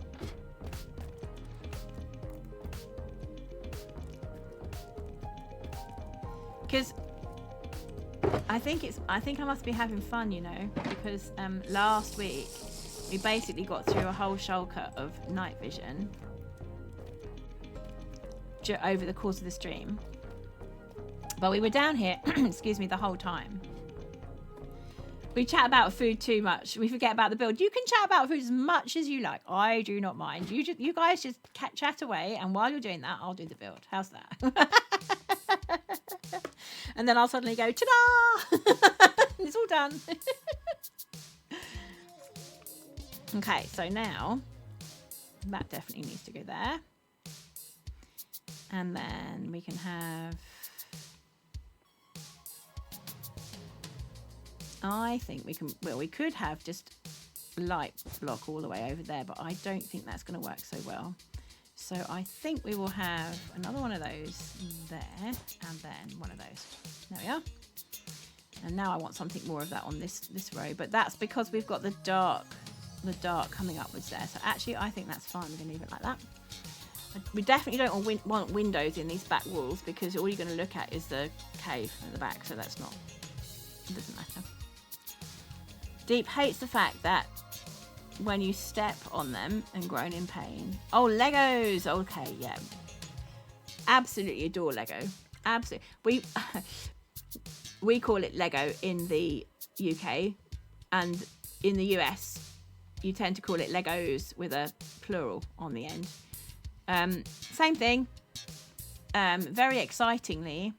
Because I think I must be having fun, you know, because last week we basically got through a whole shulker of night vision over the course of the stream, but we were down here excuse me, the whole time. We chat about food too much. We forget about the build. You can chat about food as much as you like. I do not mind. You guys just chat away, and while you're doing that, I'll do the build. How's that? And then I'll suddenly go, ta-da! It's all done. Okay, so now that definitely needs to go there. And then we can have... I think we can... Well, we could have just light block all the way over there, but I don't think that's going to work so well. So I think we will have another one of those there, and then one of those. There we are. And now I want something more of that on this row, but that's because we've got the dark coming upwards there. So actually, I think that's fine. We're going to leave it like that. We definitely don't want windows in these back walls, because all you're going to look at is the cave at the back. So that's not. It doesn't matter. Deep hates the fact that when you step on them and groan in pain. Oh, Legos. Okay, yeah. Absolutely adore Lego. Absolutely. We call it Lego in the UK, and in the US, you tend to call it Legos with a plural on the end. Same thing. Very excitingly,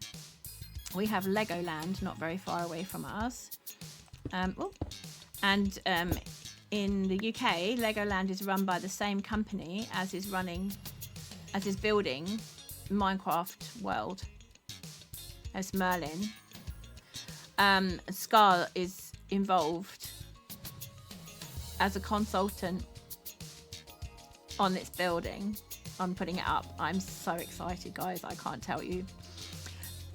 we have Legoland not very far away from us. In the UK, Legoland is run by the same company as is building Minecraft World. As Merlin. Scar is involved as a consultant on its building, on putting it up. I'm so excited, guys. I can't tell you.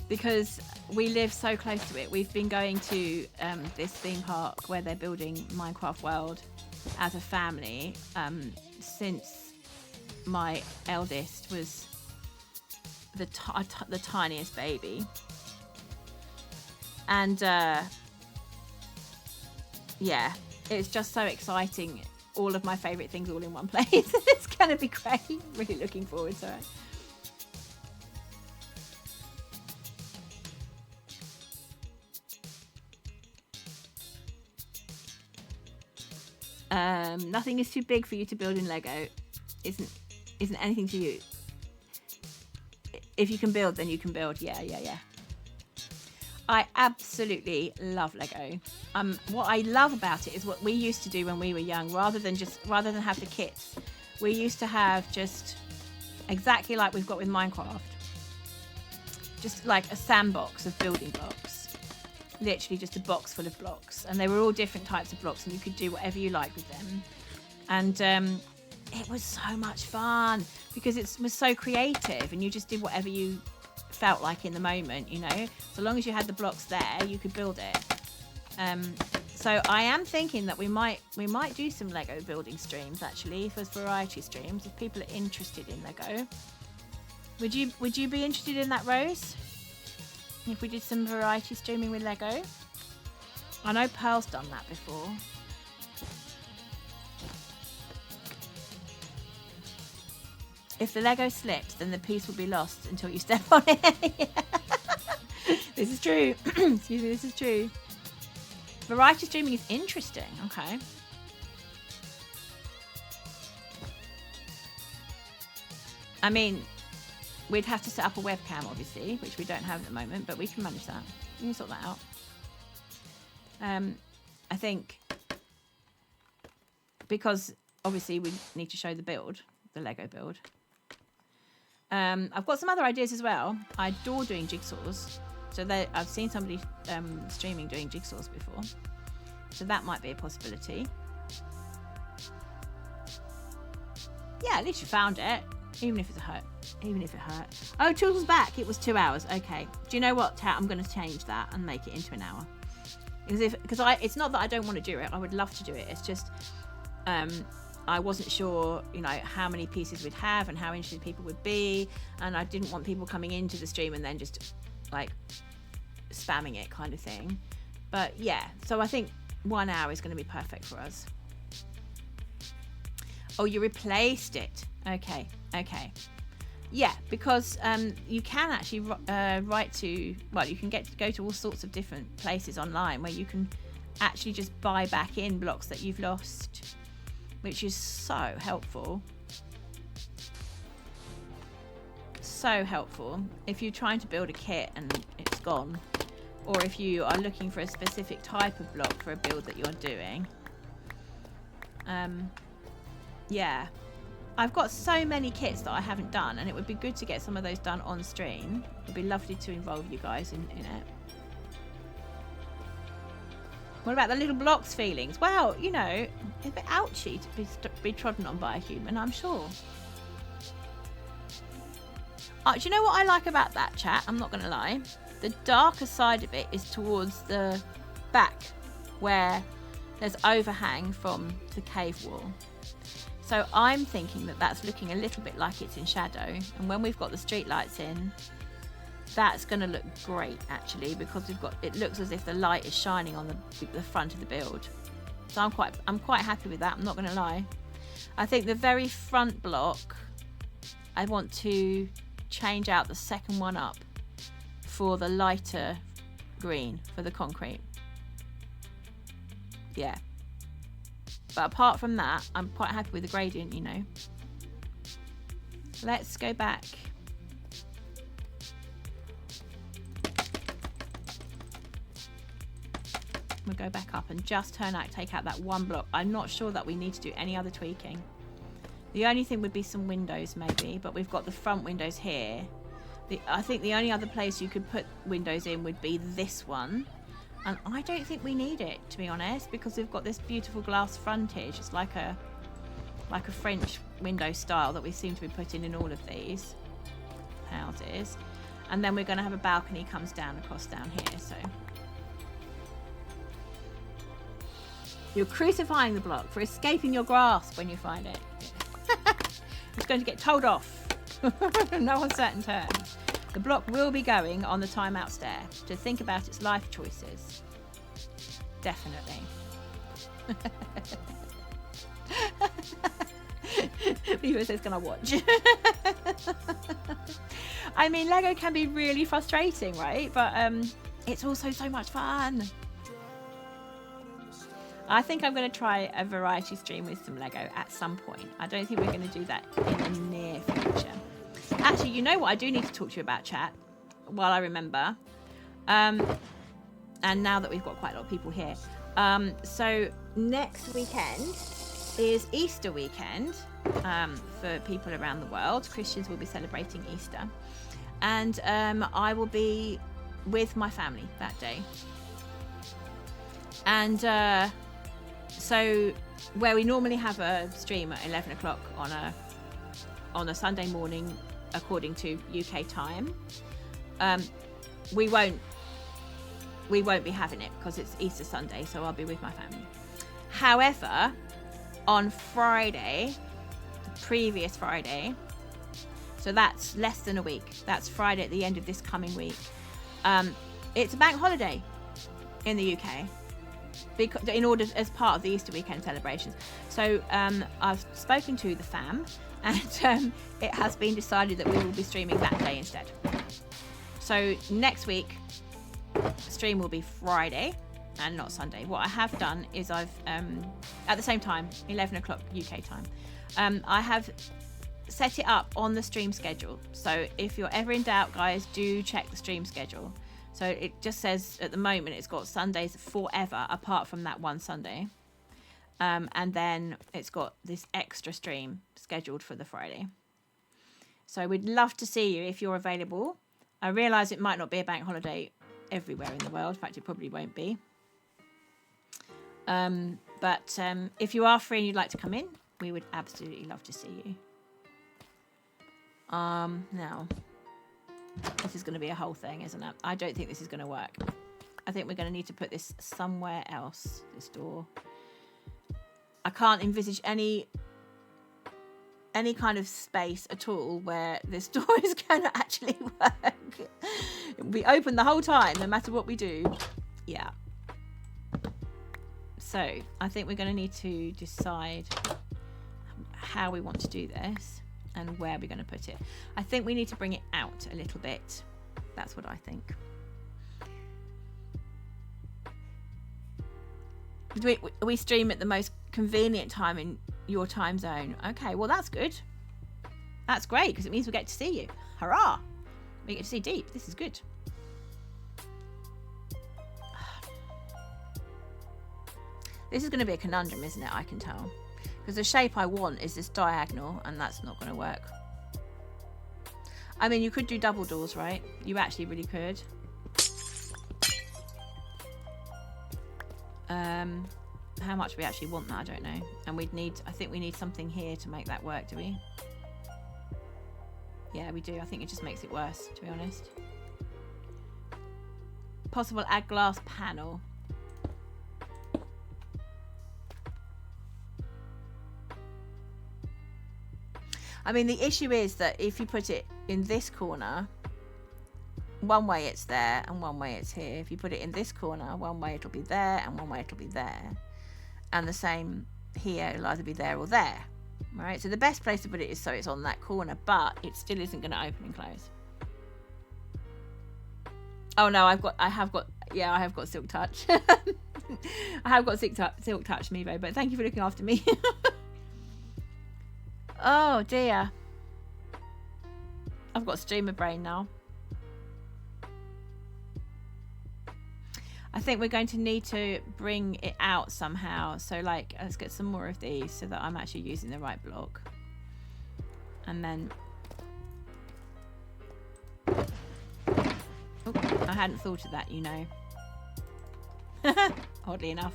Because we live so close to it. We've been going to this theme park where they're building Minecraft World as a family since my eldest was the tiniest baby. And yeah, it's just so exciting. All of my favourite things all in one place. It's going to be great. Really looking forward to it. Nothing is too big for you to build in Lego. Isn't anything to you. If you can build, then you can build. Yeah. I absolutely love Lego. What I love about it is what we used to do when we were young. Rather than have the kits, we used to have just exactly like we've got with Minecraft. just like a sandbox of building blocks. Literally just a box full of blocks. And they were all different types of blocks, and you could do whatever you like with them. And it was so much fun because it was so creative, and you just did whatever you felt like in the moment, you know. So long as you had the blocks there, you could build it. So I am thinking that we might do some Lego building streams actually, for variety streams, if people are interested in Lego. Would you be interested in that, Rose? If we did some variety streaming with Lego? I know Pearl's done that before. If the Lego slips, then the piece will be lost until you step on it. This is true. Excuse me, this is true. Variety streaming is interesting. Okay. I mean, we'd have to set up a webcam, obviously, which we don't have at the moment, but we can manage that. We can sort that out. I think because obviously we need to show the build, the Lego build. I've got some other ideas as well. I adore doing jigsaws. So I've seen somebody streaming doing jigsaws before. So that might be a possibility. Yeah, at least you found it. Even if it hurt. Even if it hurt. Oh, Toodle's back. It was 2 hours. Okay. Do you know what, Tat? I'm going to change that and make it into an hour. Because it's not that I don't want to do it. I would love to do it. It's just I wasn't sure, you know, how many pieces we'd have and how interested people would be. And I didn't want people coming into the stream and then just like spamming it kind of thing. But yeah, so I think 1 hour is going to be perfect for us. Oh, you replaced it. Okay. Yeah, because you can actually write to, well, you can go to all sorts of different places online where you can actually just buy back in blocks that you've lost, which is so helpful. So helpful if you're trying to build a kit and it's gone, or if you are looking for a specific type of block for a build that you're doing. Yeah, I've got so many kits that I haven't done, and it would be good to get some of those done on stream. It'd be lovely to involve you guys in it. What about the little blocks feelings? Well, you know, it's a bit ouchy to be trodden on by a human, I'm sure. Do you know what I like about that, chat? I'm not going to lie. The darker side of it is towards the back, where there's overhang from the cave wall. So I'm thinking that that's looking a little bit like it's in shadow. And when we've got the street lights in, that's going to look great actually, because it looks as if the light is shining on the front of the build. So I'm quite happy with that. I'm not going to lie. I think the very front block, I want to change out the second one up for the lighter green for the concrete. Yeah. But apart from that, I'm quite happy with the gradient, you know. Let's go back. We'll go back up and just take out that one block. I'm not sure that we need to do any other tweaking. The only thing would be some windows maybe, but we've got the front windows here. I think the only other place you could put windows in would be this one. And I don't think we need it, to be honest, because we've got this beautiful glass frontage. It's like a French window style that we seem to be putting in all of these houses. And then we're going to have a balcony comes down here, so. You're crucifying the block for escaping your grasp when you find it. It's going to get told off. No uncertain terms. The block will be going on the timeout stair to think about its life choices. Definitely. Viva says, can I watch? I mean, Lego can be really frustrating, right? But it's also so much fun. I think I'm going to try a variety stream with some Lego at some point. I don't think we're going to do that in the near future. Actually, you know what I do need to talk to you about, chat, while I remember. And now that we've got quite a lot of people here. So next weekend is Easter weekend for people around the world. Christians will be celebrating Easter. and I will be with my family that day. And so where we normally have a stream at 11 o'clock on a Sunday morning according to UK time, we won't be having it because it's Easter Sunday, so I'll be with my family. However, on Friday, the previous Friday, so that's less than a week, that's Friday at the end of this coming week, it's a bank holiday in the UK because as part of the Easter weekend celebrations. So I've spoken to the fam, and it has been decided that we will be streaming that day instead. So next week stream will be Friday and not Sunday. What I have done is I've at the same time, 11 o'clock UK time, I have set it up on the stream schedule. So if you're ever in doubt, guys, do check the stream schedule. So it just says at the moment it's got Sundays forever apart from that one Sunday, and then it's got this extra stream scheduled for the Friday. So we'd love to see you if you're available. I realise it might not be a bank holiday everywhere in the world. In fact, it probably won't be. But if you are free and you'd like to come in, we would absolutely love to see you. Now, this is going to be a whole thing, isn't it? I don't think this is going to work. I think we're going to need to put this somewhere else, this door. I can't envisage any kind of space at all where this door is going to actually work. It'll be open the whole time, no matter what we do. Yeah. So I think we're going to need to decide how we want to do this and where we're going to put it. I think we need to bring it out a little bit. That's what I think. We stream at the most convenient time in your time zone. Okay, well that's good. That's great because it means we get to see you. Hurrah! We get to see Deep. This is good. This is going to be a conundrum, isn't it? I can tell. Because the shape I want is this diagonal, and that's not going to work. I mean, you could do double doors, right? You actually really could. How much we actually want that, I don't know. And I think we need something here to make that work, do we? Yeah, we do. I think it just makes it worse, to be honest. Possible add glass panel. I mean, the issue is that if you put it in this corner, one way it's there and one way it's here. If you put it in this corner, one way it'll be there and one way it'll be there. And the same here, it'll either be there or there. Right? So the best place to put it is so it's on that corner, but it still isn't going to open and close. Oh no, I have got Silk Touch. I have got Silk Touch, Mevo, but thank you for looking after me. Oh dear. I've got streamer brain now. I think we're going to need to bring it out somehow. So like, let's get some more of these so that I'm actually using the right block. And then... Oh, I hadn't thought of that, you know. Oddly enough.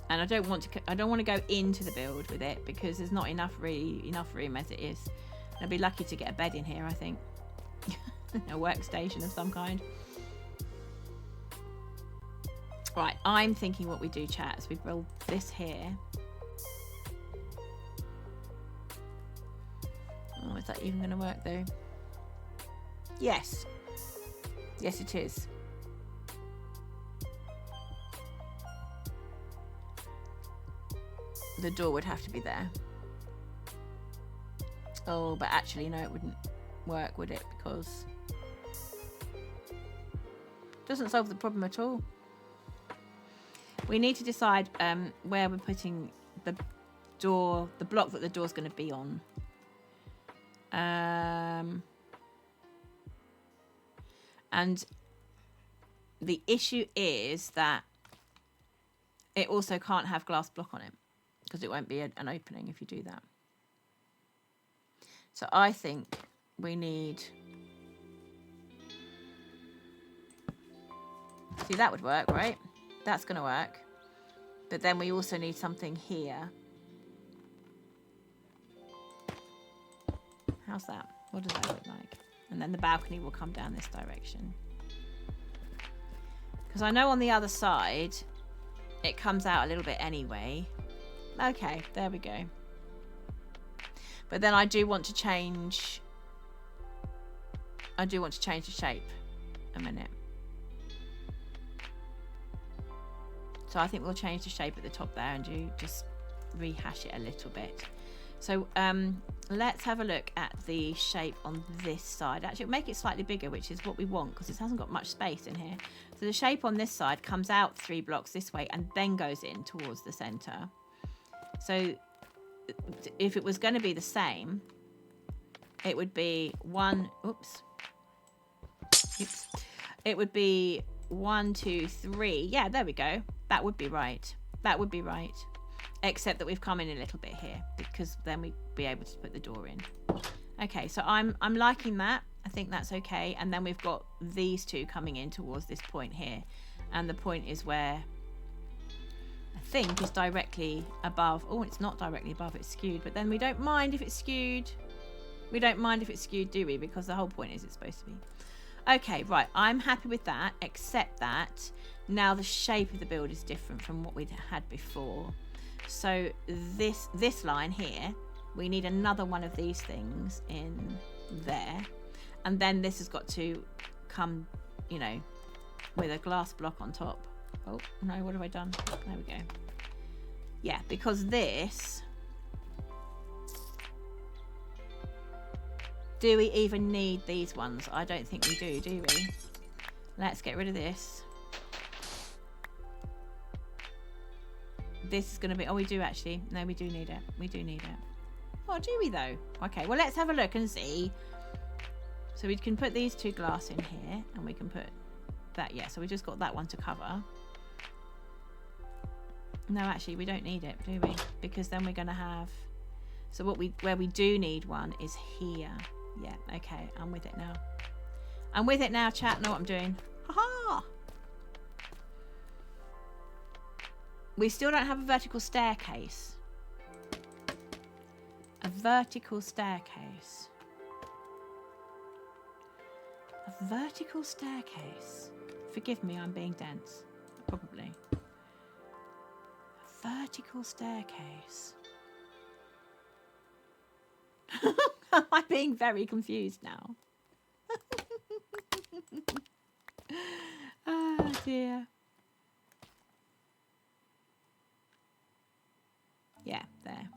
And I don't want to go into the build with it because there's not enough room as it is. I'd be lucky to get a bed in here, I think. A workstation of some kind. Right, I'm thinking what we do, chat, is we build this here. Oh, is that even going to work though? Yes. Yes, it is. The door would have to be there. Oh, but actually, no, it wouldn't work, would it? Because it doesn't solve the problem at all. We need to decide where we're putting the door, the block that the door's going to be on. And The issue is that it also can't have glass block on it because it won't be an opening if you do that. So I think we need... See, that would work, right? That's going to work. But then we also need something here. How's that? What does that look like? And then the balcony will come down this direction. Because I know on the other side, it comes out a little bit anyway. Okay, there we go. But then I do want to change... I do want to change the shape. A minute. So I think we'll change the shape at the top there and just rehash it a little bit. So let's have a look at the shape on this side. Actually, make it slightly bigger, which is what we want because it hasn't got much space in here. So the shape on this side comes out 3 blocks this way and then goes in towards the center. So if it was going to be the same, it would be it would be 1, 2, 3. Yeah, there we go. That would be right. That would be right. Except that we've come in a little bit here because then we'd be able to put the door in. Okay, so I'm liking that. I think that's okay. And then we've got these two coming in towards this point here. And the point is where I think is directly above. Oh, it's not directly above, it's skewed. But then we don't mind if it's skewed. We don't mind if it's skewed, do we? Because the whole point is it's supposed to be. Okay, right. I'm happy with that, except that now the shape of the build is different from what we'd had before. So this line here, we need another one of these things in there. And then this has got to come, you know, with a glass block on top. Oh, no, what have I done? There we go. Yeah, because this... Do we even need these ones? I don't think we do we? Let's get rid of this. This is going to be... Oh, we do actually. No, we do need it. We do need it. Oh, do we though? Okay, well, let's have a look and see. So we can put these 2 glass in here and we can put that. Yeah, so we just got that one to cover. No, actually, we don't need it, do we? Because then we're going to have... So where we do need one is here. Yeah, okay, I'm with it now. I'm with it now, chat. Know what I'm doing. Ha-ha! We still don't have a vertical staircase. A vertical staircase. A vertical staircase. Forgive me, I'm being dense. Probably. A vertical staircase. I'm being very confused now. Oh dear. Yeah, there.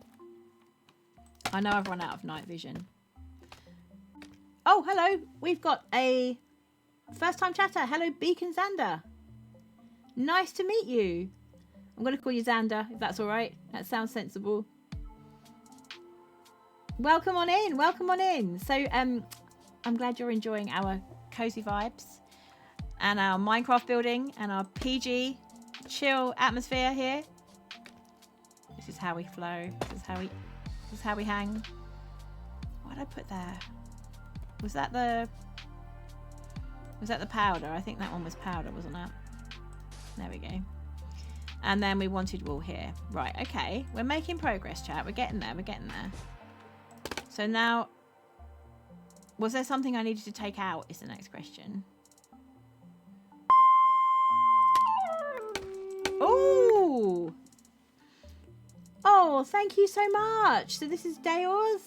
I know I've run out of night vision. Oh, hello. We've got a first time chatter. Hello, Beacon Xander. Nice to meet you. I'm going to call you Xander, if that's all right. That sounds sensible. Welcome on in. Welcome on in. So I'm glad you're enjoying our cozy vibes and our Minecraft building and our PG chill atmosphere here. This is how we flow. This is how we hang. What did I put there? Was that the powder? I think that one was powder, wasn't that? There we go. And then we wanted wool here. Right, okay. We're making progress, chat. We're getting there. We're getting there. So now, was there something I needed to take out is the next question. Ooh! Oh, thank you so much. So this is day yours.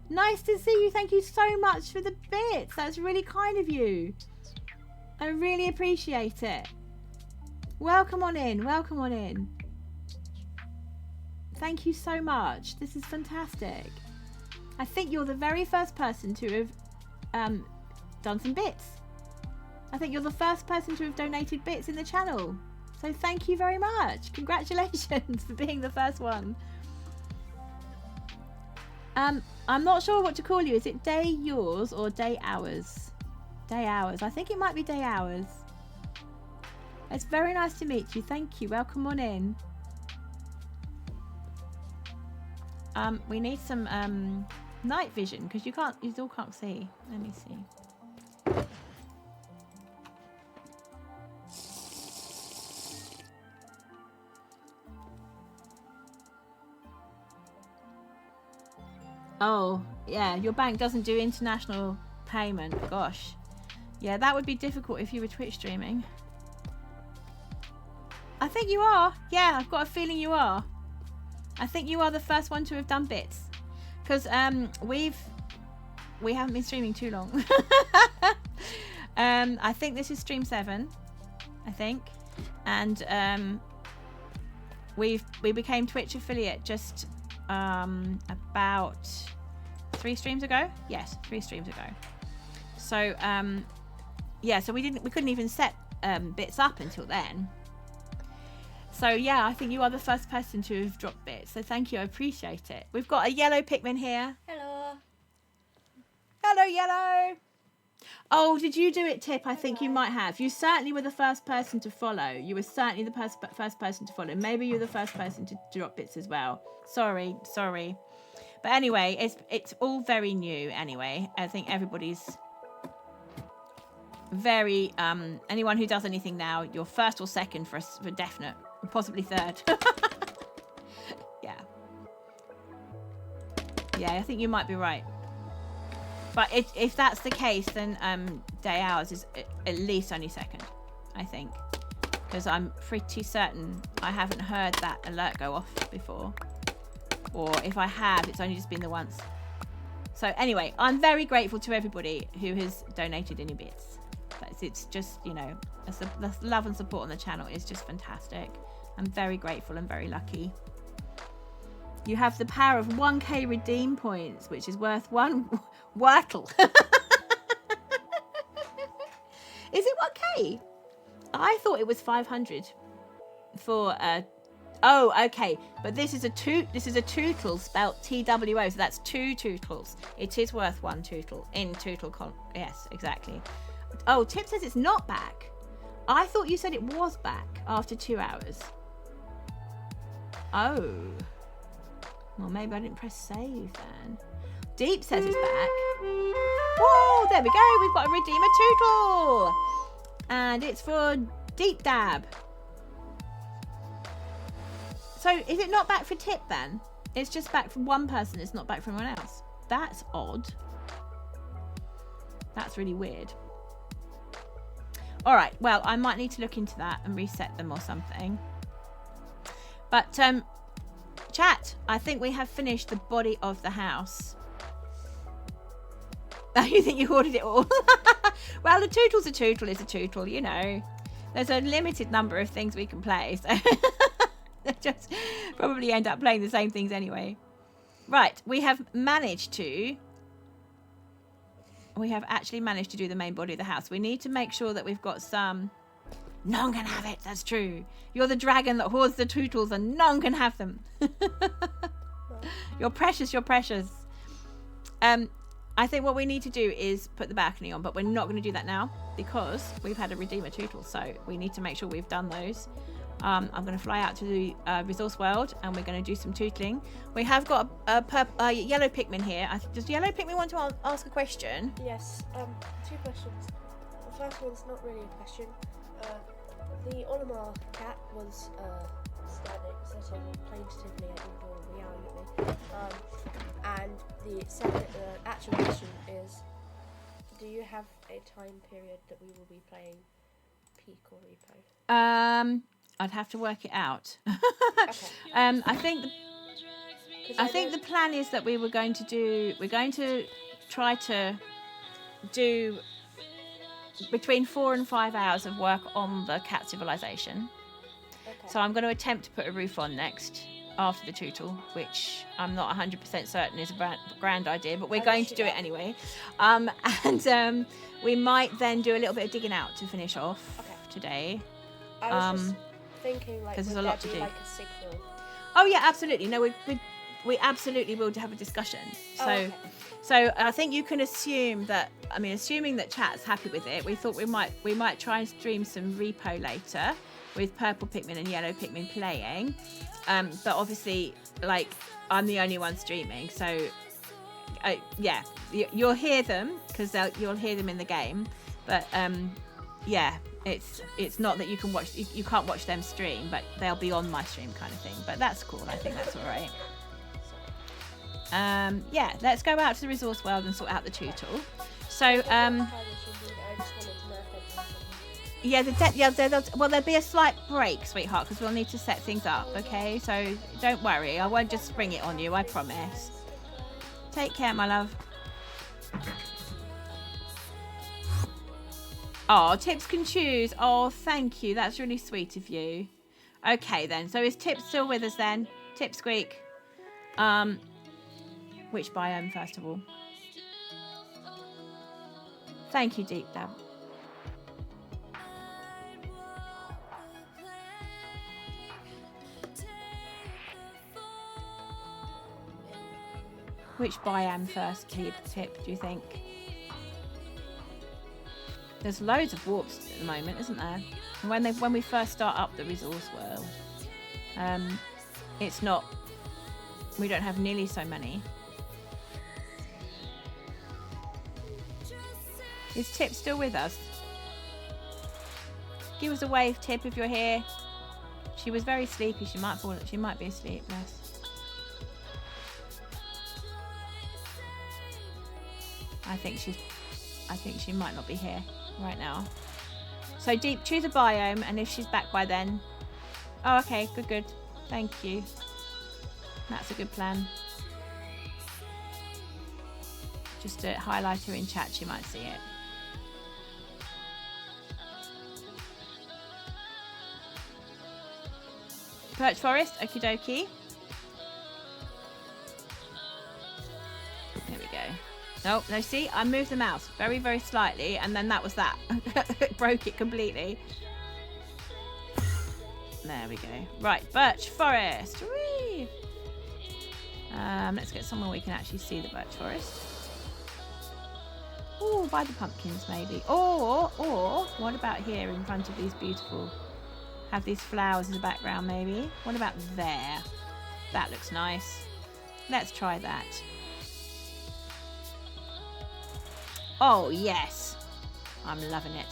Nice to see you. Thank you so much for the bits. That's really kind of you. I really appreciate it. Welcome on in. Welcome on in. Thank you so much. This is fantastic. I think you're the very first person to have done some bits. I think you're the first person to have donated bits in the channel. So thank you very much. Congratulations for being the first one. I'm not sure what to call you. Is it day yours or day ours? Day Hours. I think it might be Day Hours. It's very nice to meet you. Thank you. Welcome on in. We need some night vision because you all can't see. Let me see. Oh, yeah, your bank doesn't do international payment. Gosh. Yeah, that would be difficult if you were Twitch streaming. I think you are. Yeah, I've got a feeling you are. I think you are the first one to have done bits. Because we haven't been streaming too long. I think this is stream 7. I think. And we became Twitch affiliate just about 3 streams ago. Yes, 3 streams ago. So yeah, so we couldn't even set bits up until then. So yeah, I think you are the first person to have dropped bits. So thank you, I appreciate it. We've got a yellow Pikmin here. Hello. Hello, yellow. Oh, did you do it, Tip? I think you might have. You certainly were the first person to follow. You were certainly the first person to follow. Maybe you're the first person to drop bits as well. Sorry. But anyway, it's all very new anyway. I think everybody's very anyone who does anything now, you're first or second for definite, possibly third. Yeah, I think you might be right. But if that's the case, then Day Hours is at least only second, I think, because I'm pretty certain I haven't heard that alert go off before, or if I have, it's only just been the once. So anyway, I'm very grateful to everybody who has donated any bits. It's just, you know, the love and support on the channel is just fantastic. I'm very grateful and very lucky. You have the power of 1k redeem points, which is worth 1 Wordle. Is it 1k? I thought it was 500 for oh, okay, but this is a Tootle spelt TWO, so that's 2 Tootles. It is worth 1 Tootle in Tootle yes, exactly. Oh, Tip says it's not back. I thought you said it was back after 2 hours. Oh. Well, maybe I didn't press save then. Deep says it's back. Whoa, there we go. We've got a Redeemer Tootle. And it's for Deep Dab. So is it not back for Tip then? It's just back from one person. It's not back from anyone else. That's odd. That's really weird. All right. Well, I might need to look into that and reset them or something. But chat, I think we have finished the body of the house. You think you ordered it all? Well, a Tootle's a Tootle is a Tootle, you know. There's a limited number of things we can play, so they just probably end up playing the same things anyway. Right, we have actually managed to do the main body of the house. We need to make sure that we've got some... None can have it, that's true. You're the dragon that hoards the Tootles and none can have them. You're precious, you're precious. I think what we need to do is put the balcony on, but we're not going to do that now because we've had a Redeemer Tootle, so we need to make sure we've done those. I'm going to fly out to the resource world and we're going to do some tootling. We have got a yellow Pikmin here. Does yellow Pikmin want to ask a question? Yes, 2 questions. The first one's not really a question. The Olimar cat was standing, sitting plaintively at the door, meowing at me. And the second, actual question is, do you have a time period that we will be playing Peak or Repo? I'd have to work it out. Okay. I think the plan is that we're going to try to do between 4 and 5 hours of work on the Catt Civilization. Okay. So I'm going to attempt to put a roof on next after the Tootle, which I'm not 100% certain is a grand idea, but we're going to do it anyway. And we might then do a little bit of digging out to finish off today. I was just thinking, like, because there's would a lot there to be do. like a signal? Oh yeah, absolutely. No, we absolutely will have a discussion. So, okay. so I think you can assume that. I mean, assuming that chat's happy with it, we thought we might try and stream some repo later with purple Pikmin and yellow Pikmin playing. But obviously, like, I'm the only one streaming, so yeah, you'll hear them because you'll hear them in the game. But yeah, it's not that you can't watch them stream, but they'll be on my stream kind of thing. But that's cool. I think that's all right. Yeah, let's go out to the resource world and sort out the tutor. So yeah, well, there'll be a slight break, sweetheart, because we'll need to set things up. Okay, so don't worry, I won't just spring it on you, I promise. Take care, my love. Oh, Tips can choose. Oh, thank you. That's really sweet of you. Okay, then. So is Tip still with us then? Tip Squeak. Which biome, first of all? Thank you, Deep Dab. Which biome first, Tip, do you think? There's loads of warps at the moment, isn't there? And when we first start up the resource world, it's not. We don't have nearly so many. Is Tip still with us? Give us a wave, Tip, if you're here. She was very sleepy. She might be asleep. Bless. I think she might not be here right now. So Deep, choose a biome, and if she's back by then. Oh, okay, good. Thank you. That's a good plan. Just to highlight her in chat, she might see it. Birch Forest, okie dokie. There we go. Oh, no, see, I moved the mouse very, very slightly, and then that was that. It broke it completely. There we go. Right, Birch Forest. Whee! Let's get somewhere we can actually see the Birch Forest. Oh, by the pumpkins, maybe. Or, what about here in front of these beautiful... Have these flowers in the background, maybe? What about there? That looks nice. Let's try that. Oh, yes. I'm loving it.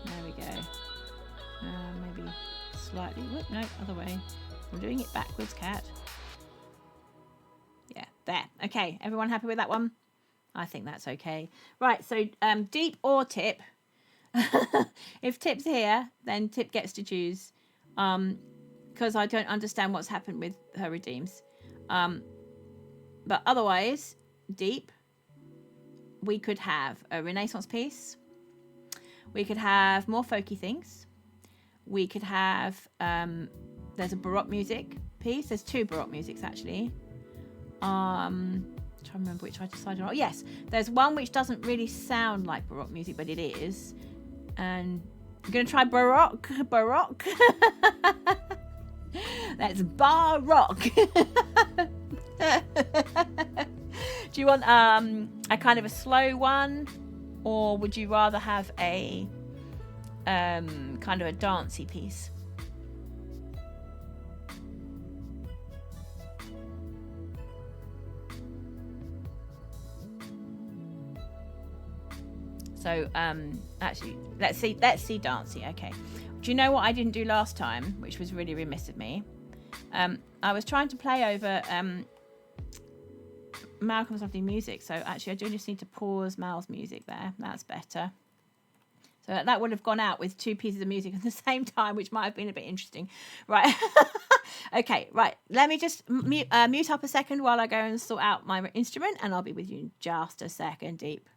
There we go. Maybe slightly... Whoop, no, other way. I'm doing it backwards, Cat. Yeah, there. Okay, everyone happy with that one? I think that's okay. Right, so Deep or Tip... If Tip's here, then Tip gets to choose, because I don't understand what's happened with her redeems. But otherwise, Deep, we could have a Renaissance piece. We could have more folky things. We could have, there's a Baroque music piece. There's two Baroque musics, actually. Trying to remember which I decided on. Oh, yes, there's one which doesn't really sound like Baroque music, but it is. And I'm going to try Baroque. That's Baroque. Do you want a kind of a slow one? Or would you rather have a kind of a dancey piece? So actually, let's see dancey. Okay. Do you know what I didn't do last time, which was really remiss of me? I was trying to play over Malcolm's lovely music. So actually, I do just need to pause Mal's music there. That's better. So that would have gone out with two pieces of music at the same time, which might have been a bit interesting. Right. Okay, right. Let me just mute up a second while I go and sort out my instrument, and I'll be with you in just a second, Deep.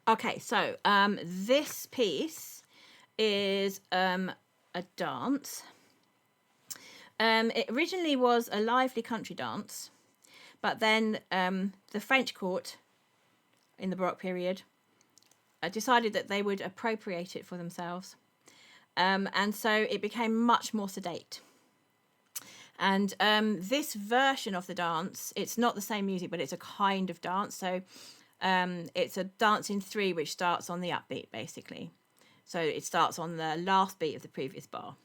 Okay, so this piece is a dance. It originally was a lively country dance, but then the French court in the Baroque period decided that they would appropriate it for themselves. And so it became much more sedate. And this version of the dance, it's not the same music, but it's a kind of dance. So it's a dance in three, which starts on the upbeat, basically. So it starts on the last beat of the previous bar.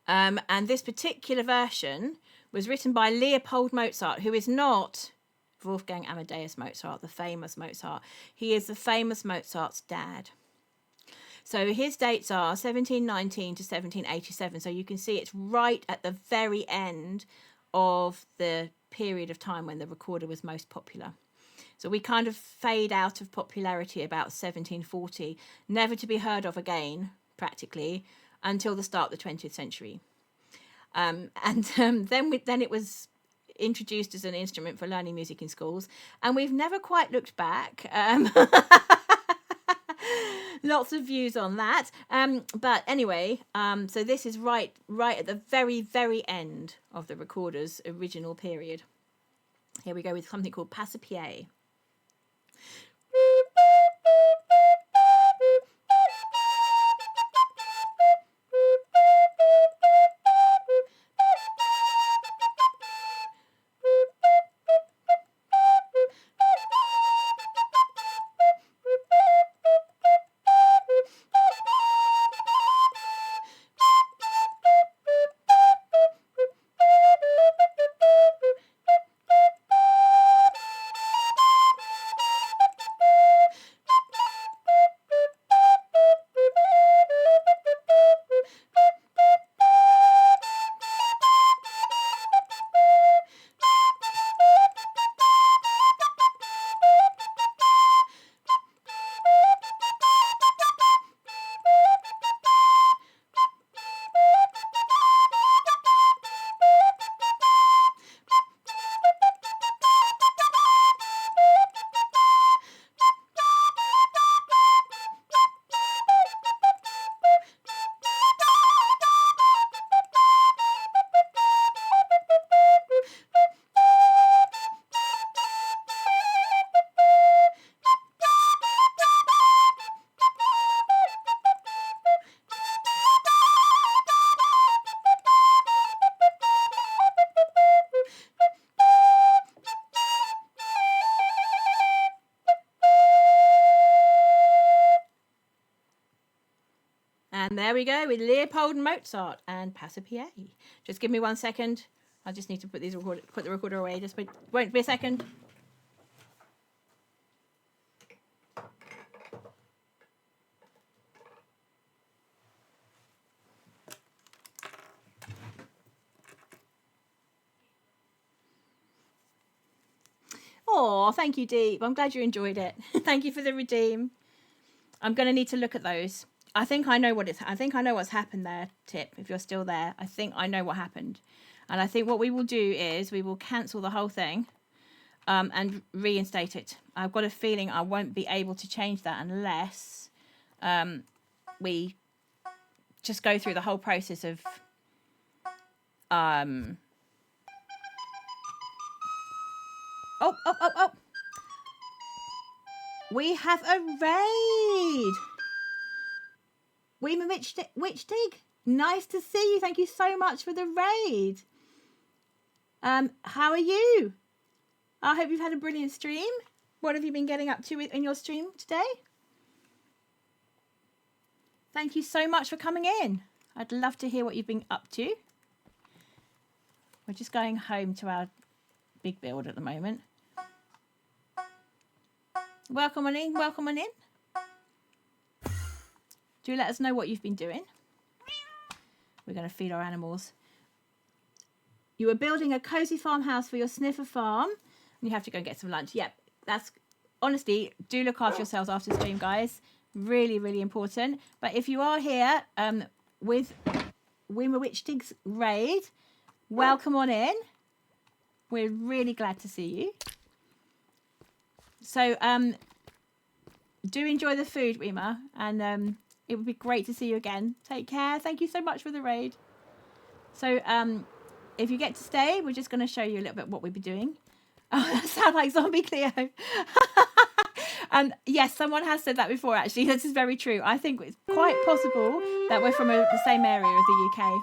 And this particular version was written by Leopold Mozart, who is not Wolfgang Amadeus Mozart, the famous Mozart. He is the famous Mozart's dad. So his dates are 1719 to 1787. So you can see it's right at the very end of the period of time when the recorder was most popular. So we kind of fade out of popularity about 1740, never to be heard of again, practically, until the start of the 20th century. Then it was introduced as an instrument for learning music in schools, and we've never quite looked back. Lots of views on that. But anyway, so this is right at the very, very end of the recorder's original period. Here we go with something called Passepied. And there we go with Leopold Mozart and Passepied. Just give me 1 second. I just need to put the recorder away. Just won't be a second. Oh, thank you, Deep. I'm glad you enjoyed it. Thank you for the redeem. I'm going to need to look at those. I think I know what's happened there, Tip, if you're still there. I think I know what happened. And I think what we will do is we will cancel the whole thing and reinstate it. I've got a feeling I won't be able to change that unless we just go through the whole process of Oh. We have a raid. Weeman Witch Dig. Nice to see you. Thank you so much for the raid. How are you? I hope you've had a brilliant stream. What have you been getting up to in your stream today? Thank you so much for coming in. I'd love to hear what you've been up to. We're just going home to our big build at the moment. Welcome on in. Welcome on in. Do let us know what you've been doing. We're going to feed our animals. You were building a cozy farmhouse for your sniffer farm, and you have to go and get some lunch. Yep, that's honestly, do look after yourselves after the stream, guys. Really, really important. But if you are here with Wimmer Witch Dig's raid, welcome on in. We're really glad to see you. So do enjoy the food, Rima, and it would be great to see you again. Take care. Thank you so much for the raid. So if you get to stay, we're just going to show you a little bit what we'll be doing. Oh, that sounds like Zombie Cleo. And yes, someone has said that before, actually. This is very true. I think it's quite possible that we're from the same area of the UK.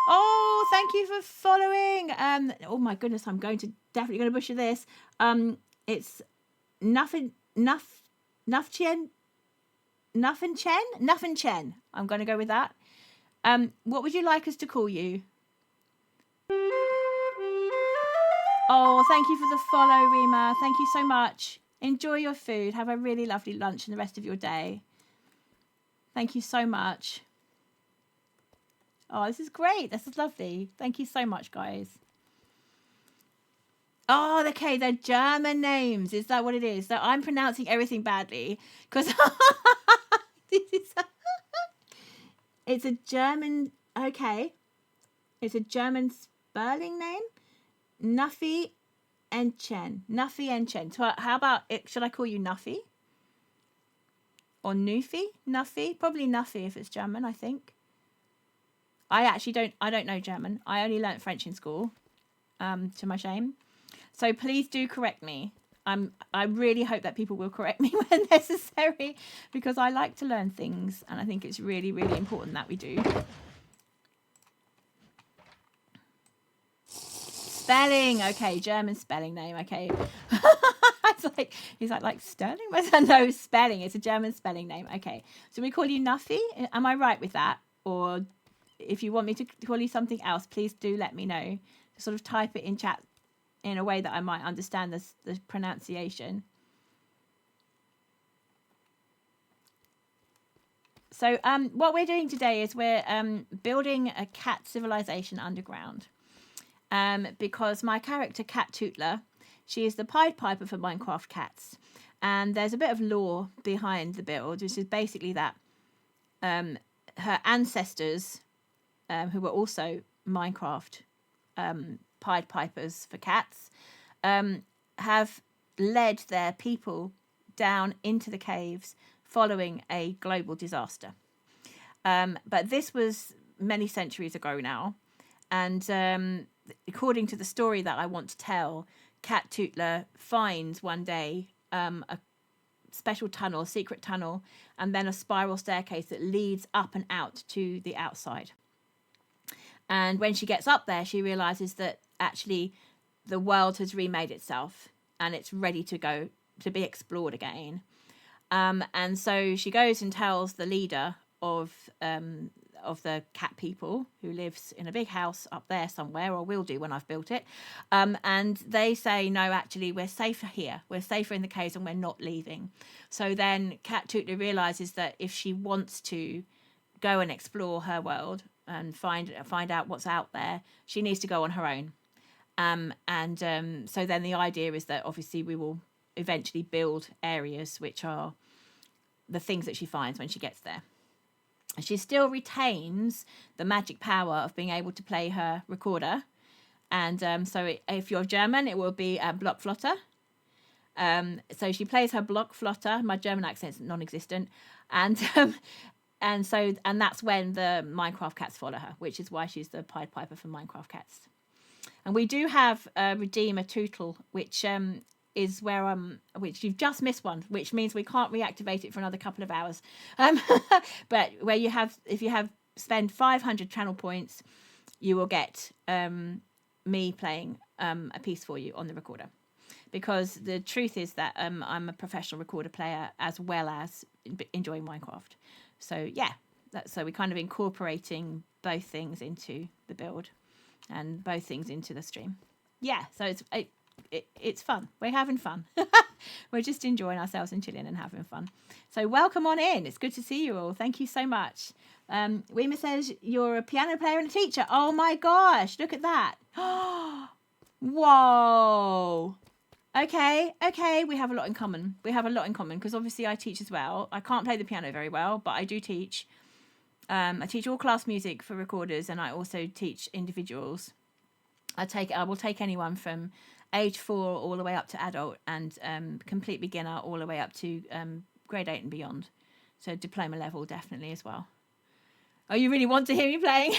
Oh, thank you for following. Oh my goodness, I'm definitely going to butcher this. It's Nuffin Chen. I'm going to go with that. What would you like us to call you? Oh, thank you for the follow, Rima. Thank you so much. Enjoy your food. Have a really lovely lunch and the rest of your day. Thank you so much. Oh, this is great. This is lovely. Thank you so much, guys. Oh, okay. They're German names. Is that what it is? So I'm pronouncing everything badly because it's a German. Okay. It's a German spelling name. Nuffy and Chen. Nuffy and Chen. So how about it? Should I call you Nuffy? Or Nuffy? Nuffy? Probably Nuffy if it's German, I think. I don't know German. I only learnt French in school, to my shame. So please do correct me. I really hope that people will correct me when necessary, because I like to learn things and I think it's really, really important that we do. Spelling, okay, German spelling name, okay. He's like Sterling? No, spelling. It's a German spelling name. Okay, so we call you Nuffy. Am I right with that? Or if you want me to call you something else, please do let me know. Sort of type it in chat in a way that I might understand the pronunciation. So what we're doing today is we're building a cat civilization underground. Because my character Cattootler, she is the Pied Piper for Minecraft cats, and there's a bit of lore behind the build, which is basically that her ancestors, who were also Minecraft Pied Pipers for cats, have led their people down into the caves following a global disaster. But this was many centuries ago now, and according to the story that I want to tell, Cattootler finds one day a special tunnel, a secret tunnel, and then a spiral staircase that leads up and out to the outside. And when she gets up there, she realizes that actually the world has remade itself and it's ready to go to be explored again. And so she goes and tells the leader of the cat people, who lives in a big house up there somewhere, or will do when I've built it. And they say, no, actually, we're safer here. We're safer in the caves and we're not leaving. So then Cattootler realizes that if she wants to go and explore her world and find out what's out there, she needs to go on her own. So then the idea is that obviously we will eventually build areas which are the things that she finds when she gets there. She still retains the magic power of being able to play her recorder. And so if you're German, it will be a Blockflotter. So she plays her Blockflotter. My German accent's non-existent. And that's when the Minecraft cats follow her, which is why she's the Pied Piper for Minecraft cats. And we do have Redeem a Tootle, which is where which you've just missed one, which means we can't reactivate it for another couple of hours. But where if you spend 500 channel points, you will get me playing a piece for you on the recorder. Because the truth is that I'm a professional recorder player as well as enjoying Minecraft. So yeah, so we're kind of incorporating both things into the build and both things into the stream. Yeah, so it's fun. We're having fun. We're just enjoying ourselves and chilling and having fun. So welcome on in. It's good to see you all. Thank you so much. Wema says you're a piano player and a teacher. Oh my gosh, look at that. Whoa. Okay, we have a lot in common. Because obviously I teach as well. I can't play the piano very well, but I do teach. I teach all class music for recorders, and I also teach individuals. I will take anyone from age 4 all the way up to adult, and complete beginner all the way up to grade 8 and beyond. So diploma level definitely as well. Oh, you really want to hear me playing?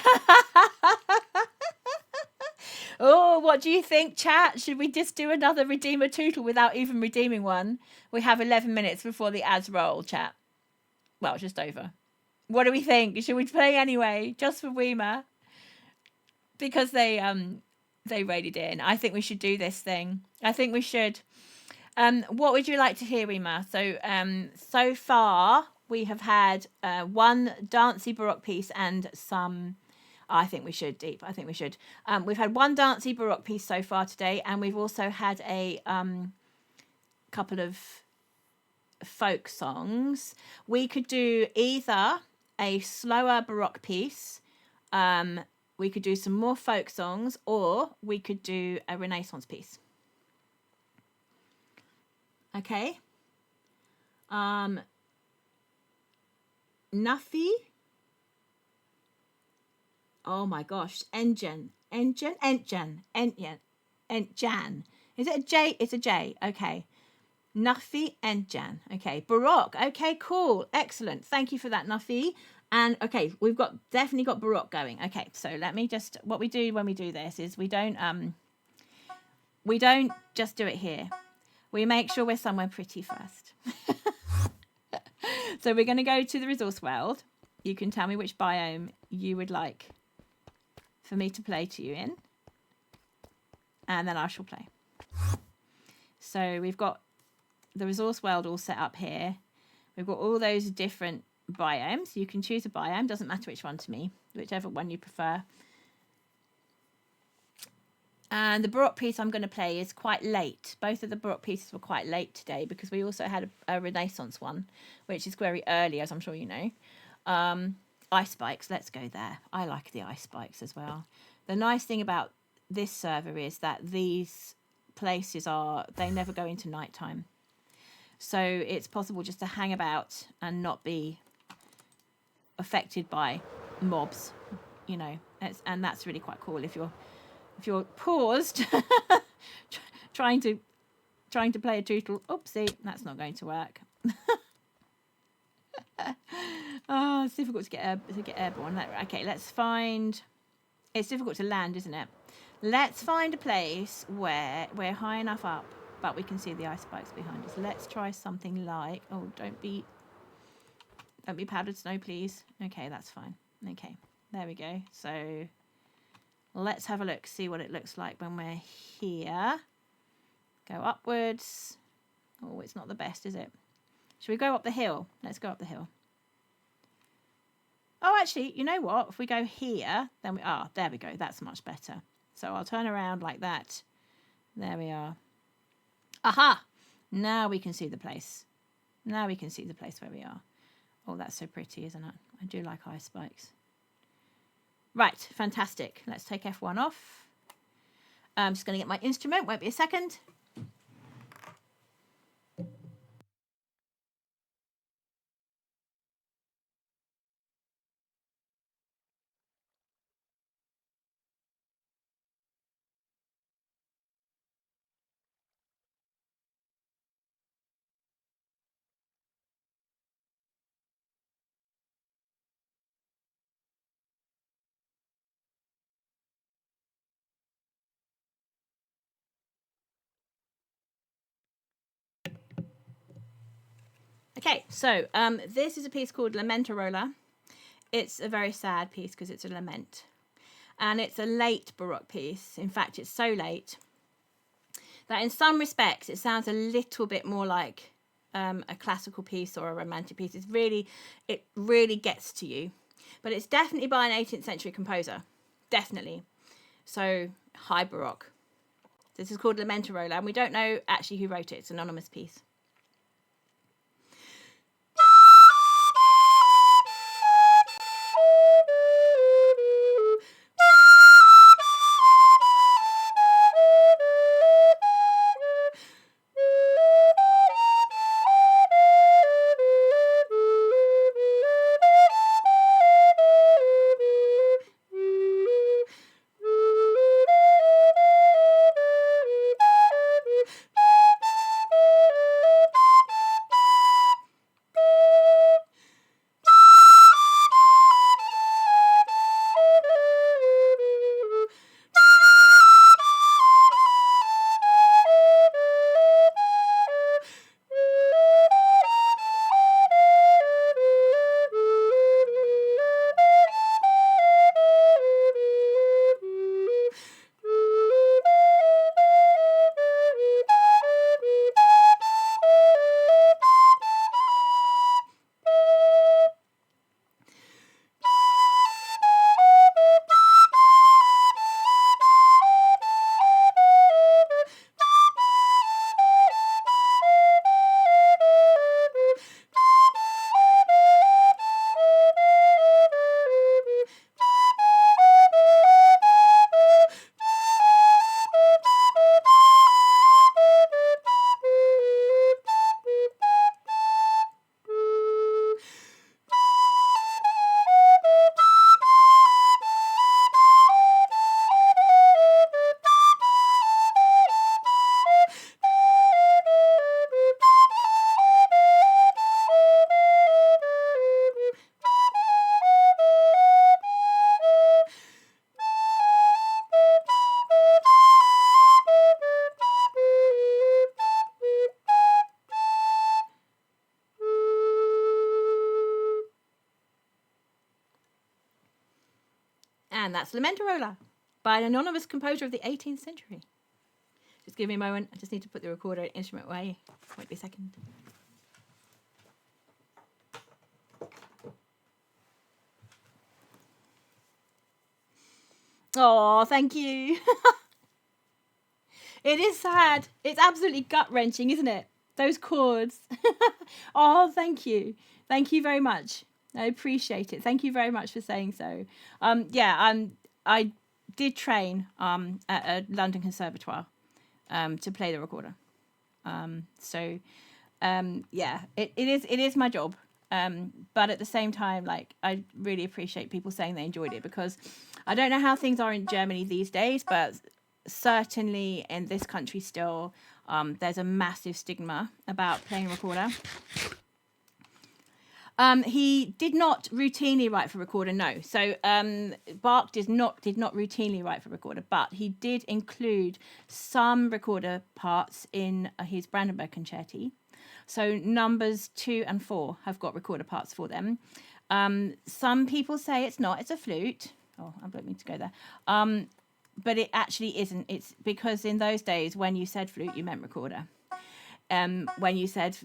Oh, what do you think, chat? Should we just do another Redeemer Tootle without even redeeming one? We have 11 minutes before the ads roll, chat. Well, just over. What do we think? Should we play anyway, just for Weema? Because they raided in. I think we should do this thing. I think we should. What would you like to hear, Weema? So far we have had one dancey Baroque piece and some. I think we should, Deep. I think we should. We've had one dancey Baroque piece so far today, and we've also had a couple of folk songs. We could do either a slower Baroque piece, we could do some more folk songs, or we could do a Renaissance piece. Okay. Nuffy. Oh my gosh. Engine. Is it a J? It's a J. Okay. Nuffy Engine. Okay. Baroque. Okay, cool. Excellent. Thank you for that, Nuffy. And okay, we've definitely got Baroque going. Okay, so let me just, what we do when we do this is we don't just do it here. We make sure we're somewhere pretty first. So we're going to go to the resource world. You can tell me which biome you would like for me to play to you in. And then I shall play. So we've got the resource world all set up here. We've got all those different biomes. You can choose a biome. Doesn't matter which one to me. Whichever one you prefer. And the Baroque piece I'm going to play is quite late. Both of the Baroque pieces were quite late today because we also had a Renaissance one, which is very early, as I'm sure you know. Ice spikes, let's go there. I like the ice spikes as well. The nice thing about this server is that these places they never go into nighttime. So it's possible just to hang about and not be affected by mobs, you know. And that's really quite cool if you're paused trying to play a tootle. Oopsie, that's not going to work. Oh, it's difficult to get airborne. Okay, let's find. It's difficult to land, isn't it? Let's find a place where we're high enough up, but we can see the ice spikes behind us. Let's try something like. Oh, don't be powdered snow, please. Okay, that's fine. Okay, there we go. So let's have a look, see what it looks like when we're here. Go upwards. Oh, it's not the best, is it? Should we go up the hill? Let's go up the hill. Oh, actually, you know what? If we go here, then there we go. That's much better. So I'll turn around like that. There we are. Aha! Now we can see the place. Now we can see the place where we are. Oh, that's so pretty, isn't it? I do like ice spikes. Right, fantastic. Let's take F1 off. I'm just going to get my instrument. Won't be a second. Okay, so this is a piece called Lamenterola. It's a very sad piece because it's a lament. And it's a late Baroque piece. In fact, it's so late that in some respects it sounds a little bit more like a classical piece or a romantic piece. It really gets to you. But it's definitely by an 18th century composer. Definitely. So, high Baroque. This is called Lamenterola, and we don't know actually who wrote it. It's an anonymous piece. And that's Lamenterola by an anonymous composer of the 18th century. Just give me a moment. I just need to put the recorder instrument away. Wait a second. Oh, thank you. It is sad. It's absolutely gut-wrenching, isn't it? Those chords. Oh, thank you. Thank you very much. I appreciate it. Thank you very much for saying so. I did train at a London conservatoire to play the recorder. It is my job. But at the same time, like, I really appreciate people saying they enjoyed it, because I don't know how things are in Germany these days, but certainly in this country still, there's a massive stigma about playing a recorder. He did not routinely write for recorder, no. So Bach did not routinely write for recorder, but he did include some recorder parts in his Brandenburg concerti. So numbers 2 and 4 have got recorder parts for them. Some people say it's not, it's a flute. Oh, I don't mean to go there. But it actually isn't. It's because in those days, when you said flute, you meant recorder. When you said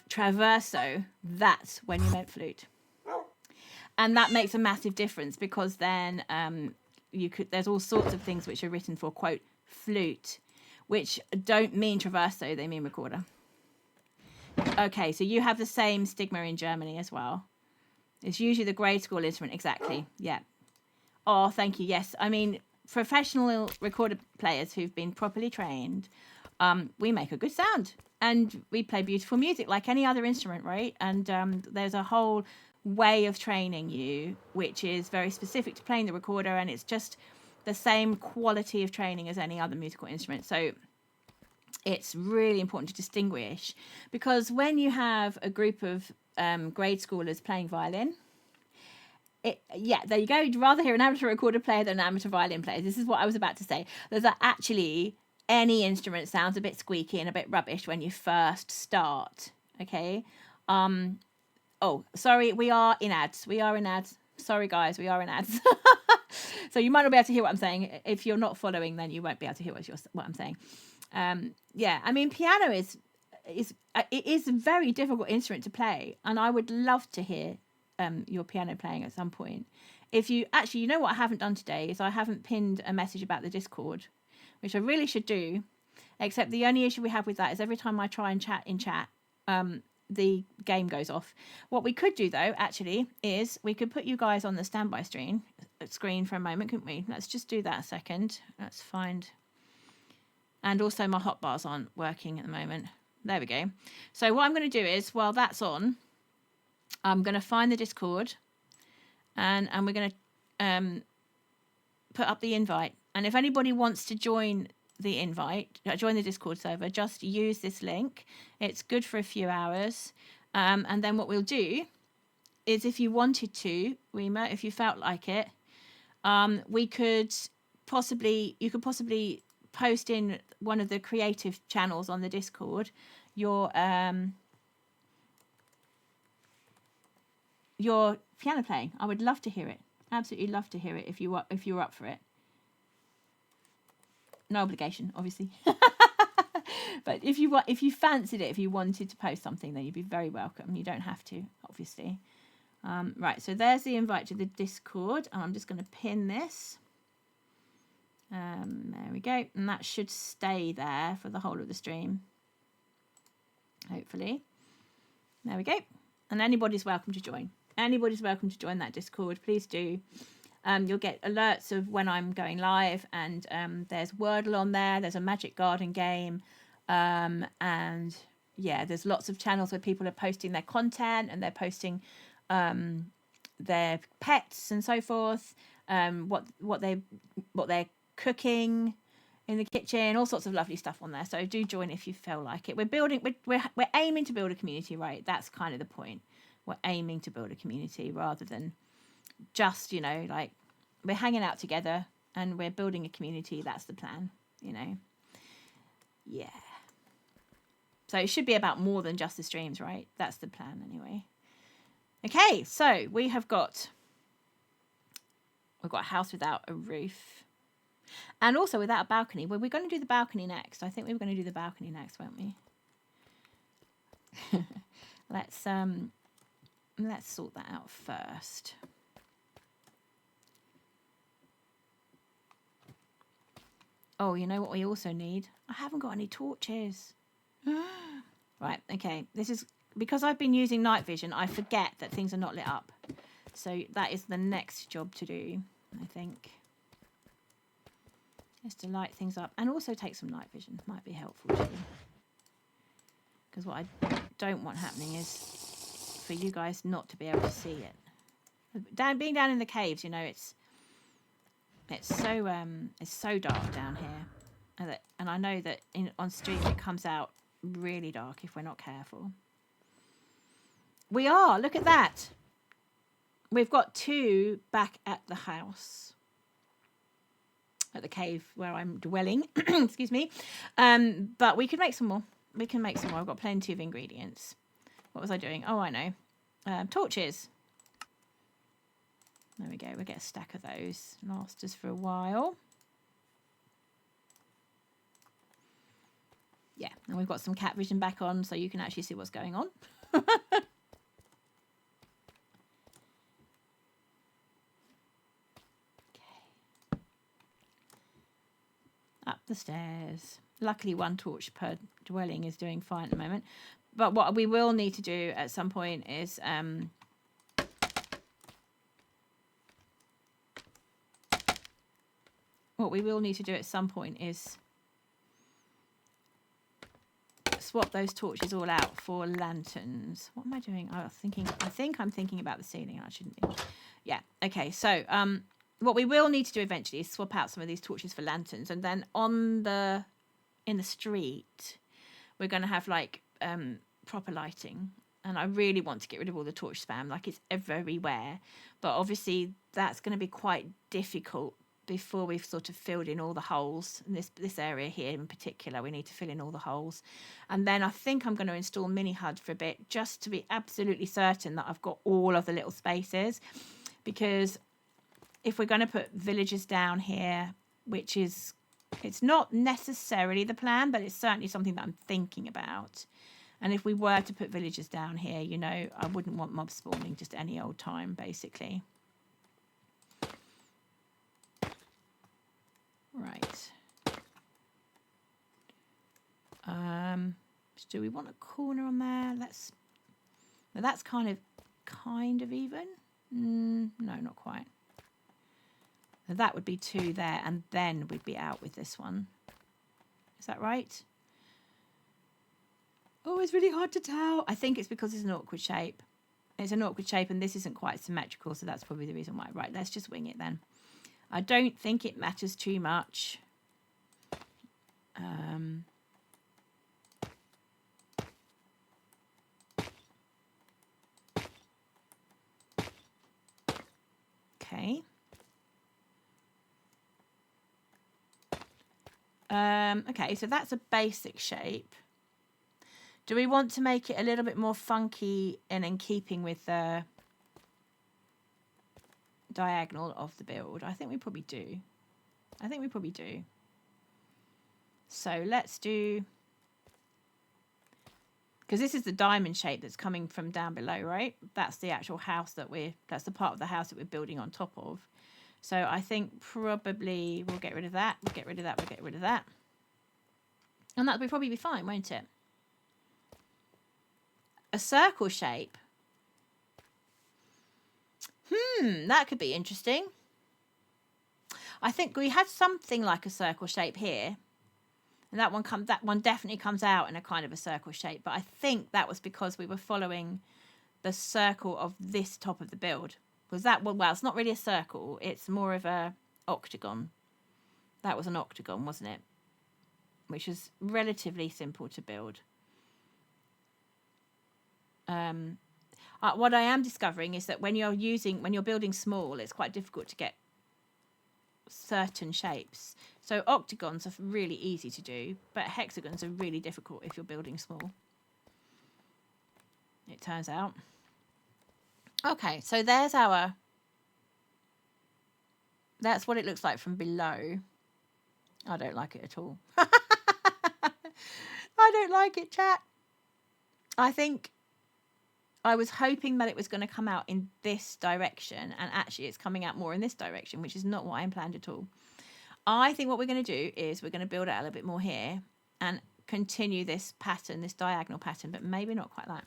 traverso, that's when you meant flute. And that makes a massive difference, because then there's all sorts of things which are written for, quote, flute, which don't mean traverso, they mean recorder. Okay, so you have the same stigma in Germany as well. It's usually the grade school instrument, exactly. Yeah. Oh, thank you. Yes, I mean, professional recorder players who've been properly trained, we make a good sound, and we play beautiful music like any other instrument, right? And there's a whole way of training you which is very specific to playing the recorder, and it's just the same quality of training as any other musical instrument. So it's really important to distinguish, because when you have a group of grade schoolers playing violin, there you go. You'd rather hear an amateur recorder player than an amateur violin player. This is what I was about to say. There's actually, any instrument sounds a bit squeaky and a bit rubbish when you first start. Okay. Oh, sorry. We are in ads. Sorry, guys. We are in ads. So you might not be able to hear what I'm saying. If you're not following, then you won't be able to hear what I'm saying. I mean, piano is a very difficult instrument to play, and I would love to hear your piano playing at some point. If you actually, you know what I haven't done today is I haven't pinned a message about the Discord, which I really should do, except the only issue we have with that is every time I try and chat in chat, the game goes off. What we could do, though, actually, is we could put you guys on the standby screen for a moment, couldn't we? Let's just do that a second. Let's find... And also my hotbars aren't working at the moment. There we go. So what I'm going to do is, while that's on, I'm going to find the Discord, and we're going to put up the invite. And if anybody wants to join the Discord server, just use this link. It's good for a few hours. And then what we'll do is, if you wanted to, Rima, if you felt like it, you could possibly post in one of the creative channels on the Discord your piano playing. I would love to hear it. Absolutely love to hear it if you were up for it. No obligation, obviously. But if you fancied it, if you wanted to post something, then you'd be very welcome. You don't have to, obviously. Right, so there's the invite to the Discord, and I'm just going to pin this. There we go, and that should stay there for the whole of the stream, hopefully. There we go, and anybody's welcome to join. Anybody's welcome to join that Discord. Please do. You'll get alerts of when I'm going live, and there's Wordle on there. There's a Magic Garden game, and yeah, there's lots of channels where people are posting their content, and they're posting their pets and so forth. What they're cooking in the kitchen, all sorts of lovely stuff on there. So do join if you feel like it. We're aiming to build a community, right? That's kind of the point. We're aiming to build a community rather than just, like, we're hanging out together and we're building a community. That's the plan, Yeah. So it should be about more than just the streams, right? That's the plan anyway. Okay, so we have got We've got a house without a roof. And also without a balcony. Well, we're going to do the balcony next. I think we were going to do the balcony next, weren't we? Let's sort that out first. Oh, you know what we also need? I haven't got any torches. Right, okay. This is because I've been using night vision, I forget that things are not lit up. So that is the next job to do, I think. Just to light things up and also take some night vision. Might be helpful too. Because what I don't want happening is for you guys not to be able to see it. Being down in the caves, you know, it's so dark down here, and I know that on stream it comes out really dark if we're not careful. We are. Look at that. We've got 2 back at the house, at the cave where I'm dwelling. Excuse me. But we could make some more. We can make some more. I've got plenty of ingredients. What was I doing? Oh, I know. Torches. There we go. We'll get a stack of those. Last us for a while. Yeah, and we've got some cat vision back on so you can actually see what's going on. Okay. Up the stairs. Luckily, 1 torch per dwelling is doing fine at the moment. But what we will need to do at some point is... what we will need to do at some point is swap those torches all out for lanterns. What am I doing? I think I'm thinking about the ceiling. I shouldn't be. Yeah. Okay. So what we will need to do eventually is swap out some of these torches for lanterns, and then in the street we're going to have like proper lighting. And I really want to get rid of all the torch spam, like it's everywhere. But obviously that's going to be quite difficult before we've sort of filled in all the holes. In this area here in particular, we need to fill in all the holes. And then I think I'm going to install Mini HUD for a bit, just to be absolutely certain that I've got all of the little spaces. Because if we're going to put villagers down here, which is, it's not necessarily the plan, but it's certainly something that I'm thinking about. And if we were to put villagers down here, you know, I wouldn't want mob spawning just any old time, basically. Right. Do we want a corner on there? Now that's kind of even. No, not quite. Now that would be 2 there, and then we'd be out with this one. Is that right? Oh, it's really hard to tell. I think it's because it's an awkward shape. It's an awkward shape, and this isn't quite symmetrical, so that's probably the reason why. Right, let's just wing it then. I don't think it matters too much. Okay. Okay, so that's a basic shape. Do we want to make it a little bit more funky and in keeping with the diagonal of the build? I think we probably do. So let's do, because this is the diamond shape that's coming from down below, right? That's the actual house that's the part of the house that we're building on top of. So I think probably we'll get rid of that. We'll get rid of that. We'll get rid of that. And that would probably be fine, won't it? A circle shape. That could be interesting. I think we had something like a circle shape here. And that one definitely comes out in a kind of a circle shape. But I think that was because we were following the circle of this top of the build. Was that, well, it's not really a circle. It's more of a octagon. That was an octagon, wasn't it? Which is relatively simple to build. What I am discovering is that when you're building small, it's quite difficult to get certain shapes. So octagons are really easy to do, but hexagons are really difficult if you're building small, it turns out. Okay, so there's our That's what it looks like from below. I don't like it at all. I don't like it, chat. I think I was hoping that it was going to come out in this direction, and actually it's coming out more in this direction, which is not what I planned at all. I think what we're going to do is we're going to build out a little bit more here and continue this pattern, this diagonal pattern, but maybe not quite that.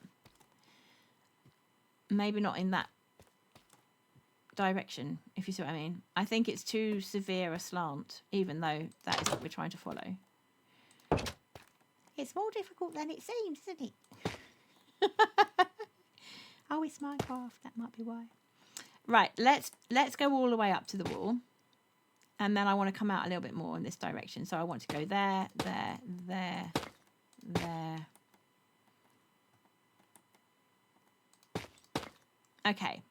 Maybe not in that direction, if you see what I mean. I think it's too severe a slant, even though that is what we're trying to follow. It's more difficult than it seems, isn't it? Oh, it's Minecraft. That might be why. Right, let's go all the way up to the wall. And then I want to come out a little bit more in this direction. So I want to go there, there, there, there. Okay.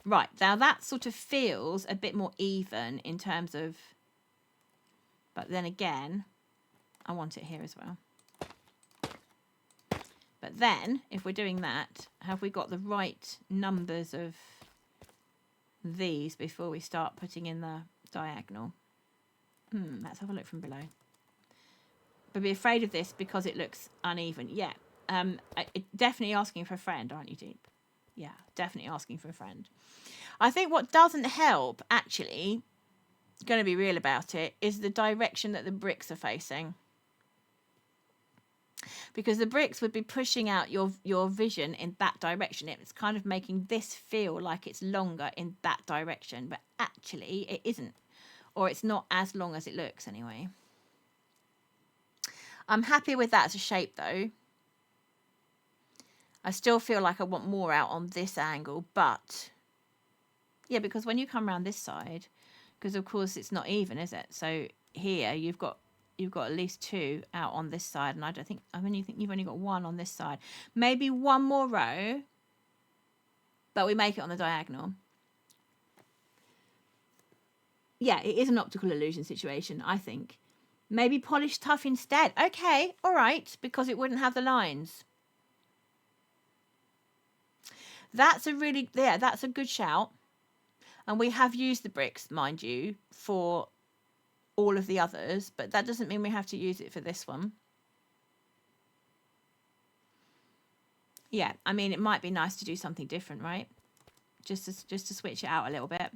Right, now that sort of feels a bit more even in terms of... But then again, I want it here as well. But then, if we're doing that, have we got the right numbers of these before we start putting in the diagonal? Let's have a look from below. But be afraid of this because it looks uneven. Yeah, definitely asking for a friend, aren't you, Deep? Yeah, definitely asking for a friend. I think what doesn't help, actually, going to be real about it, is the direction that the bricks are facing. Because the bricks would be pushing out your vision in that direction. It's kind of making this feel like it's longer in that direction, but actually it isn't, or it's not as long as it looks anyway. I'm happy with that as a shape though. I still feel like I want more out on this angle, but yeah, because when you come around this side, because of course it's not even, is it? So here you've got at least 2 out on this side, and I think you've only got 1 on this side. Maybe 1 more row, but we make it on the diagonal. Yeah, it is an optical illusion situation, I think. Maybe polish tough instead. Okay, all right, because it wouldn't have the lines. That's a good shout. And we have used the bricks, mind you, for all of the others, but that doesn't mean we have to use it for this one. Yeah, I mean, it might be nice to do something different, right? Just to switch it out a little bit.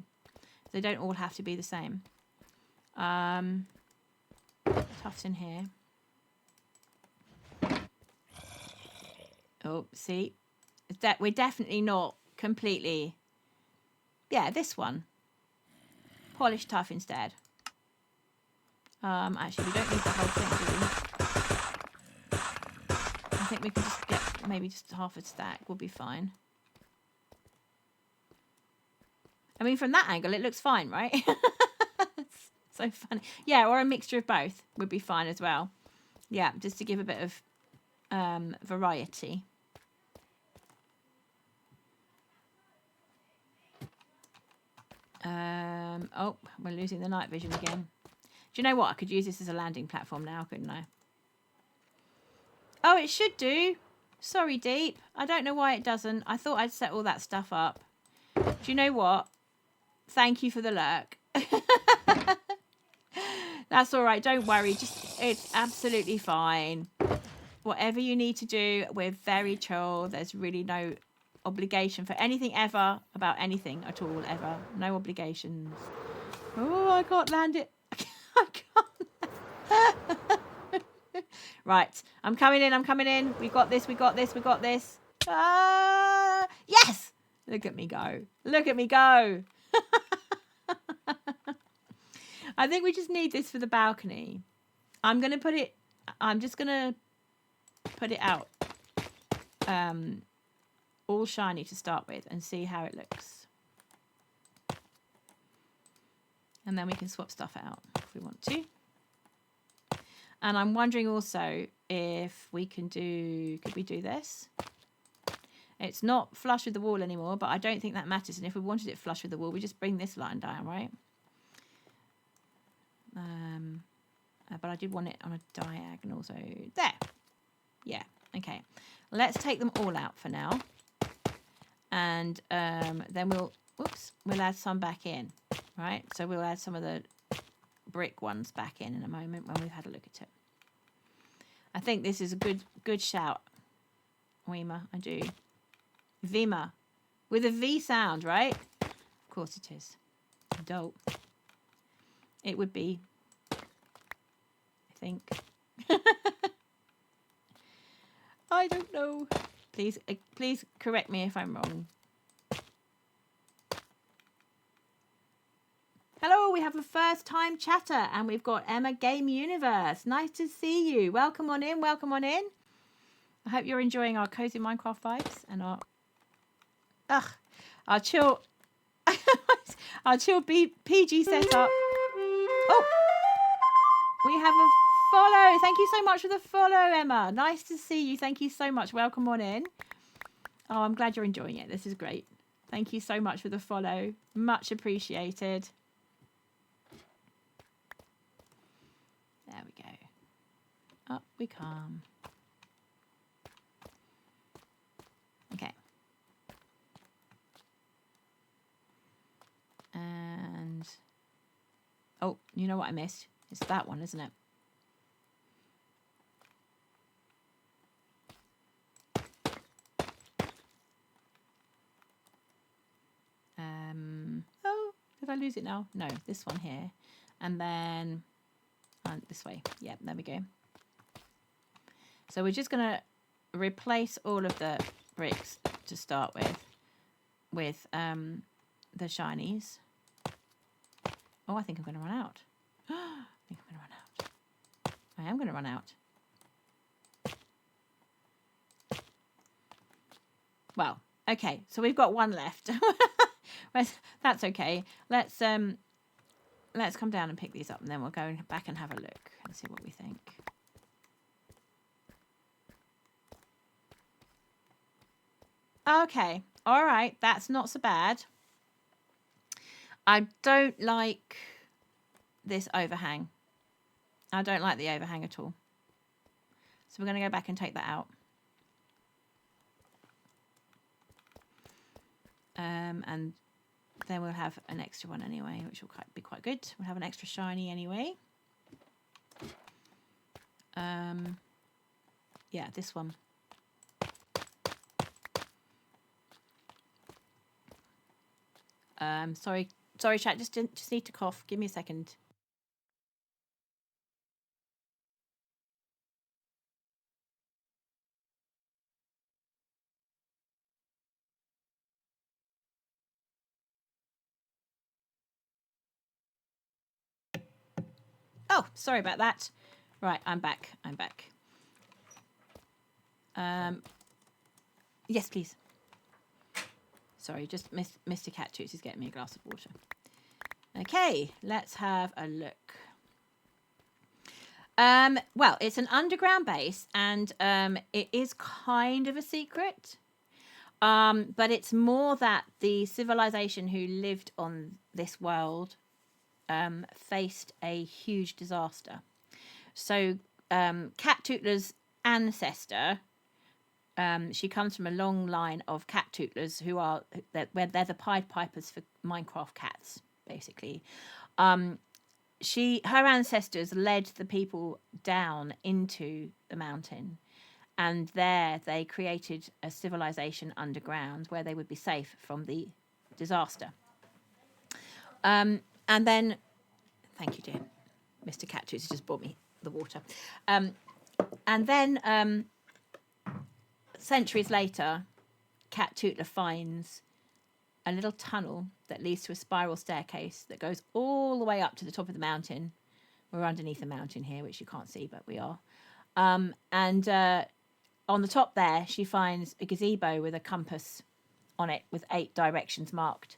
They don't all have to be the same. Tufts in here. Oh, see, we're definitely not completely. Yeah, this one. Polish tough instead. Actually, we don't need the whole thing, do we? I think we can just get maybe just half a stack will be fine. I mean, from that angle, it looks fine, right? It's so funny. Yeah, or a mixture of both would be fine as well. Yeah, just to give a bit of variety. Oh, we're losing the night vision again. Do you know what? I could use this as a landing platform now, couldn't I? Oh, it should do. Sorry, Deep. I don't know why it doesn't. I thought I'd set all that stuff up. Do you know what? Thank you for the lurk. That's all right. Don't worry. It's absolutely fine. Whatever you need to do, we're very chill. There's really no obligation for anything ever about anything at all ever. No obligations. Oh, I can't land it. I can't. Right, I'm coming in. We got this. Yes! Look at me go. I think we just need this for the balcony. I'm just going to put it out all shiny to start with and see how it looks. And then we can swap stuff out if we want to. And I'm wondering also if we could we do this? It's not flush with the wall anymore, but I don't think that matters. And if we wanted it flush with the wall, we just bring this line down, right? But I did want it on a diagonal, so there. Yeah, okay. Let's take them all out for now. And then we'll whoops, we'll add some back in, right? So we'll add some of the brick ones back in a moment when we've had a look at it. I think this is a good shout, Weema. I do. Vima, with a V sound, right? Of course it is. Dope. It would be, I think. I don't know. Please correct me if I'm wrong. Hello, we have a first time chatter and we've got Emma Game Universe. Nice to see you. Welcome on in, welcome on in. I hope you're enjoying our cozy Minecraft vibes and our chill PG setup. Oh, we have a follow. Thank you so much for the follow, Emma. Nice to see you. Thank you so much. Welcome on in. Oh, I'm glad you're enjoying it. This is great. Thank you so much for the follow. Much appreciated. There we go. Up we come. Okay. And oh, you know what I missed? It's that one, isn't it? Oh, did I lose it now? No, this one here. And then this way. Yeah, there we go. So we're just going to replace all of the bricks to start with the shinies. Oh, I think I'm going to run out. I think I'm going to run out. I am going to run out. Well, okay. So we've got one left. That's okay. Let's come down and pick these up, and then we'll go back and have a look and see what we think. Okay. All right. That's not so bad. I don't like this overhang. I don't like the overhang at all. So we're going to go back and take that out. And then we'll have an extra one anyway, which will be quite good. We'll have an extra shiny anyway. Yeah, this one. Sorry, chat. Just need to cough. Give me a second. Oh, sorry about that. Right, I'm back. Yes, please. Sorry, just Mr. Cattootler is getting me a glass of water. Okay, let's have a look. Well, it's an underground base, and it is kind of a secret. But it's more that the civilization who lived on this world faced a huge disaster. So Cattootler's ancestor, she comes from a long line of Cattootlers who are they're the Pied Pipers for Minecraft cats, basically. Her ancestors led the people down into the mountain, and there they created a civilization underground where they would be safe from the disaster. And then, thank you, dear. Mr. Cattootler just brought me the water. And then, centuries later, Cattootler finds a little tunnel that leads to a spiral staircase that goes all the way up to the top of the mountain. We're underneath the mountain here, which you can't see, but we are. And on the top there, she finds a gazebo with a compass on it with 8 directions marked.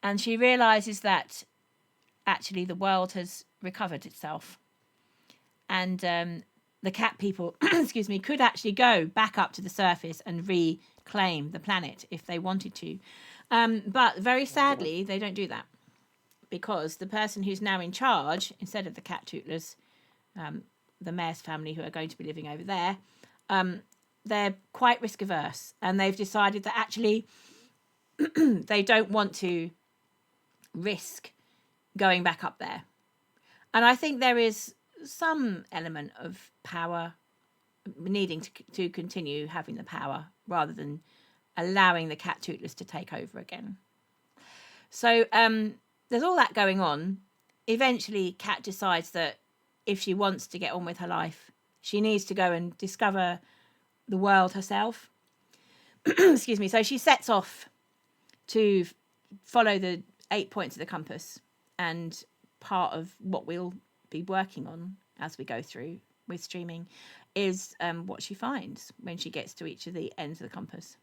And she realizes that actually the world has recovered itself. And the cat people, excuse me, could actually go back up to the surface and reclaim the planet if they wanted to. But very sadly, they don't do that, because the person who's now in charge, instead of the Cattootlers, the mayor's family who are going to be living over there, they're quite risk averse, and they've decided that actually they don't want to risk going back up there. And I think there is some element of power, needing to continue having the power rather than allowing the Cattootlers to take over again. So there's all that going on. Eventually, Cat decides that if she wants to get on with her life, she needs to go and discover the world herself. Excuse me. So she sets off to follow the 8 points of the compass, and part of what we'll be working on as we go through with streaming is what she finds when she gets to each of the ends of the compass.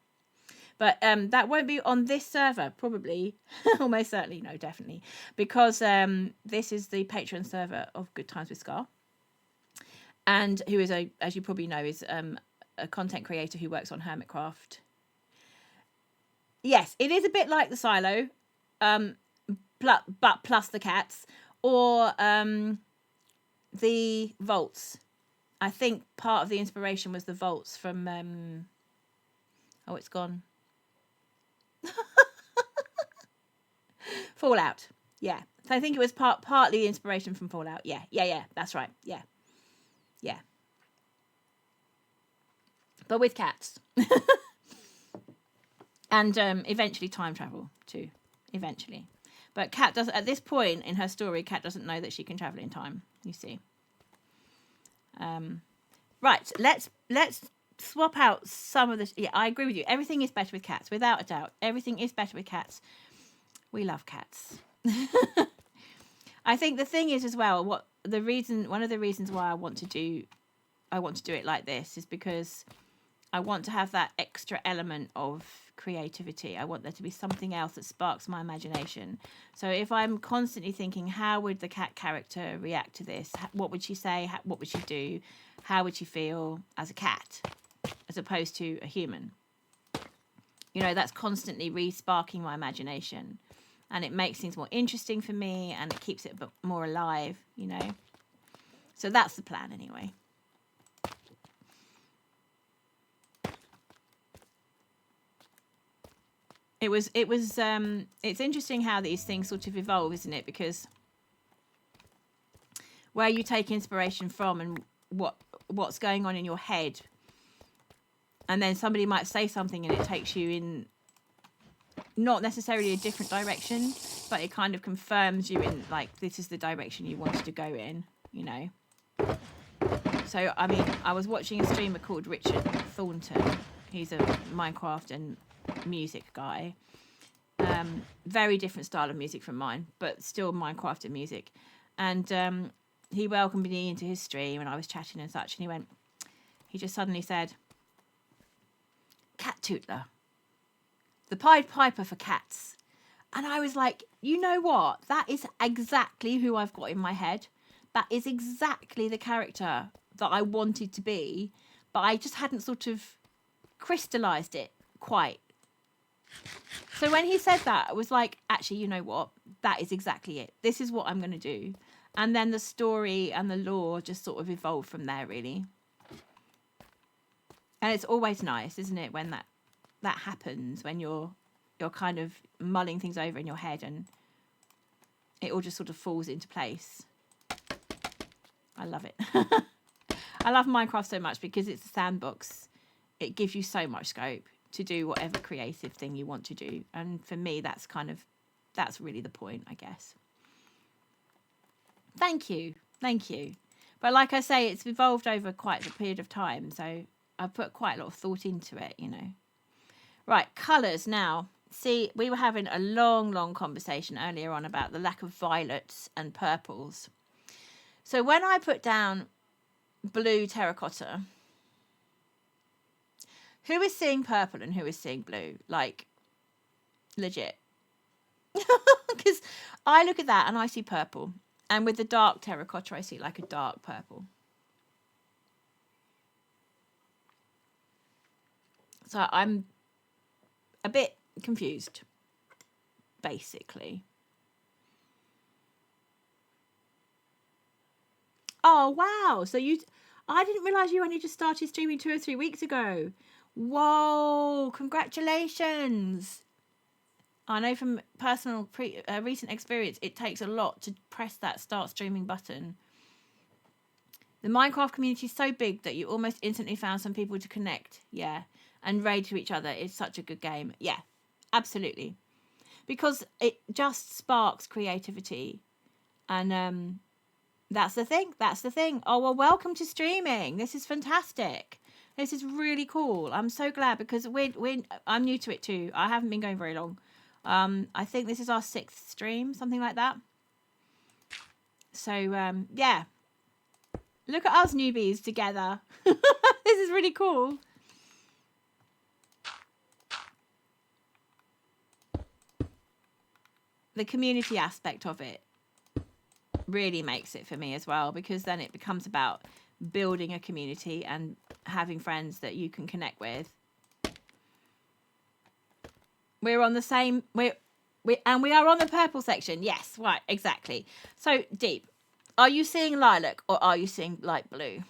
But that won't be on this server, probably. Almost certainly, no, definitely. Because this is the Patreon server of Good Times with Scar. And who is, as you probably know, is a content creator who works on Hermitcraft. Yes, it is a bit like the Silo, but plus the cats. Or the vaults. I think part of the inspiration was the vaults from... oh, it's gone. Fallout. Yeah. So I think it was partly the inspiration from Fallout. Yeah. That's right. Yeah. But with cats. And eventually time travel too. Eventually. But Cat doesn't, at this point in her story, Cat doesn't know that she can travel in time, you see. Right, let's swap out some of this. Yeah, I agree with you. Everything is better with cats, without a doubt. Everything is better with cats. We love cats. I think the thing is as well, one of the reasons why I want to do it like this is because I want to have that extra element of creativity. I want there to be something else that sparks my imagination. So if I'm constantly thinking, how would the cat character react to this? What would she say? What would she do? How would she feel as a cat as opposed to a human? You know, that's constantly re-sparking my imagination. And it makes things more interesting for me, and it keeps it a bit more alive, you know. So that's the plan anyway. It's interesting how these things sort of evolve, isn't it? Because where you take inspiration from and what's going on in your head, and then somebody might say something and it takes you in not necessarily a different direction, but it kind of confirms you in, like, this is the direction you wanted to go in, you know. So I mean, I was watching a streamer called Richard Thornton. He's a Minecraft and music guy. Very different style of music from mine, but still Minecraft and music. And he welcomed me into his stream and I was chatting and such, and he just suddenly said, Cattootler, the Pied Piper for cats. And I was like, you know what? That is exactly who I've got in my head. That is exactly the character that I wanted to be, but I just hadn't sort of crystallized it quite. So when he said that, I was like, actually, you know what? That is exactly it. This is what I'm going to do. And then the story and the lore just sort of evolved from there, really. And it's always nice, isn't it, when that happens, when you're kind of mulling things over in your head and it all just sort of falls into place. I love it. I love Minecraft so much because it's a sandbox. It gives you so much scope to do whatever creative thing you want to do. And for me, that's really the point, I guess. Thank you. But like I say, it's evolved over quite a period of time. So I've put quite a lot of thought into it, you know. Right, colours now. See, we were having a long conversation earlier on about the lack of violets and purples. So when I put down blue terracotta, who is seeing purple and who is seeing blue? Like, legit. Because I look at that and I see purple. And with the dark terracotta, I see like a dark purple. So I'm a bit confused, basically. Oh, wow. So I didn't realise you only just started streaming 2 or 3 weeks ago. Whoa, congratulations. I know from personal recent experience, it takes a lot to press that start streaming button. The Minecraft community is so big that you almost instantly found some people to connect. Yeah. And raid to each other. It's such a good game. Yeah, absolutely. Because it just sparks creativity. And that's the thing. That's the thing. Oh, well, welcome to streaming. This is fantastic. This is really cool. I'm so glad because I'm new to it too. I haven't been going very long. I think this is our 6th stream, something like that. So, yeah. Look at us newbies together. This is really cool. The community aspect of it really makes it for me as well, because then it becomes about building a community and having friends that you can connect with. We're on the same, we are on the purple section. Yes, right, exactly. So, Deep, are you seeing lilac or are you seeing light blue?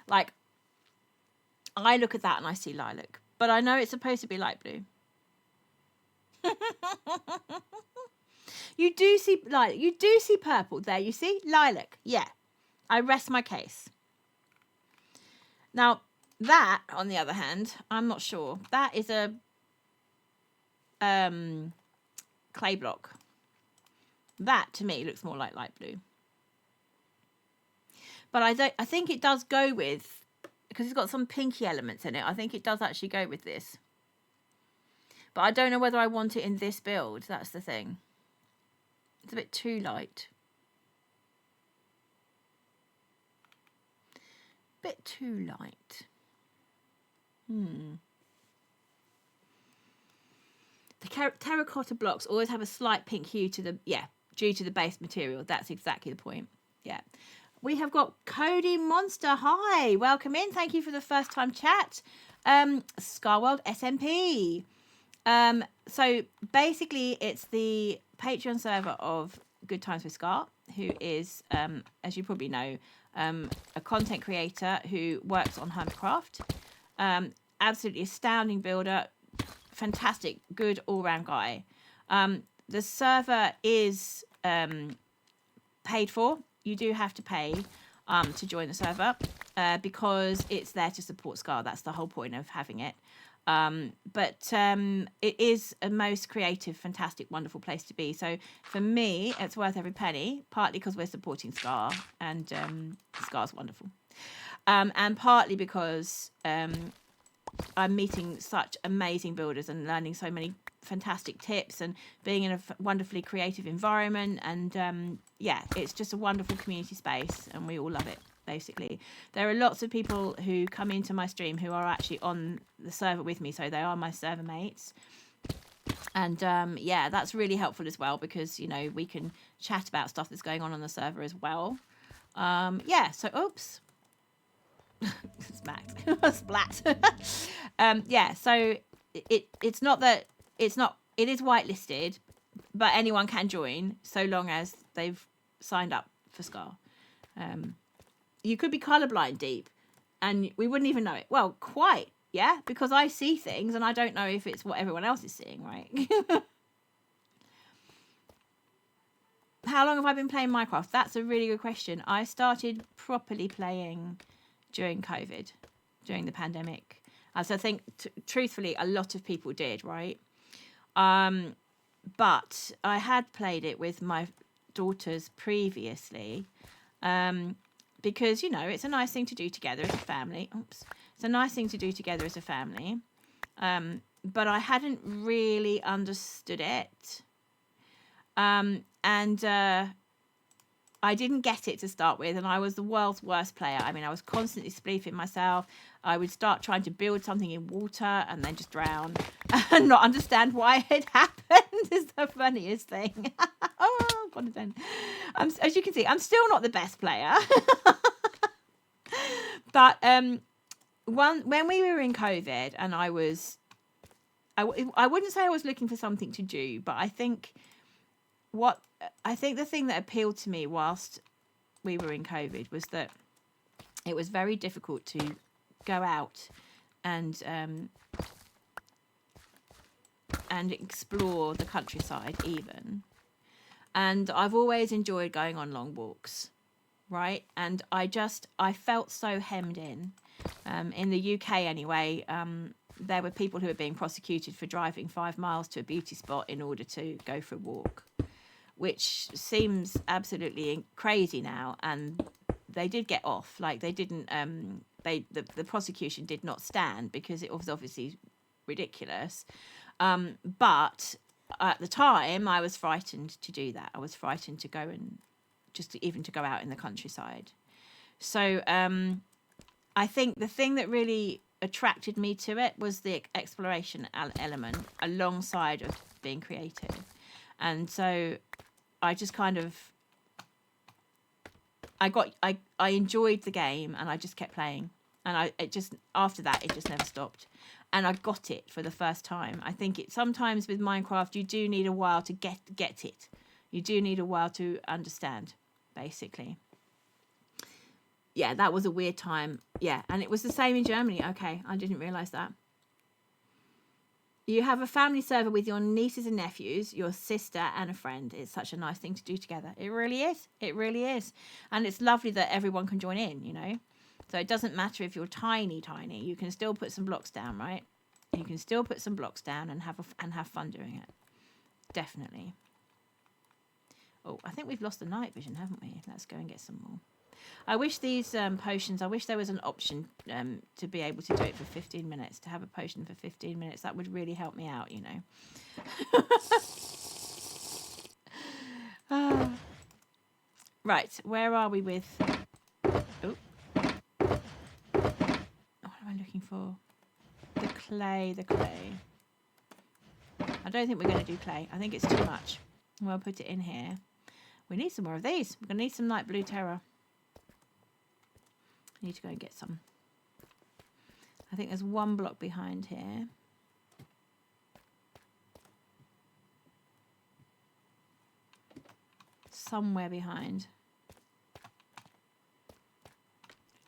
Like, I look at that and I see lilac, but I know it's supposed to be light blue. You do see lilac. You do see purple there. You see lilac. Yeah, I rest my case. Now, that, on the other hand, I'm not sure. That is a clay block. That to me looks more like light blue. But I think it does go with, because it's got some pinky elements in it. I think it does actually go with this. But I don't know whether I want it in this build. That's the thing. It's a bit too light. Bit too light. The terracotta blocks always have a slight pink hue to the, due to the base material. That's exactly the point. Yeah. We have got Cody Monster. Hi, welcome in. Thank you for the first time chat. ScarWorld SMP. So basically it's the Patreon server of Good Times with Scar, who is, as you probably know, a content creator who works on Hermitcraft. Absolutely astounding builder, fantastic, good all-round guy. The server is paid for. You do have to pay to join the server because it's there to support Scar. That's the whole point of having it. But it is a most creative, fantastic, wonderful place to be. So for me, it's worth every penny, partly because we're supporting Scar and Scar's wonderful. And partly because I'm meeting such amazing builders and learning so many fantastic tips and being in a wonderfully creative environment. And it's just a wonderful community space and we all love it. Basically, there are lots of people who come into my stream who are actually on the server with me, so they are my server mates. And that's really helpful as well because we can chat about stuff that's going on the server as well. So oops. Smacked. Splat. So it's not that it is whitelisted, but anyone can join so long as they've signed up for Scar. You could be colorblind, Deep, and we wouldn't even know it. Well, quite, yeah, because I see things and I don't know if it's what everyone else is seeing, right? How long have I been playing Minecraft? That's a really good question. I started properly playing during COVID, during the pandemic. So I think, truthfully, a lot of people did, right? But I had played it with my daughters previously. Because, it's a nice thing to do together as a family. Oops. It's a nice thing to do together as a family. But I hadn't really understood it. And I didn't get it to start with. And I was the world's worst player. I mean, I was constantly spleefing myself. I would start trying to build something in water and then just drown and not understand why it happened. Is the funniest thing. Oh, God, as you can see, I'm still not the best player. But when we were in COVID and I wouldn't say I was looking for something to do, but I think the thing that appealed to me whilst we were in COVID was that it was very difficult to go out and and explore the countryside even. And I've always enjoyed going on long walks, right? And I felt so hemmed in the UK anyway. There were people who were being prosecuted for driving 5 miles to a beauty spot in order to go for a walk, which seems absolutely crazy now. And they did get off. Like, they didn't, the prosecution did not stand because it was obviously ridiculous. But at the time, I was frightened to do that. I was frightened to go and even to go out in the countryside. So I think the thing that really attracted me to it was the exploration element alongside of being creative. And so I just kind of, I enjoyed the game, and I just kept playing. And after that, it just never stopped. And I got it for the first time. I think sometimes with Minecraft, you do need a while to get it. You do need a while to understand, basically. Yeah, that was a weird time. Yeah, and it was the same in Germany. Okay, I didn't realise that. You have a family server with your nieces and nephews, your sister and a friend. It's such a nice thing to do together. It really is. It really is. And it's lovely that everyone can join in, you know. So it doesn't matter if you're tiny. You can still put some blocks down, right? You can still put some blocks down and have fun doing it. Definitely. Oh, I think we've lost the night vision, haven't we? Let's go and get some more. I wish these potions, I wish there was an option to be able to do it for 15 minutes, to have a potion for 15 minutes. That would really help me out, you know. Right, where are we with... Oh. What am I looking for? The clay. I don't think we're going to do clay. I think it's too much. We'll put it in here. We need some more of these. We're going to need some light blue terror. I need to go and get some. I think there's one block behind here. Somewhere behind.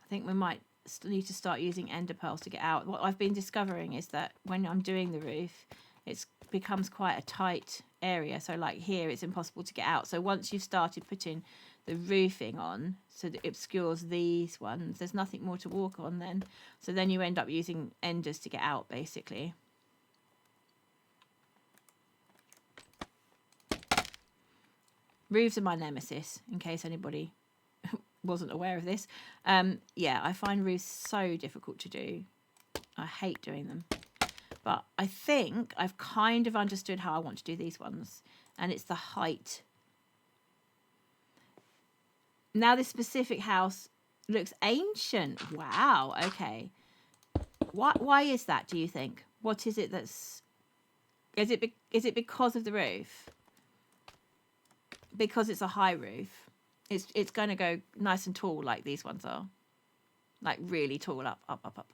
I think we might need to start using ender pearls to get out. What I've been discovering is that when I'm doing the roof, it becomes quite a tight area. So like here, it's impossible to get out. So once you've started putting the roofing on, so that it obscures these ones, there's nothing more to walk on then. So then you end up using enders to get out, basically. Roofs are my nemesis, in case anybody wasn't aware of this. Yeah, I find roofs so difficult to do. I hate doing them. But I think I've kind of understood how I want to do these ones. And it's the height. Now this specific house looks ancient. Wow, okay. Why is that, do you think? What is it that's... Is it because of the roof? Because it's a high roof. It's going to go nice and tall like these ones are. Like really tall, up.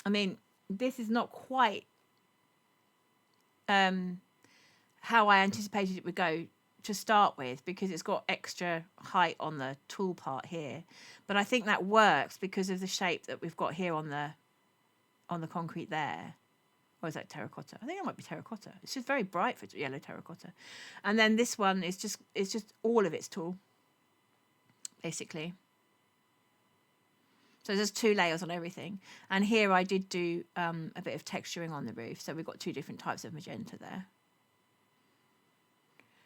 I mean, this is not quite how I anticipated it would go to start with, because it's got extra height on the tool part here. But I think that works because of the shape that we've got here on the concrete there. Or is that terracotta? I think it might be terracotta. It's just very bright for yellow terracotta. And then this one is just all of it's tall, basically. So there's 2 layers on everything. And here I did do a bit of texturing on the roof. So we've got 2 different types of magenta there.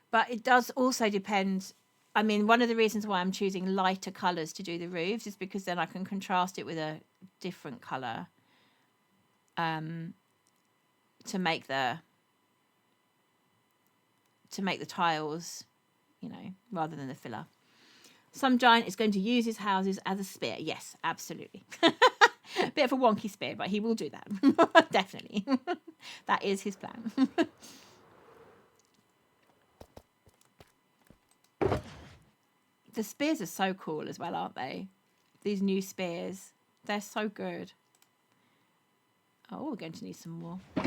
But it does also depend. I mean, one of the reasons why I'm choosing lighter colours to do the roofs is because then I can contrast it with a different colour to make the tiles, you know, rather than the filler. Some giant is going to use his houses as a spear. Yes, absolutely. Bit of a wonky spear, but he will do that. Definitely. That is his plan. The spears are so cool as well, aren't they? These new spears. They're so good. Oh, we're going to need some more. Where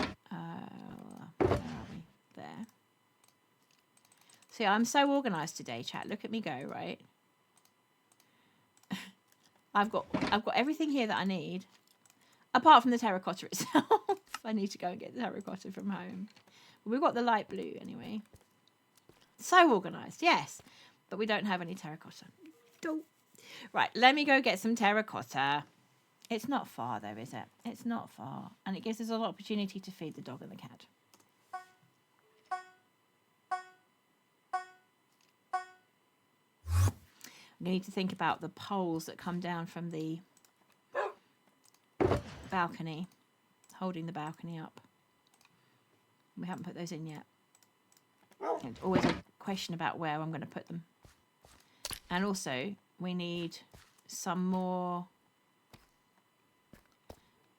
are we? There. See, I'm so organised today, chat. Look at me go, right? I've got everything here that I need, apart from the terracotta itself. I need to go and get the terracotta from home. But we've got the light blue anyway. So organised, yes. But we don't have any terracotta. Don't. Right, let me go get some terracotta. It's not far though, is it? It's not far. And it gives us a lot of opportunity to feed the dog and the cat. We need to think about the poles that come down from the balcony, holding the balcony up. We haven't put those in yet. It's always a question about where I'm going to put them. And also, we need some more...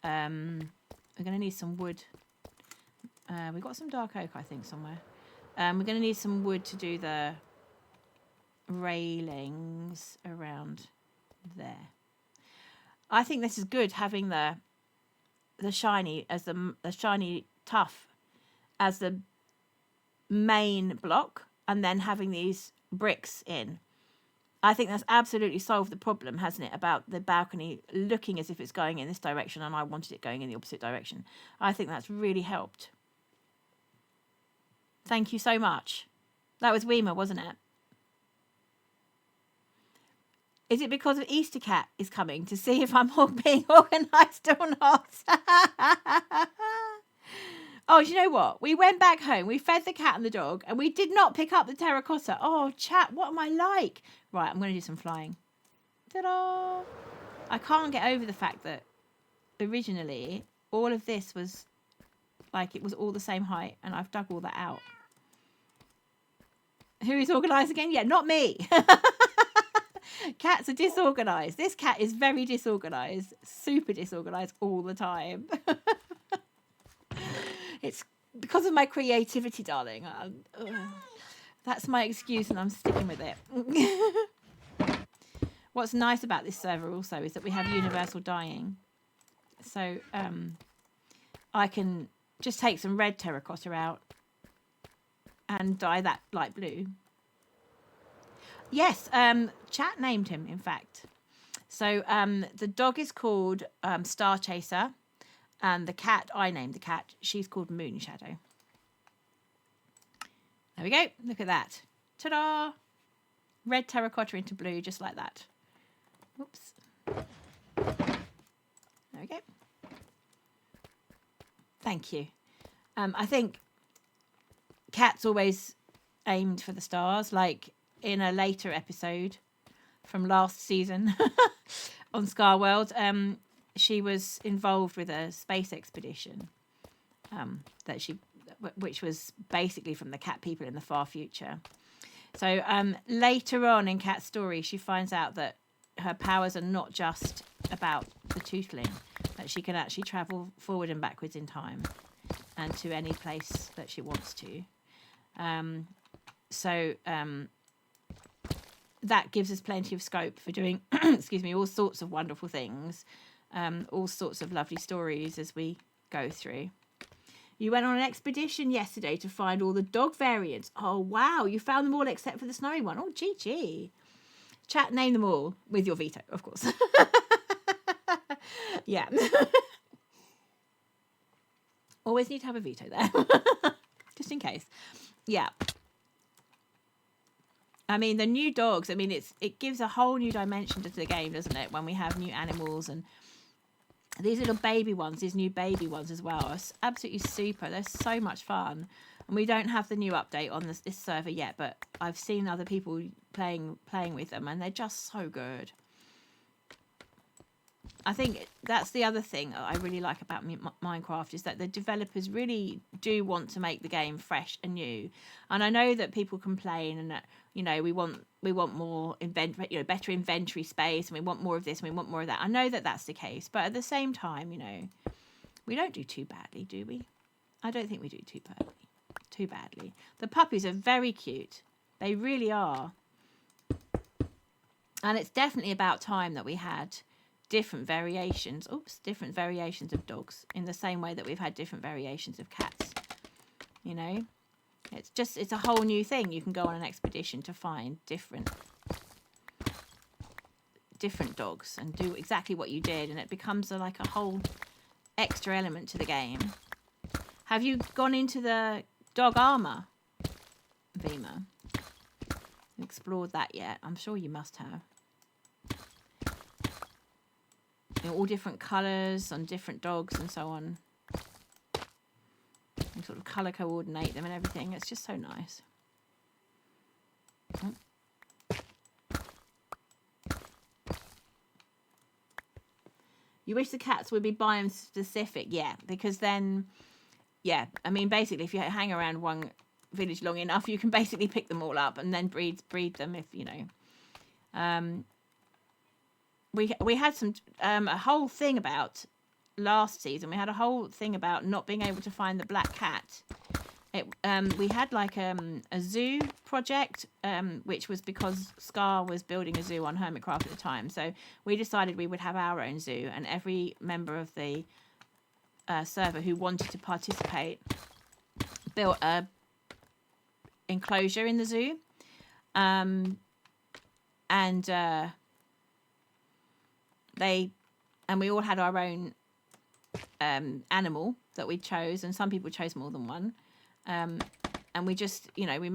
we're going to need some wood. We've got some dark oak, I think, somewhere. We're going to need some wood to do the railings around there. I think this is good, having the shiny as the shiny tough as the main block, and then having these bricks in. I think that's absolutely solved the problem, hasn't it, about the balcony looking as if it's going in this direction and I wanted it going in the opposite direction. I think that's really helped. Thank you so much. That was Weimer, wasn't it? Is it because of Easter Cat is coming to see if I'm all being organised or not? Oh, do you know what? We went back home, we fed the cat and the dog, and we did not pick up the terracotta. Oh, chat, what am I like? Right, I'm going to do some flying. Ta-da! I can't get over the fact that originally all of this was like it was all the same height, and I've dug all that out. Who is organised again? Yeah, not me. Cats are disorganised. This cat is very disorganised, super disorganised all the time. It's because of my creativity, darling. That's my excuse and I'm sticking with it. What's nice about this server also is that we have universal dyeing. So I can just take some red terracotta out and dye that light blue. Yes, Chat named him, in fact. So the dog is called Star Chaser, and the cat, I named the cat, she's called Moon Shadow. There we go. Look at that. Ta-da! Red terracotta into blue, just like that. Oops. There we go. Thank you. I think Cat's always aimed for the stars, like in a later episode from last season on ScarWorld, she was involved with a space expedition which was basically from the cat people in the far future. So later on in Cat's story, she finds out that her powers are not just about the tootling, that she can actually travel forward and backwards in time and to any place that she wants to. That gives us plenty of scope for doing, excuse me, all sorts of wonderful things, all sorts of lovely stories as we go through. You went on an expedition yesterday to find all the dog variants. Oh, wow. You found them all except for the snowy one. Oh, gee. Chat, name them all with your veto, of course. Yeah. Always need to have a veto there. Just in case. Yeah. I mean, the new dogs, I mean, it gives a whole new dimension to the game, doesn't it? When we have new animals and these little baby ones, these new baby ones as well, are absolutely super. They're so much fun. And we don't have the new update on this server yet, but I've seen other people playing with them, and they're just so good. I think that's the other thing I really like about Minecraft, is that the developers really do want to make the game fresh and new. And I know that people complain and that, you know, we want more better inventory space, and we want more of this and we want more of that. I know that that's the case, but at the same time, you know, we don't do too badly, do we? I don't think we do too badly. The puppies are very cute. They really are. And it's definitely about time that we had different variations of dogs, in the same way that we've had different variations of cats. You know, it's a whole new thing. You can go on an expedition to find different different dogs and do exactly what you did, and it becomes like a whole extra element to the game. Have you gone into the dog armor, Vima? Explored that yet? I'm sure you must have. You know, all different colours on different dogs and so on. And sort of colour coordinate them and everything. It's just so nice. Oh. You wish the cats would be biome specific, yeah, because then, yeah, I mean, basically, if you hang around one village long enough, you can basically pick them all up and then breed them if, you know. We had some a whole thing about last season. We had a whole thing about not being able to find the black cat. We had like a zoo project, which was because Scar was building a zoo on Hermitcraft at the time. So we decided we would have our own zoo, and every member of the server who wanted to participate built a enclosure in the zoo, and we all had our own animal that we chose, and some people chose more than one. And we just, you know, we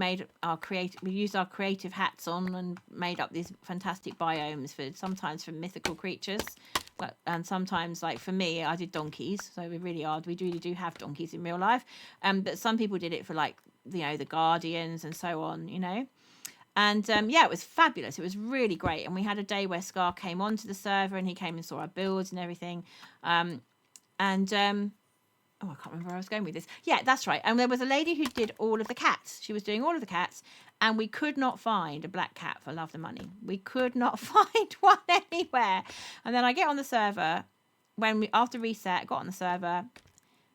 used our creative hats on and made up these fantastic biomes sometimes for mythical creatures, and sometimes, like for me, I did donkeys. So we really do have donkeys in real life. But some people did it for, like, you know, the guardians and so on, you know. And yeah, it was fabulous. It was really great. And we had a day where Scar came onto the server and he came and saw our builds and everything. Oh, I can't remember where I was going with this. Yeah, that's right. And there was a lady who did all of the cats. She was doing all of the cats, and we could not find a black cat for love and money. We could not find one anywhere. And then I get on the server after reset, got on the server.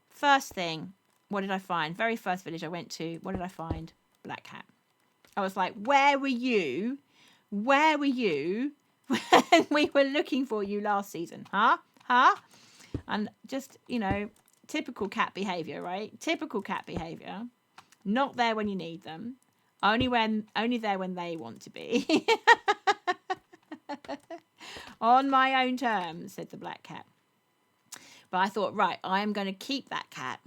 First thing, what did I find? Very first village I went to, what did I find? Black cat. I was like, where were you? Where were you when we were looking for you last season? Huh? And just, you know, typical cat behaviour, right? Typical cat behaviour. Not there when you need them. Only there when they want to be. On my own terms, said the black cat. But I thought, right, I am going to keep that cat.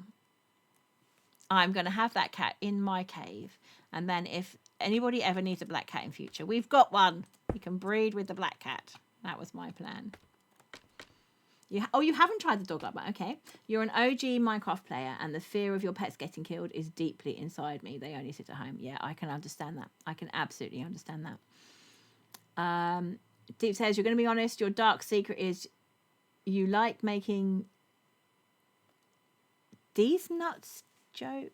I'm going to have that cat in my cave. And then if anybody ever needs a black cat in future, we've got one. We can breed with the black cat. That was my plan. You haven't tried the dog up, okay. You're an OG Minecraft player, and the fear of your pets getting killed is deeply inside me. They only sit at home. Yeah, I can understand that. I can absolutely understand that. Deep says, you're going to be honest, your dark secret is you like making these nuts joke.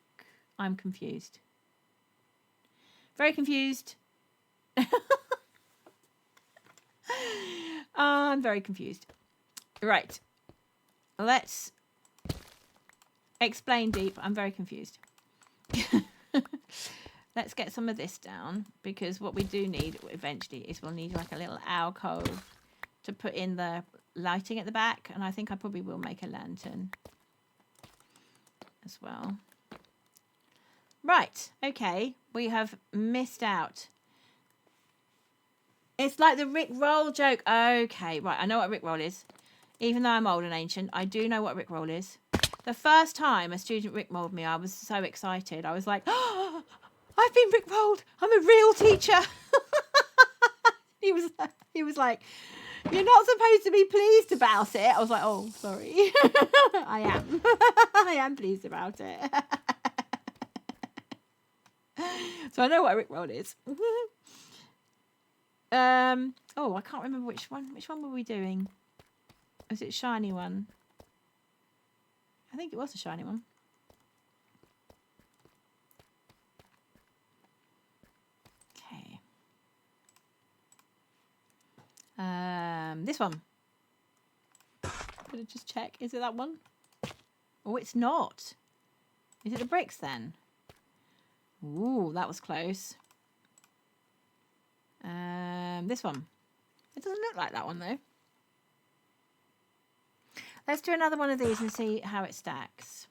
I'm confused. Very confused. I'm very confused. Right, let's explain deep. I'm very confused. Let's get some of this down, because what we do need eventually is we'll need like a little alcove to put in the lighting at the back, and I think I probably will make a lantern as well. Right, okay, we have missed out. It's like the Rick Roll joke. Okay, right, I know what Rick Roll is. Even though I'm old and ancient, I do know what Rickroll is. The first time a student Rickrolled me, I was so excited. I was like, oh, I've been Rickrolled. I'm a real teacher. He was like, you're not supposed to be pleased about it. I was like, oh, sorry. I am. I am pleased about it. So I know what a Rickroll is. Oh, I can't remember which one. Which one were we doing? Was it shiny one? I think it was a shiny one. Okay. This one. Gonna just check. Is it that one? Oh, it's not. Is it the bricks then? Ooh, that was close. This one. It doesn't look like that one though. Let's do another one of these and see how it stacks.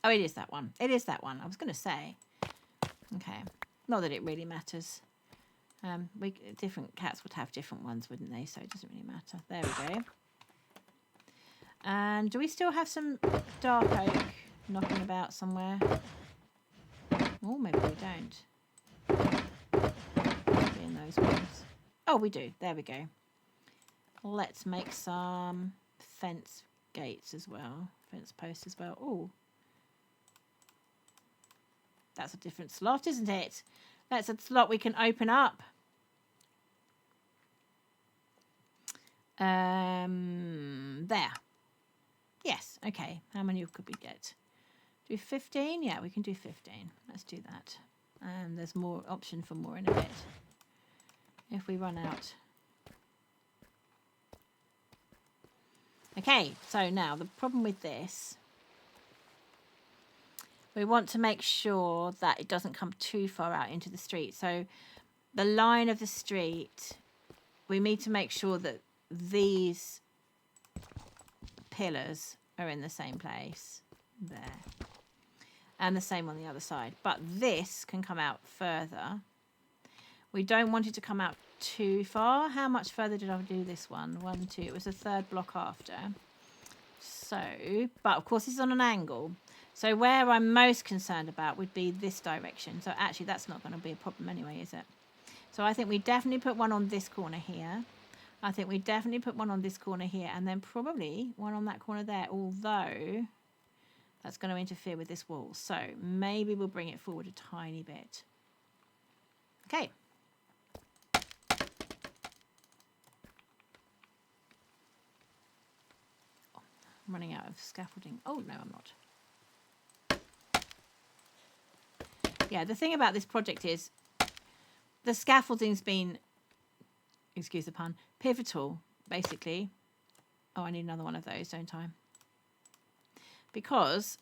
Oh, it is that one. It is that one. I was going to say. Okay. Not that it really matters. Different cats would have different ones, wouldn't they? So it doesn't really matter. There we go. And do we still have some dark oak knocking about somewhere? Oh, maybe we don't. Maybe in those ones. Oh, we do. There we go. Let's make some fence gates as well. Fence posts as well. Oh, that's a different slot, isn't it? That's a slot we can open up. There. Yes, okay. How many could we get? Do 15? Yeah, we can do 15. Let's do that. And there's more option for more in a bit. If we run out. Okay, so now the problem with this, we want to make sure that it doesn't come too far out into the street. So the line of the street, we need to make sure that these pillars are in the same place there, and the same on the other side, but this can come out further. We don't want it to come out too far. How much further did I do this one? 1, 2, it was the third block after. So, but of course it's on an angle, so where I'm most concerned about would be this direction. So actually that's not going to be a problem anyway, is it? So I think we definitely put one on this corner here. I think we definitely put one on this corner here, and then probably one on that corner there, although that's going to interfere with this wall. So maybe we'll bring it forward a tiny bit. Okay. Oh, I'm running out of scaffolding. Oh, no, I'm not. Yeah, the thing about this project is the scaffolding's been, excuse the pun, pivotal, basically. Oh, I need another one of those, don't I? Because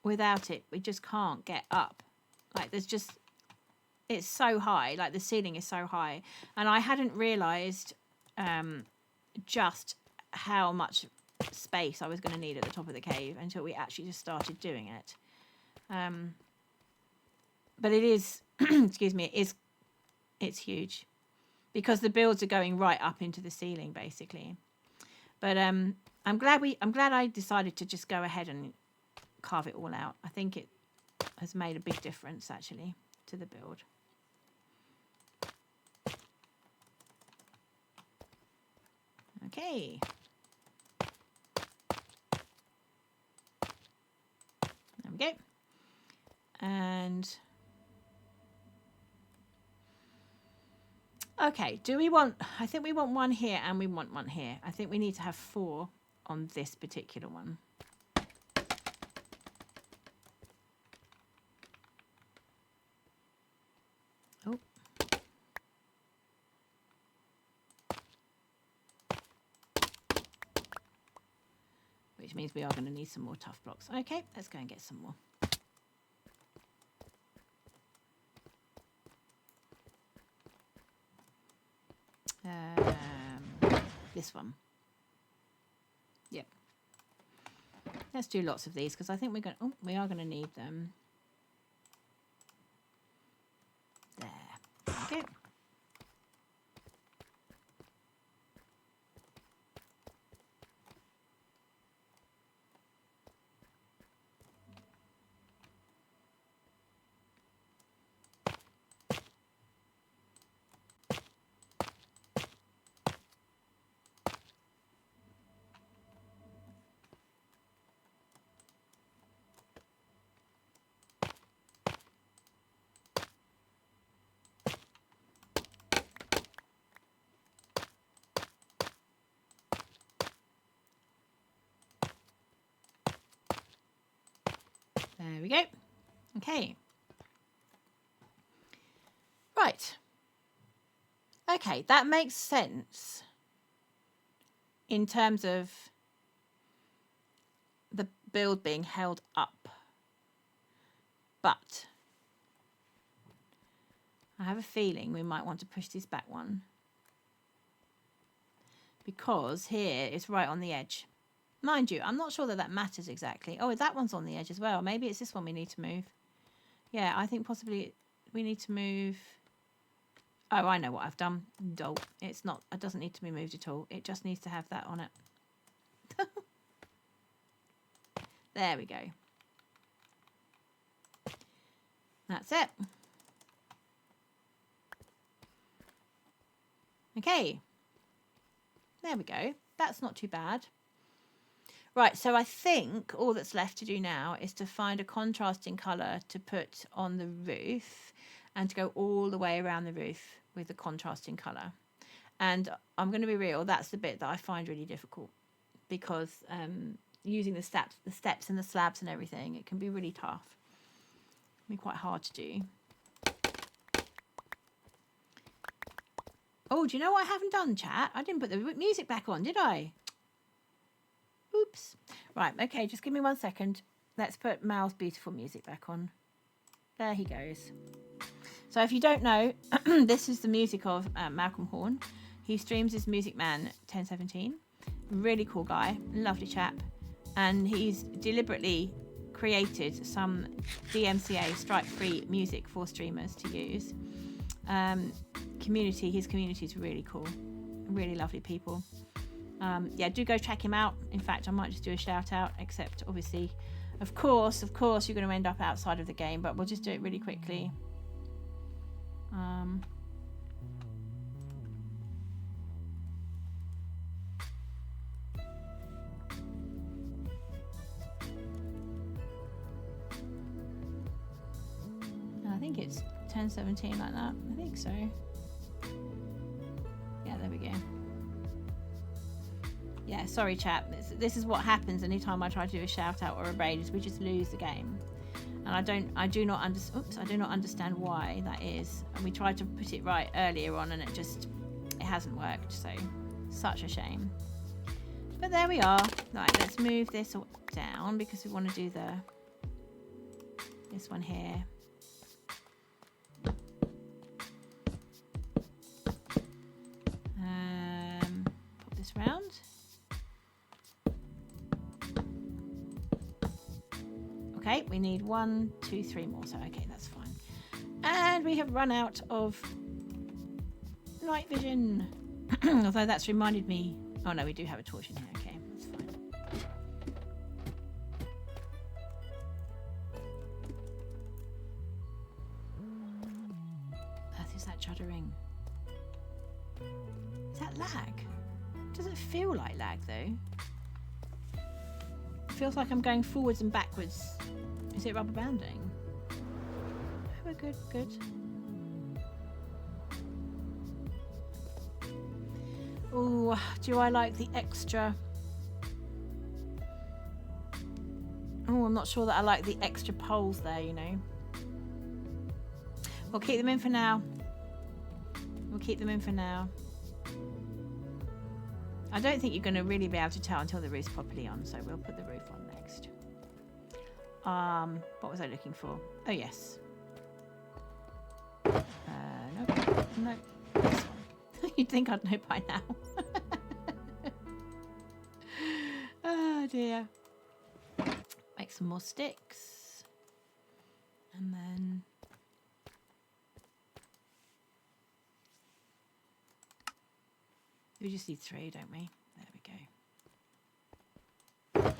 without it, we just can't get up. Like, there's just, it's so high, like the ceiling is so high. And I hadn't realised just how much space I was going to need at the top of the cave until we actually just started doing it. But it is, excuse me, it's huge. Because the builds are going right up into the ceiling, basically. But I'm glad I decided to just go ahead and carve it all out. I think it has made a big difference, actually, to the build. Okay. There we go. And okay, do we want, I think we want one here and we want one here. I think we need to have 4 on this particular one. Oh. Which means we are going to need some more tough blocks. Okay, let's go and get some more. This one. Yep. Let's do lots of these because I think we are going to need them. There. Okay. There we go. Okay. Right. Okay, that makes sense in terms of the build being held up. But I have a feeling we might want to push this back one because here it's right on the edge. Mind you, I'm not sure that that matters exactly. Oh, that one's on the edge as well. Maybe it's this one we need to move. Yeah, I think possibly we need to move Oh, I know what I've done. Dull. It's not. It doesn't need to be moved at all. It just needs to have that on it. There we go. That's it. Okay. There we go. That's not too bad. Right, so I think all that's left to do now is to find a contrasting colour to put on the roof and to go all the way around the roof with the contrasting colour. And I'm going to be real, that's the bit that I find really difficult because using the steps and the slabs and everything, it can be really tough. It can be quite hard to do. Oh, do you know what I haven't done, chat? I didn't put the music back on, did I? Oops. Right, okay, just give me 1 second. Let's put Mal's beautiful music back on. There he goes. So if you don't know, this is the music of Malcolm Horn. He streams as Music Man 1017. Really cool guy, lovely chap. And he's deliberately created some DMCA strike-free music for streamers to use. His community is really cool. Really lovely people. Yeah, do go check him out. In fact, I might just do a shout out, except obviously, of course, you're going to end up outside of the game, but we'll just do it really quickly. I think it's 1017 like that. I think so. Yeah, there we go. Yeah, sorry chat. This is what happens anytime I try to do a shout out or a raid, is we just lose the game. And I do not understand why that is. And we tried to put it right earlier on and it hasn't worked, so such a shame. But there we are. Right, let's move this down because we want to do this one here. Pop this round. Okay, we need 1, 2, 3 more, so okay, that's fine. And we have run out of night vision. Although that's reminded me... Oh no, we do have a torch in here, okay, that's fine. Earth, is that juddering? Is that lag? It doesn't feel like lag though. It feels like I'm going forwards and backwards. Is it rubber banding? Oh, good, good. Oh, do I like the extra? Oh, I'm not sure that I like the extra poles there, you know. We'll keep them in for now. We'll keep them in for now. I don't think you're going to really be able to tell until the roof's properly on, so we'll put the roof on next. What was I looking for? Oh, yes. No. This one. You'd think I'd know by now. Oh, dear. Make some more sticks. And then... We just need 3, don't we? There we go.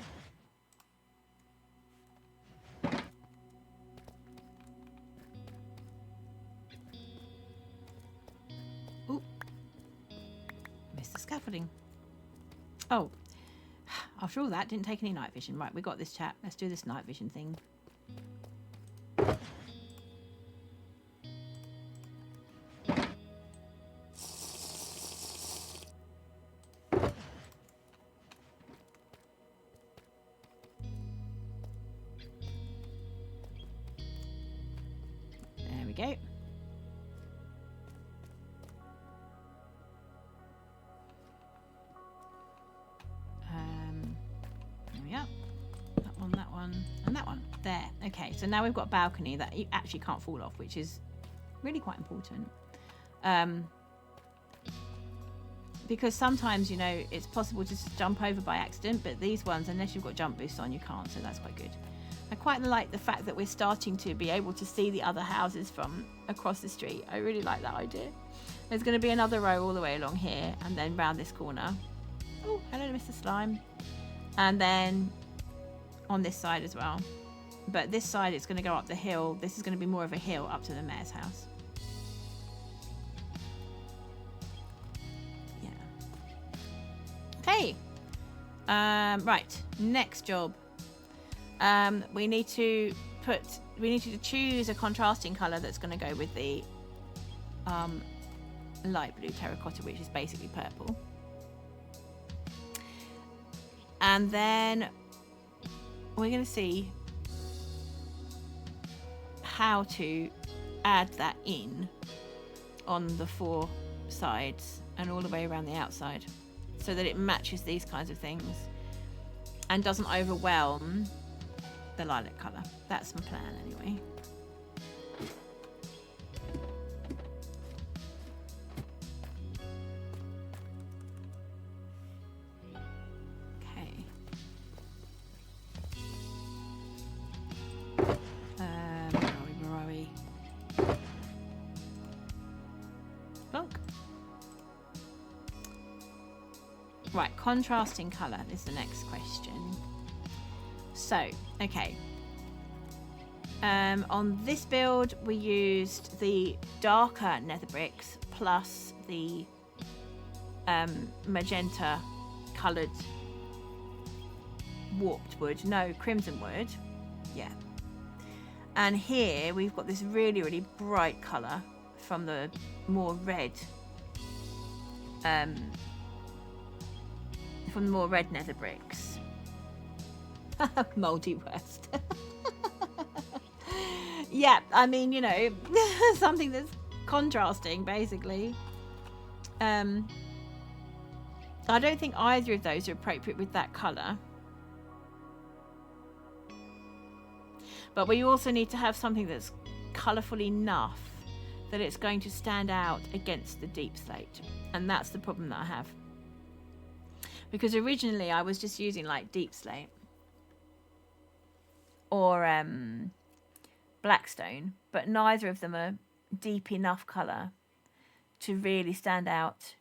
Ooh. Missed the scaffolding. Oh. After all that, didn't take any night vision. Right, we got this, chat. Let's do this night vision thing. Go. There we are. That one, and that one. There. Okay, so now we've got a balcony that you actually can't fall off, which is really quite important. Because sometimes, you know, it's possible to just jump over by accident, but these ones, unless you've got jump boost on, you can't, so that's quite good. I quite like the fact that we're starting to be able to see the other houses from across the street. I really like that idea. There's going to be another row all the way along here and then round this corner. Oh, hello, Mr. Slime. And then on this side as well. But this side, it's going to go up the hill. This is going to be more of a hill up to the mayor's house. Yeah. Okay. Right. Next job. We need to choose a contrasting colour that's going to go with the light blue terracotta, which is basically purple. And then we're going to see how to add that in on the four sides and all the way around the outside so that it matches these kinds of things and doesn't overwhelm the lilac colour. That's my plan anyway. Right, contrasting colour is the next question. So, okay. On this build, we used the darker nether bricks plus the magenta coloured warped wood. No, crimson wood. Yeah. And here we've got this really, really bright colour from the more red nether bricks. Mouldy West. Yeah, I mean, you know, something that's contrasting, basically. I don't think either of those are appropriate with that colour. But we also need to have something that's colourful enough that it's going to stand out against the deep slate. And that's the problem that I have. Because originally I was just using like deep slate or blackstone, but neither of them are deep enough colour to really stand out,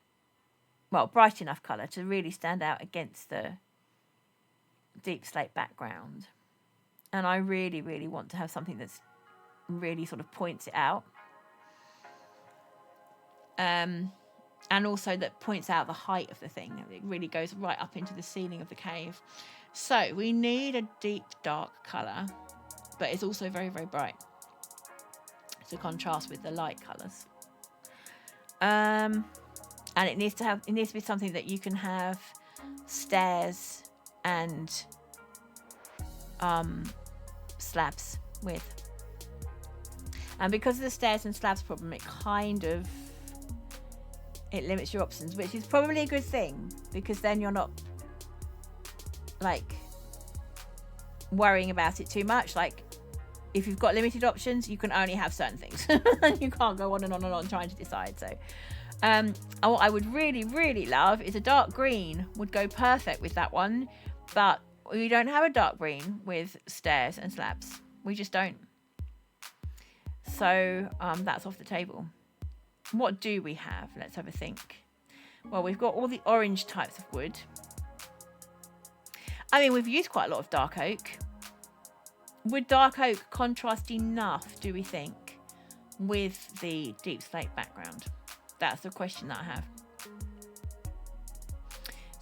well, bright enough colour to really stand out against the deep slate background. And I really, really want to have something that's really sort of points it out. And also that points out the height of the thing. It really goes right up into the ceiling of the cave. So we need a deep dark colour, but it's also very, very bright to contrast with the light colours. And it needs to be something that you can have stairs and slabs with. And because of the stairs and slabs problem, it limits your options, which is probably a good thing, because then you're not like worrying about it too much. Like if you've got limited options, you can only have certain things. You can't go on and on and on trying to decide. So what I would really, really love is a dark green would go perfect with that one, but we don't have a dark green with stairs and slabs. We just don't. So that's off the table. What do we have? Let's have a think. Well, we've got all the orange types of wood. I mean, we've used quite a lot of dark oak. Would dark oak contrast enough, do we think, with the deep slate background? That's the question that I have.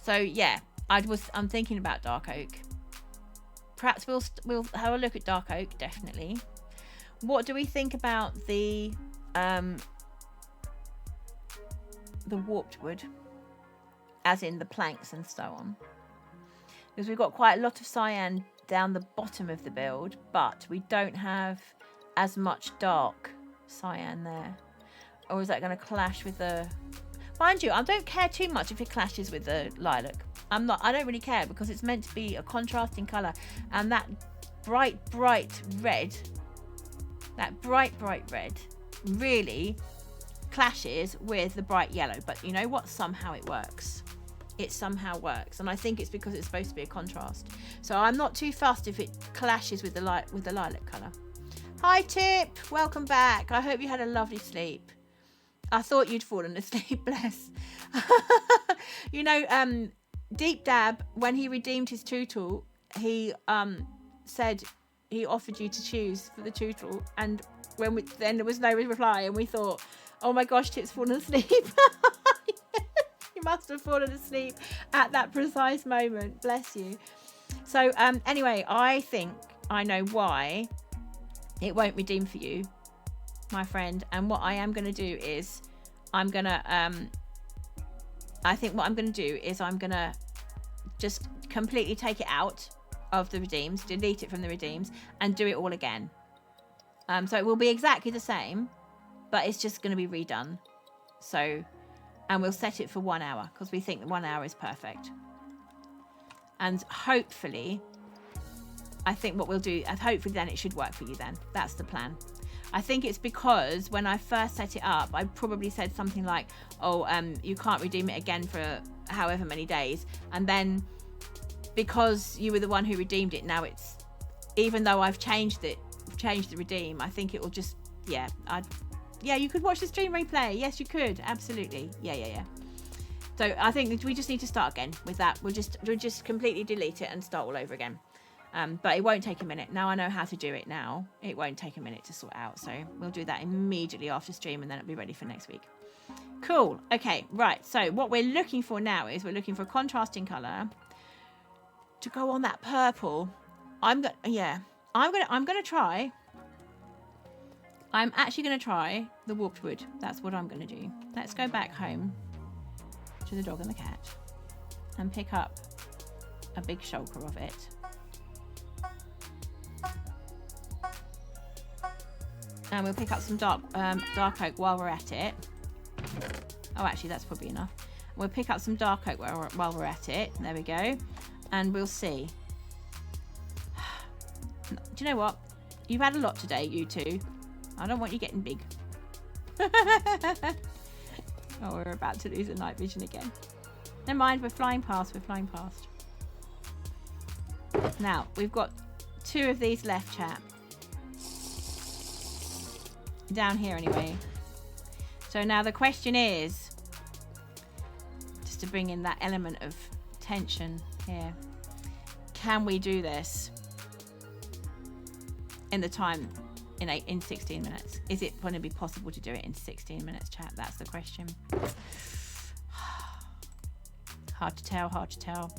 So yeah, I'm thinking about dark oak. Perhaps we'll have a look at dark oak, definitely. What do we think about the warped wood, as in the planks and so on? Because we've got quite a lot of cyan down the bottom of the build, but we don't have as much dark cyan there. Or is that going to clash with the... Mind you, I don't care too much if it clashes with the lilac. I don't really care, because it's meant to be a contrasting colour, and that bright red really clashes with the bright yellow. But you know what? Somehow it works. it somehow works. And I think it's because it's supposed to be a contrast. So I'm not too fussed if it clashes with the lilac colour. Hi Tip, welcome back. I hope you had a lovely sleep. I thought you'd fallen asleep, bless. You know, Deep Dab, when he redeemed his tootle, he said he offered you to choose for the tootle, and then there was no reply, and we thought, oh my gosh, Tip's fallen asleep. You must have fallen asleep at that precise moment, bless you. So anyway, I think I know why it won't redeem for you, my friend. And what I am going to do is I'm going to just completely take it out of the redeems, delete it from the redeems, and do it all again. So it will be exactly the same, but it's just going to be redone. So, and we'll set it for 1 hour because we think that 1 hour is perfect. And hopefully, I think what we'll do, hopefully then it should work for you then. That's the plan. I think it's because when I first set it up, I probably said something like, oh, you can't redeem it again for however many days. And then because you were the one who redeemed it, now it's, even though I've changed the redeem, I think it will just, yeah, you could watch the stream replay. Yes, you could. Absolutely. Yeah. So I think we just need to start again with that. We'll just completely delete it and start all over again. But it won't take a minute. Now I know how to do it now. It won't take a minute to sort out. So we'll do that immediately after stream, and then it'll be ready for next week. Cool. Okay, right. So what we're looking for now is we're looking for a contrasting colour to go on that purple. I'm actually going to try the warped wood. That's what I'm going to do. Let's go back home to the dog and the cat and pick up a big shulker of it. And we'll pick up some dark oak while we're at it. Oh, actually, that's probably enough. We'll pick up some dark oak while we're at it. There we go. And we'll see. Do you know what? You've had a lot today, you two. I don't want you getting big. Oh, we're about to lose the night vision again. Never mind, we're flying past. Now, we've got 2 of these left, chat. Down here anyway. So now the question is, just to bring in that element of tension here, can we do this in the time in 16 minutes? Is it going to be possible to do it in 16 minutes, chat? That's the question. Hard to tell.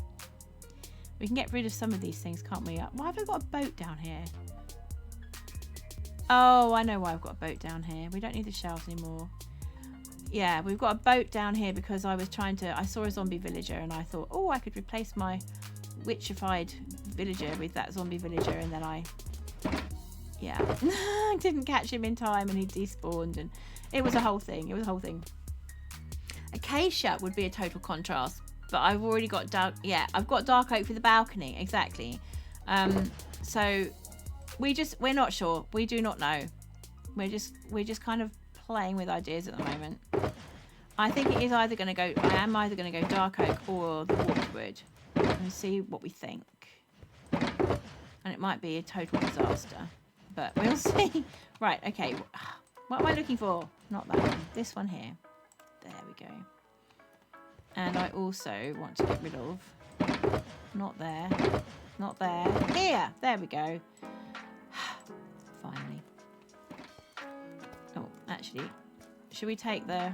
We can get rid of some of these things, can't we? Why have I got a boat down here? Oh, I know why I've got a boat down here. We don't need the shelves anymore. Yeah, we've got a boat down here because I saw a zombie villager and I thought, oh, I could replace my witchified villager with that zombie villager, and then I didn't catch him in time and he despawned, and it was a whole thing. Acacia would be a total contrast, but I've already got I've got dark oak for the balcony, exactly. So we're not sure. We do not know. We're just kind of playing with ideas at the moment. I think it is either going to go. I am either going to go dark oak or the warped wood, and see what we think. And it might be a total disaster, but we'll see. Right. Okay. What am I looking for? Not that one. This one here. There we go. And I also want to get rid of. Not there. Not there. Here. There we go. Finally. Oh, actually, should we take the...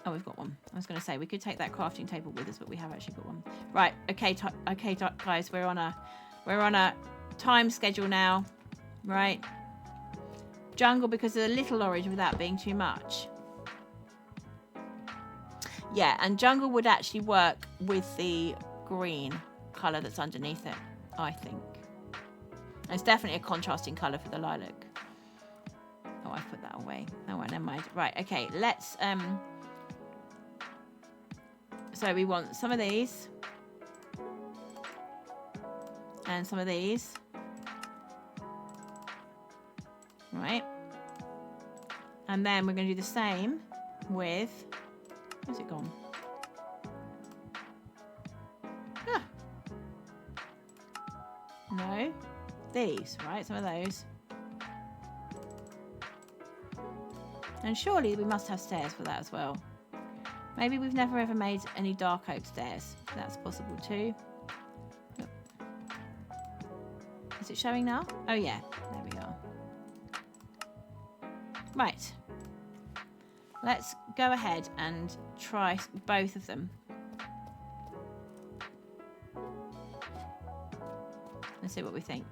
Oh, we've got one. I was going to say we could take that crafting table with us, but we have actually got one. Right. Okay, guys, we're on a time schedule now. Right. Jungle, because of the little orange without being too much. Yeah, and jungle would actually work with the green colour that's underneath it, I think. It's definitely a contrasting colour for the lilac. Oh, I put that away. Oh, well, never mind. Right, okay, let's... So we want some of these. And some of these. Right. And then we're going to do the same with... Where's it gone? No. These, right? Some of those. And surely we must have stairs for that as well. Maybe we've never ever made any dark oak stairs. That's possible too. Look. Is it showing now? Oh yeah, there we are. Right. Let's go ahead and try both of them. And see what we think.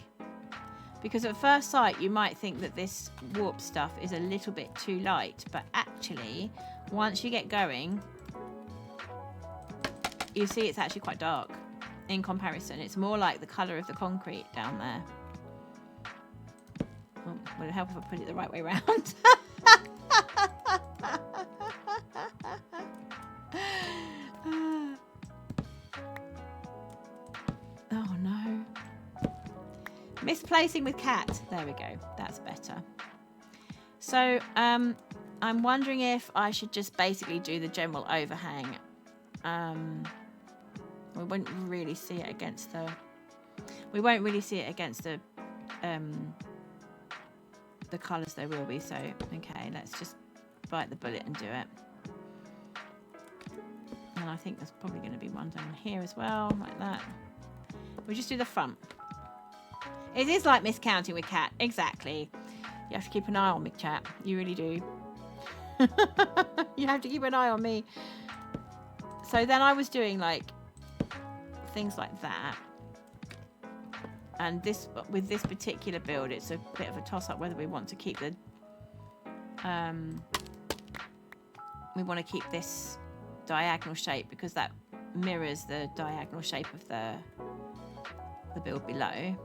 Because at first sight you might think that this warp stuff is a little bit too light, but actually once you get going you see it's actually quite dark in comparison. It's more like the colour of the concrete down there. Oh, would it help if I put it the right way around? Oh no. Misplacing with Cat. There we go. That's better. So I'm wondering if I should just basically do the general overhang. We won't really see it against the. We won't really see it against the colours there will be. So okay, let's just bite the bullet and do it. And I think there's probably going to be one down here as well, like that. We'll just do the front. It is like miscounting with Cat. Exactly. You have to keep an eye on me, chat. You really do. You have to keep an eye on me. So then I was doing like things like that. And this, with this particular build, it's a bit of a toss-up whether we want to keep the we want to keep this diagonal shape because that mirrors the diagonal shape of the build below.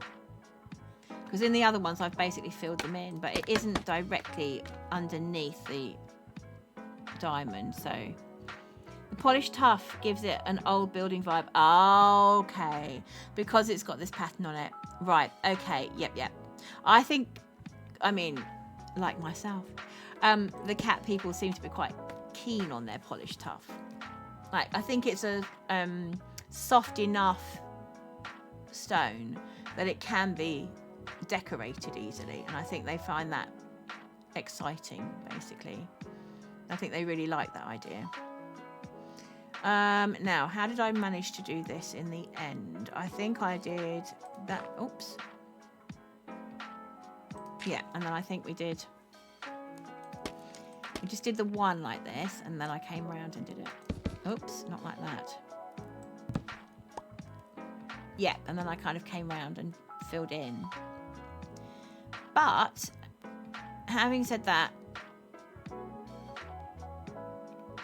Because in the other ones I've basically filled them in, but it isn't directly underneath the diamond. So the polished tuff gives it an old building vibe. Oh, okay, because it's got this pattern on it. Right, okay, yep. I think, I mean, like myself, the Cat people seem to be quite keen on their polished tuff. Like, I think it's a soft enough stone that it can be decorated easily, and I think they find that exciting, basically. I think they really like that idea. Now, how did I manage to do this in the end? I think I did that. Oops. Yeah, and then I think we just did the one like this, and then I came around and did it. Oops, not like that. Yeah, and then I kind of came around and filled in. But having said that,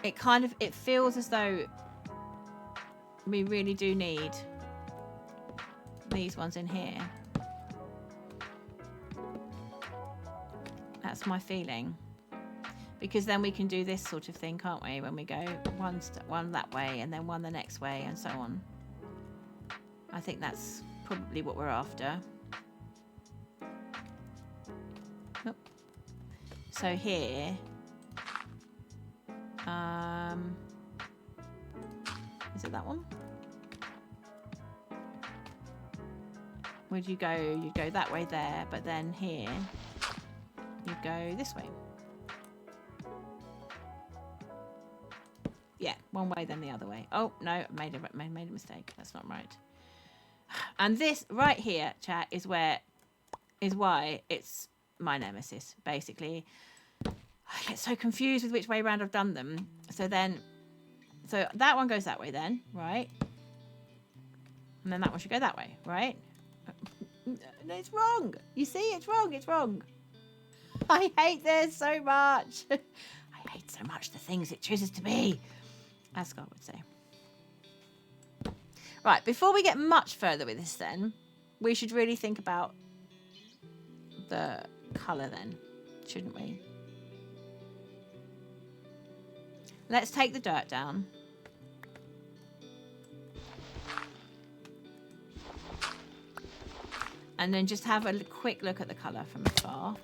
it feels as though we really do need these ones in here. That's my feeling. Because then we can do this sort of thing, can't we? When we go one that way and then one the next way and so on. I think that's probably what we're after. Nope. So here, is it that one? Would you go? You'd go that way there, but then here, you'd go this way. Yeah, one way then the other way. Oh no, I made a mistake. That's not right. And this right here, chat, is why it's my nemesis, basically. I get so confused with which way around I've done them. So that one goes that way then, right? And then that one should go that way, right? No, it's wrong. You see, it's wrong. I hate this so much. I hate so much the things it chooses to be, as Scar would say. Right, before we get much further with this then, we should really think about the colour then, shouldn't we? Let's take the dirt down. And then just have a quick look at the colour from afar.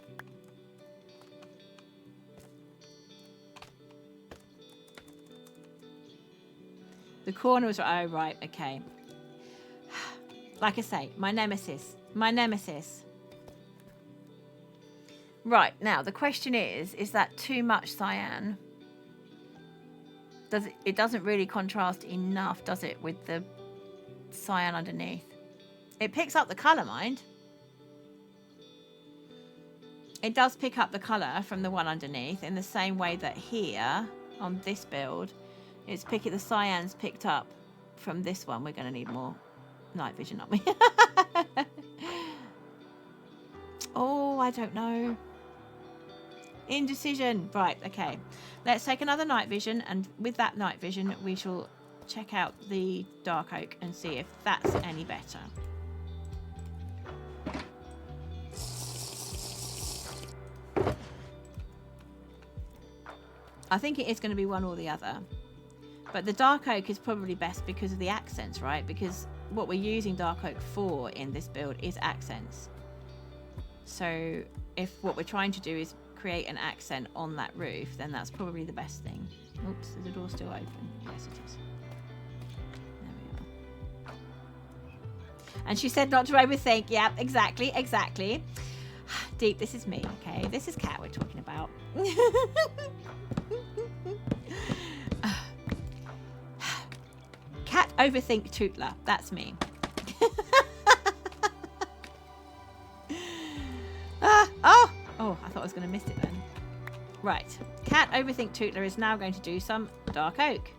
The corner was, oh right, okay. Like I say, my nemesis. My nemesis. Right, now the question is that too much cyan? It doesn't really contrast enough, does it, with the cyan underneath? It picks up the colour, mind. It does pick up the colour from the one underneath in the same way that here on this build, the cyan's picked up from this one. We're going to need more night vision, aren't we? Oh, I don't know. Indecision. Right, okay. Let's take another night vision, and with that night vision, we shall check out the dark oak and see if that's any better. I think it is going to be one or the other. But the dark oak is probably best because of the accents, right? Because what we're using dark oak for in this build is accents. So if what we're trying to do is create an accent on that roof, then that's probably the best thing. Oops, is the door still open? Yes, it is. There we are. And she said not to overthink. Yep, exactly, exactly. Deep, this is me, okay? This is Cat we're talking about. Cat overthink Tootler. That's me. Oh, I thought I was going to miss it then. Right. Cat overthink Tootler is now going to do some dark oak.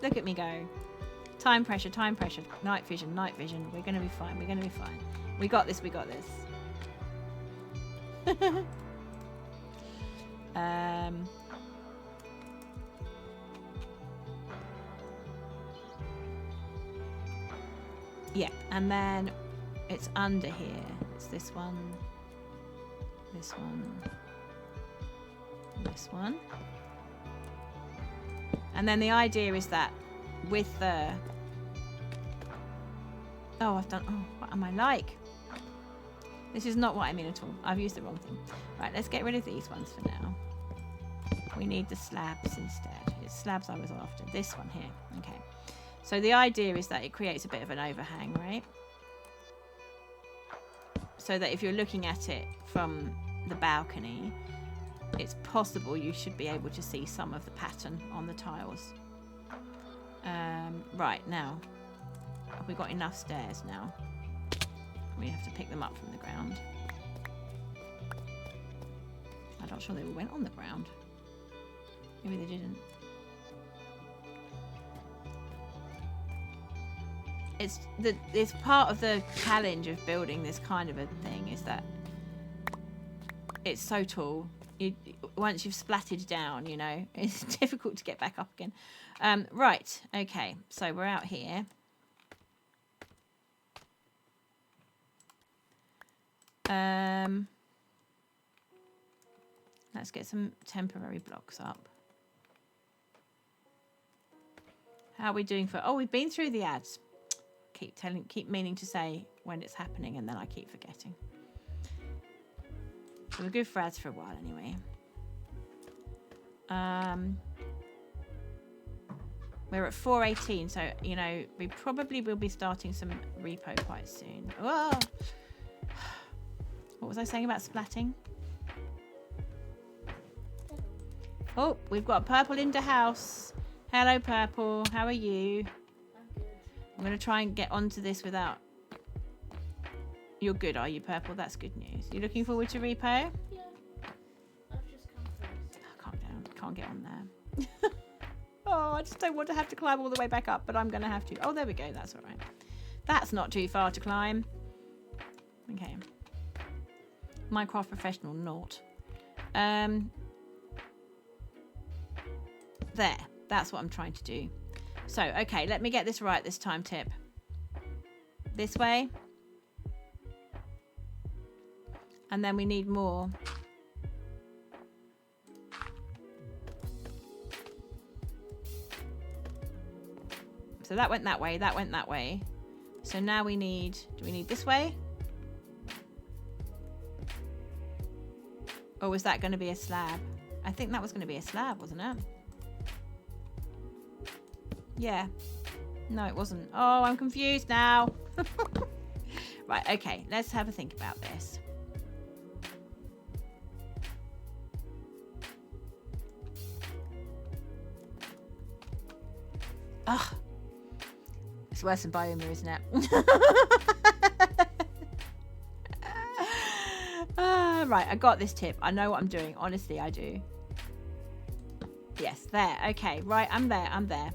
Look at me go. Time pressure, time pressure. Night vision, night vision. We're going to be fine. We're going to be fine. We got this. We got this. Yeah, and then it's under here. It's this one, this one, this one. And then the idea is that with the... Oh, what am I like? This is not what I mean at all. I've used the wrong thing. Right, let's get rid of these ones for now. We need the slabs instead. It's slabs I was after. This one here. Okay. So the idea is that it creates a bit of an overhang, right? So that if you're looking at it from the balcony, it's possible you should be able to see some of the pattern on the tiles. Right, now, have we got enough stairs now? We have to pick them up from the ground. I'm not sure they all went on the ground. Maybe they didn't. It's part of the challenge of building this kind of a thing is that it's so tall. Once you've splatted down, you know, it's difficult to get back up again. Right, okay, so we're out here. Let's get some temporary blocks up. How are we doing for... Oh, we've been through the ads. Keep meaning to say when it's happening, and then I keep forgetting. So we're good for ads for a while anyway. We're at 4:18, so you know we probably will be starting some repo quite soon. Whoa! What was I saying about splatting? Oh, we've got Purple in the house. Hello, Purple. How are you? I'm going to try and get onto this without... You're good, are you, Purple? That's good news. You looking forward to repo? Yeah. I've just come first. Oh, calm down. Can't get on there. Oh, I just don't want to have to climb all the way back up, but I'm going to have to. Oh, there we go. That's all right. That's not too far to climb. Okay. Minecraft Professional, not. There. That's what I'm trying to do. So, okay, let me get this right this time, Tip. This way. And then we need more. So that went that way, that went that way. So now we need... Do we need this way? Or was that going to be a slab? I think that was going to be a slab, wasn't it? Yeah. No, it wasn't. Oh, I'm confused now. Right, okay. Let's have a think about this. Ugh. It's worse than Biomu, isn't it? Right, I got this tip. I know what I'm doing. Honestly, I do. Yes, there. Okay, right, I'm there. I'm there.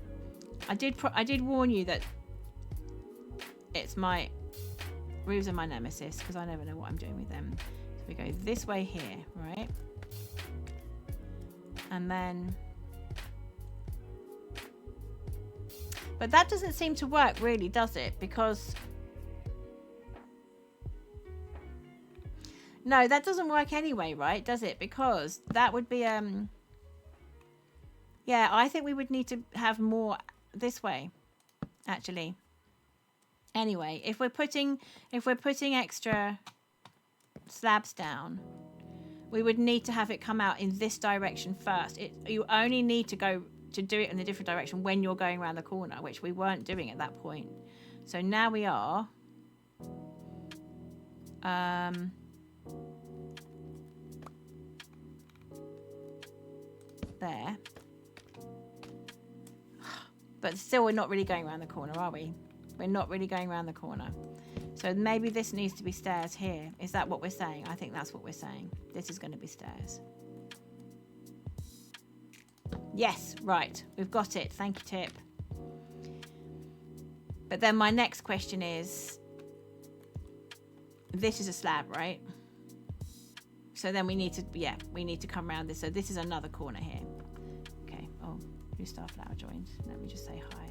I did warn you that it's my roofs are my nemesis because I never know what I'm doing with them. So we go this way here, right? And then, but that doesn't seem to work really, does it? Because no, that doesn't work anyway, right? Does it? Because that would be yeah, I think we would need to have more this way, actually. Anyway, if we're putting extra slabs down, we would need to have it come out in this direction first. You only need to go to do it in a different direction when you're going around the corner, which we weren't doing at that point. So now we are. There. But still, we're not really going around the corner, are we? We're not really going around the corner. So maybe this needs to be stairs here. Is that what we're saying? I think that's what we're saying. This is going to be stairs. Yes, right. We've got it. Thank you, Tip. But then my next question is, this is a slab, right? So then we need to, yeah, we need to come around this. So this is another corner here. Okay. Oh, new Starflower joined. Let me just say hi.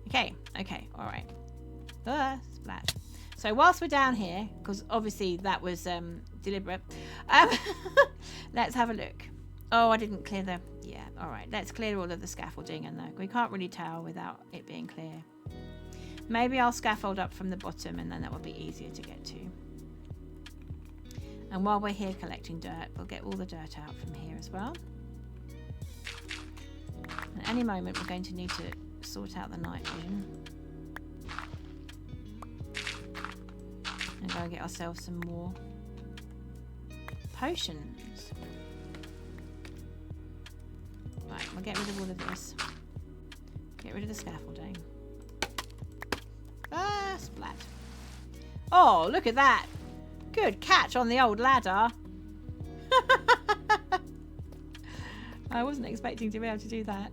Okay. Okay. All right. Splat. So whilst we're down here, because obviously that was deliberate, let's have a look. Oh, I didn't clear the... Yeah, all right. Let's clear all of the scaffolding. And we can't really tell without it being clear. Maybe I'll scaffold up from the bottom and then that will be easier to get to. And while we're here collecting dirt, we'll get all the dirt out from here as well. At any moment, we're going to need to sort out the night vision. And go and get ourselves some more potions. Right, we'll get rid of all of this. Get rid of the scaffolding. Ah, splat. Oh, look at that. Good catch on the old ladder. I wasn't expecting to be able to do that.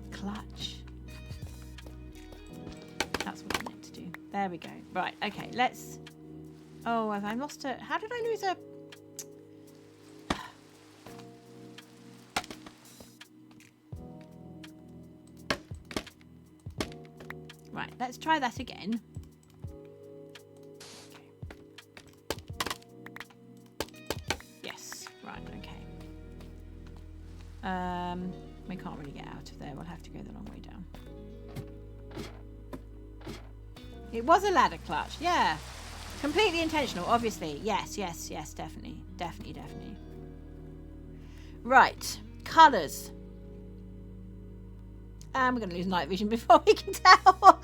Clutch. That's what I meant to do. There we go. Right, okay, let's... Oh, have I lost a... How did I lose a... Right, let's try that again. Yes, right, okay. We can't really get out of there. We'll have to go the long way down. It was a ladder clutch, yeah. Completely intentional, obviously. Yes, yes, yes, definitely. Definitely, definitely. Right, colours. We're going to lose night vision before we can tell.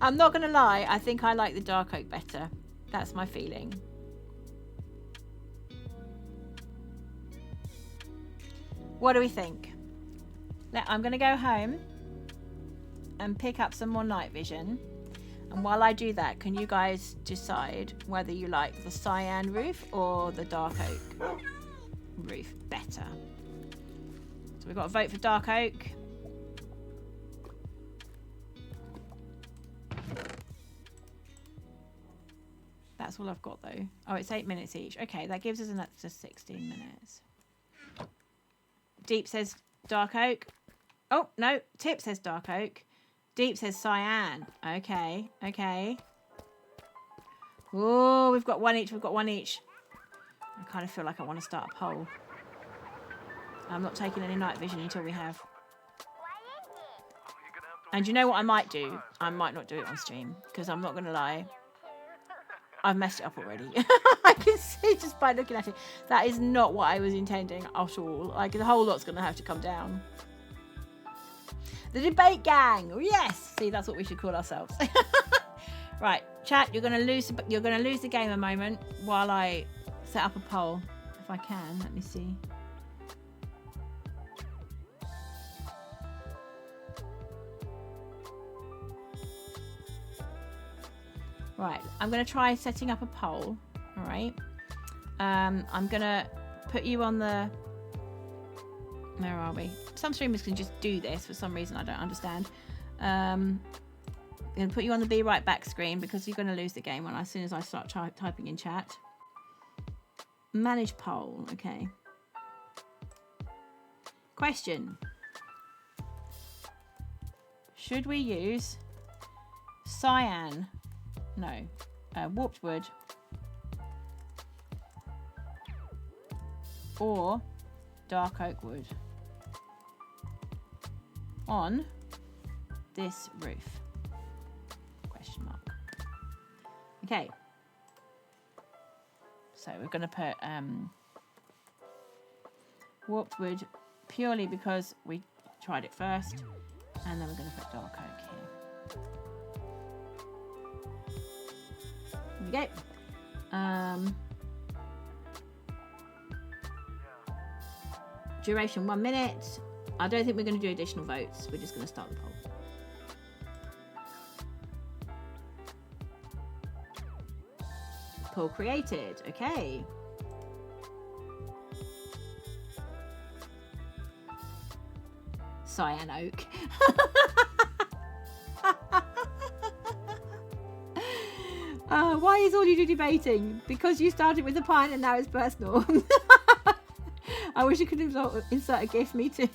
I'm not going to lie. I think I like the dark oak better. That's my feeling. What do we think? I'm going to go home and pick up some more night vision. And while I do that, can you guys decide whether you like the cyan roof or the dark oak roof better? So we've got a vote for dark oak. That's all I've got though. Oh, it's 8 minutes each. Okay, that gives us an extra 16 minutes. Deep says dark oak. Oh, no. Tip says dark oak. Deep says cyan. Okay, okay. Oh, we've got one each. We've got one each. I kind of feel like I want to start a poll. I'm not taking any night vision until we have. And you know what I might do? I might not do it on stream because I'm not going to lie. I've messed it up already. I can see just by looking at it. That is not what I was intending at all. Like, the whole lot's going to have to come down. The debate gang. Yes. See, that's what we should call ourselves. Right, chat. You're gonna lose the game a moment while I set up a poll, if I can. Let me see. Right, I'm going to try setting up a poll. All right. I'm going to put you on the... Where are we? Some streamers can just do this for some reason I don't understand. I'm going to put you on the be right back screen because you're going to lose the game as soon as I start typing in chat. Manage poll. Okay. Question. Should we use cyan? No. Warped wood. Or dark oak wood on this roof? Question mark. Okay. So we're going to put warped wood purely because we tried it first, and then we're going to put dark oak here. There we go. Duration 1 minute. I don't think we're going to do additional votes. We're just going to start the poll. Poll created. Okay. Cyan oak. Why is all you do debating? Because you started with a pint and now it's personal. I wish you could insert a GIF, me too.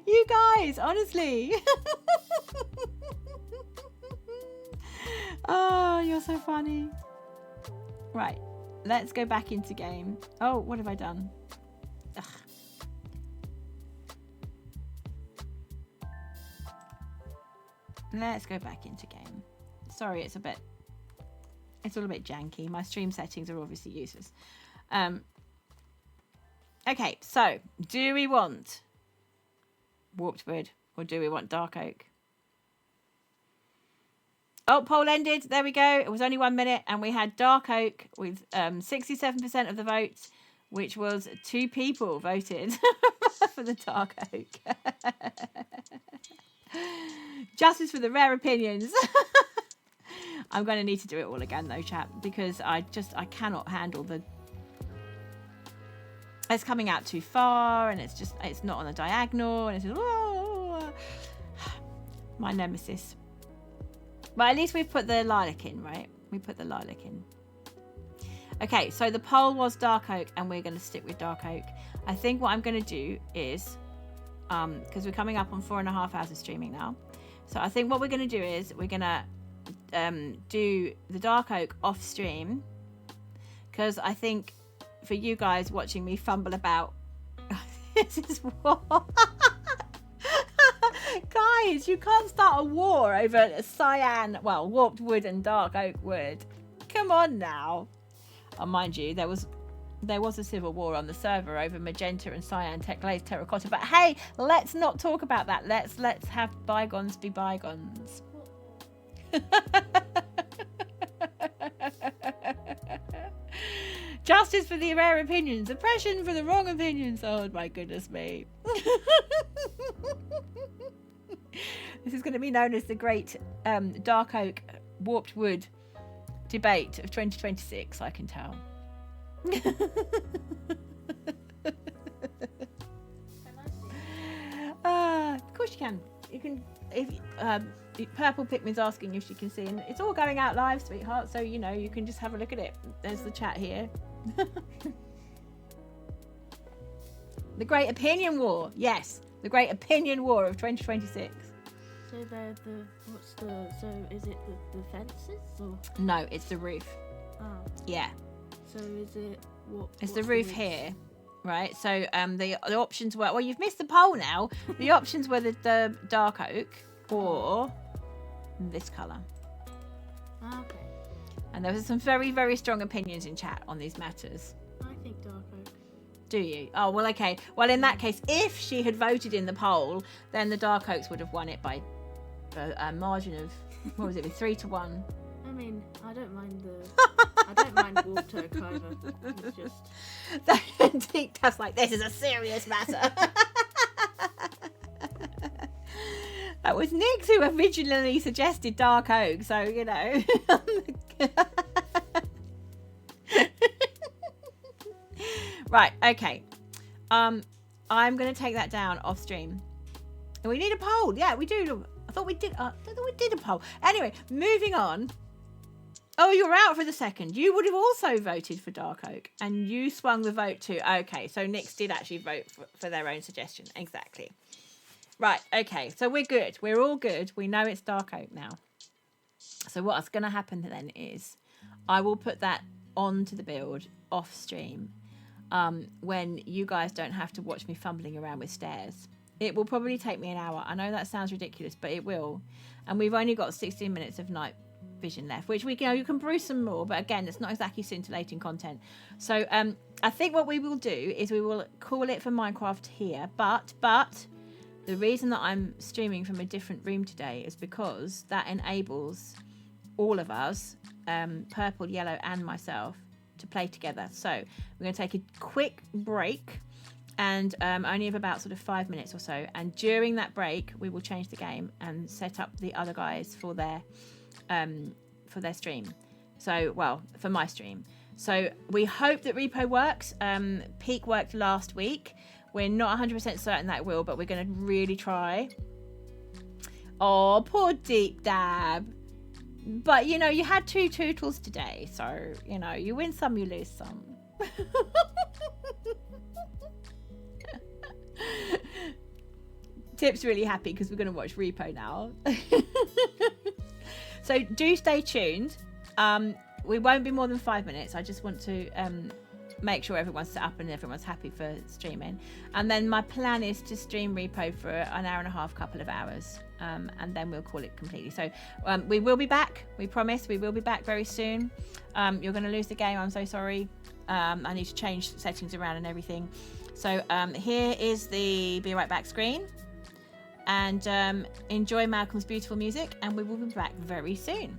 You guys, honestly. Oh, you're so funny. Right, let's go back into game. Oh, what have I done? Ugh. Let's go back into game. Sorry, it's all a bit janky. My stream settings are obviously useless. Okay, so do we want warped wood or do we want dark oak? Oh, poll ended. There we go. It was only 1 minute and we had dark oak with 67% of the votes, which was 2 people voted for the dark oak. Justice for the rare opinions. I'm going to need to do it all again though, chat, because I cannot handle it's coming out too far and it's not on the diagonal and it's just, oh, my nemesis. But at least we've put the lilac in, right? We put the lilac in. Okay, so the poll was dark oak and we're going to stick with dark oak. I think what I'm going to do is, because we're coming up on 4.5 hours of streaming now. So I think what we're going to do is we're going to do the dark oak off stream, because I think for you guys watching me fumble about, this is war. Guys, you can't start a war over cyan, well, warped wood and dark oak wood. Come on now. Oh, mind you, there was a civil war on the server over magenta and cyan glazed terracotta, but hey, let's not talk about that. Let's have bygones be bygones. Justice for the rare opinions, oppression for the wrong opinions. Oh my goodness me. This is going to be known as the great dark oak warped wood debate of 2026, I can tell. Of course you can. You can, if Purple Pikmin's asking if she can see, and it's all going out live, sweetheart, so you know you can just have a look at it. There's the chat here. The great opinion war. Yes, the great opinion war of 2026. So so is it the fences or? No, it's the roof. Oh. Yeah. So is it what? It's the roof here, right? So the options were, well, you've missed the poll now. The options were the dark oak or this colour. Okay. And there was some very, very strong opinions in chat on these matters. I think dark oak. Do you? Oh, well, okay. Well, in that case, if she had voted in the poll, then the Dark Oaks would have won it by a margin of, what was it, 3-1. I mean, I don't mind I don't mind Wolf Oak either. It's just... That's like, this is a serious matter. That was Nix who originally suggested Dark Oak, so, you know. Right, okay. I'm going to take that down off stream. We need a poll. Yeah, we do. I thought we did a poll. Anyway, moving on. Oh, you were out for the second. You would have also voted for Dark Oak, and you swung the vote too. Okay, so Nix did actually vote for their own suggestion. Exactly. Right, okay, so we're good. We're all good. We know it's Dark Oak now. So what's going to happen then is I will put that onto the build off stream when you guys don't have to watch me fumbling around with stairs. It will probably take me an hour. I know that sounds ridiculous, but it will. And we've only got 16 minutes of night vision left, which you can brew some more, but again, it's not exactly scintillating content. So I think what we will do is we will call it for Minecraft here, but the reason that I'm streaming from a different room today is because that enables all of us, Purple, Yellow and myself, to play together. So we're going to take a quick break, and only of about sort of 5 minutes or so, and during that break we will change the game and set up the other guys for their stream. So, well, for my stream. So we hope that Repo works. Peak worked last week. We're not 100% certain that it will, but we're going to really try. Oh, poor Deep Dab. But, you know, you had 2 tootles today, so, you know, you win some, you lose some. Tip's really happy because we're going to watch Repo now. So do stay tuned. We won't be more than 5 minutes. I just want to make sure everyone's set up and everyone's happy for streaming. And then my plan is to stream Repo for an hour and a half, couple of hours. And then we'll call it completely. So we will be back. We promise we will be back very soon. You're going to lose the game. I'm so sorry. I need to change settings around and everything. So here is the Be Right Back screen. And enjoy Malcolm's beautiful music. And we will be back very soon.